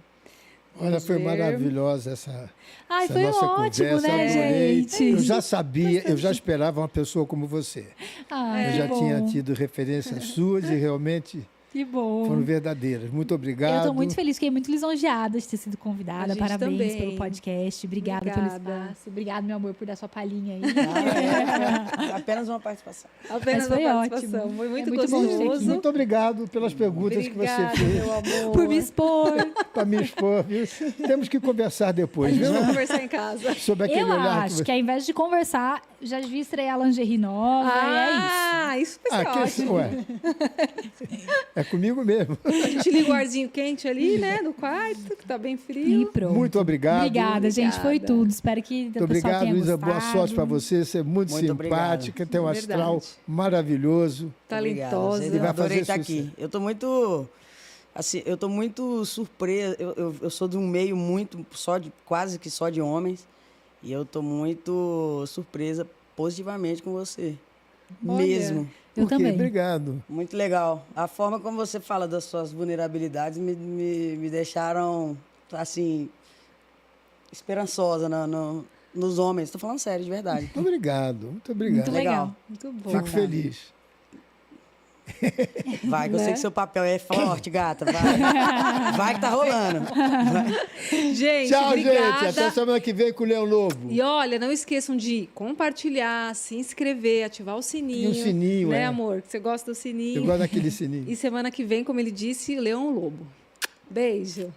Olha, Vamos foi ver. maravilhosa essa Ai, essa foi nossa ótimo, conversa. né, Adorei. gente? Eu já sabia, eu já esperava uma pessoa como você. Ai, Eu que já bom. tinha tido referências suas e realmente Que bom. foram verdadeiras. Muito obrigado. Eu tô muito feliz, fiquei muito lisonjeada de ter sido convidada. A gente Parabéns também. pelo podcast. Obrigada pelo Obrigada. espaço. Obrigado, meu amor, por dar sua palhinha aí. Foi apenas uma participação. Apenas Mas foi uma participação. ótimo. Foi muito, É muito bom ter aqui. gostoso. Muito obrigado pelas perguntas Obrigada, que você fez meu amor. Por me expor. para me expor. Viu? Temos que conversar depois, viu? Vamos conversar em casa. Sobre aquele Eu olhar acho que ao invés de conversar, já devia estrear lingerie nova e é isso. Ah, isso vai ser que ótimo. ué. É comigo mesmo. A gente liga o arzinho quente ali, né? No quarto, que tá bem E frio. pronto. Muito obrigado. Obrigada, gente. Foi Obrigada. tudo. Espero que o Muito pessoal obrigado, tenha Luísa. gostado. Boa sorte para você. Você é muito, Muito simpática, tem um Verdade. astral maravilhoso. Talentosa. Obrigado, vai adorei fazer estar sucesso. aqui. Eu tô muito surpresa. Eu sou de um meio muito quase que só de homens. E eu tô muito surpresa positivamente com você. Olha. Mesmo. Eu Por quê? também. Obrigado. Muito legal. A forma como você fala das suas vulnerabilidades me deixaram, assim, esperançosa nos homens. Estou falando sério, de verdade. Obrigado. Muito obrigado. Muito legal. Muito bom. Fico feliz. Vai, que eu Né? sei que seu papel é forte, gata. Vai. Vai que tá rolando. Vai. Gente, Tchau, obrigada. gente. Até semana que vem com o Leão Lobo. E olha, não esqueçam de compartilhar, se inscrever, ativar o sininho. E o sininho, né, é. amor? Que você gosta do sininho. Eu gosto daquele sininho. E semana que vem, como ele disse, Leão Lobo. Beijo.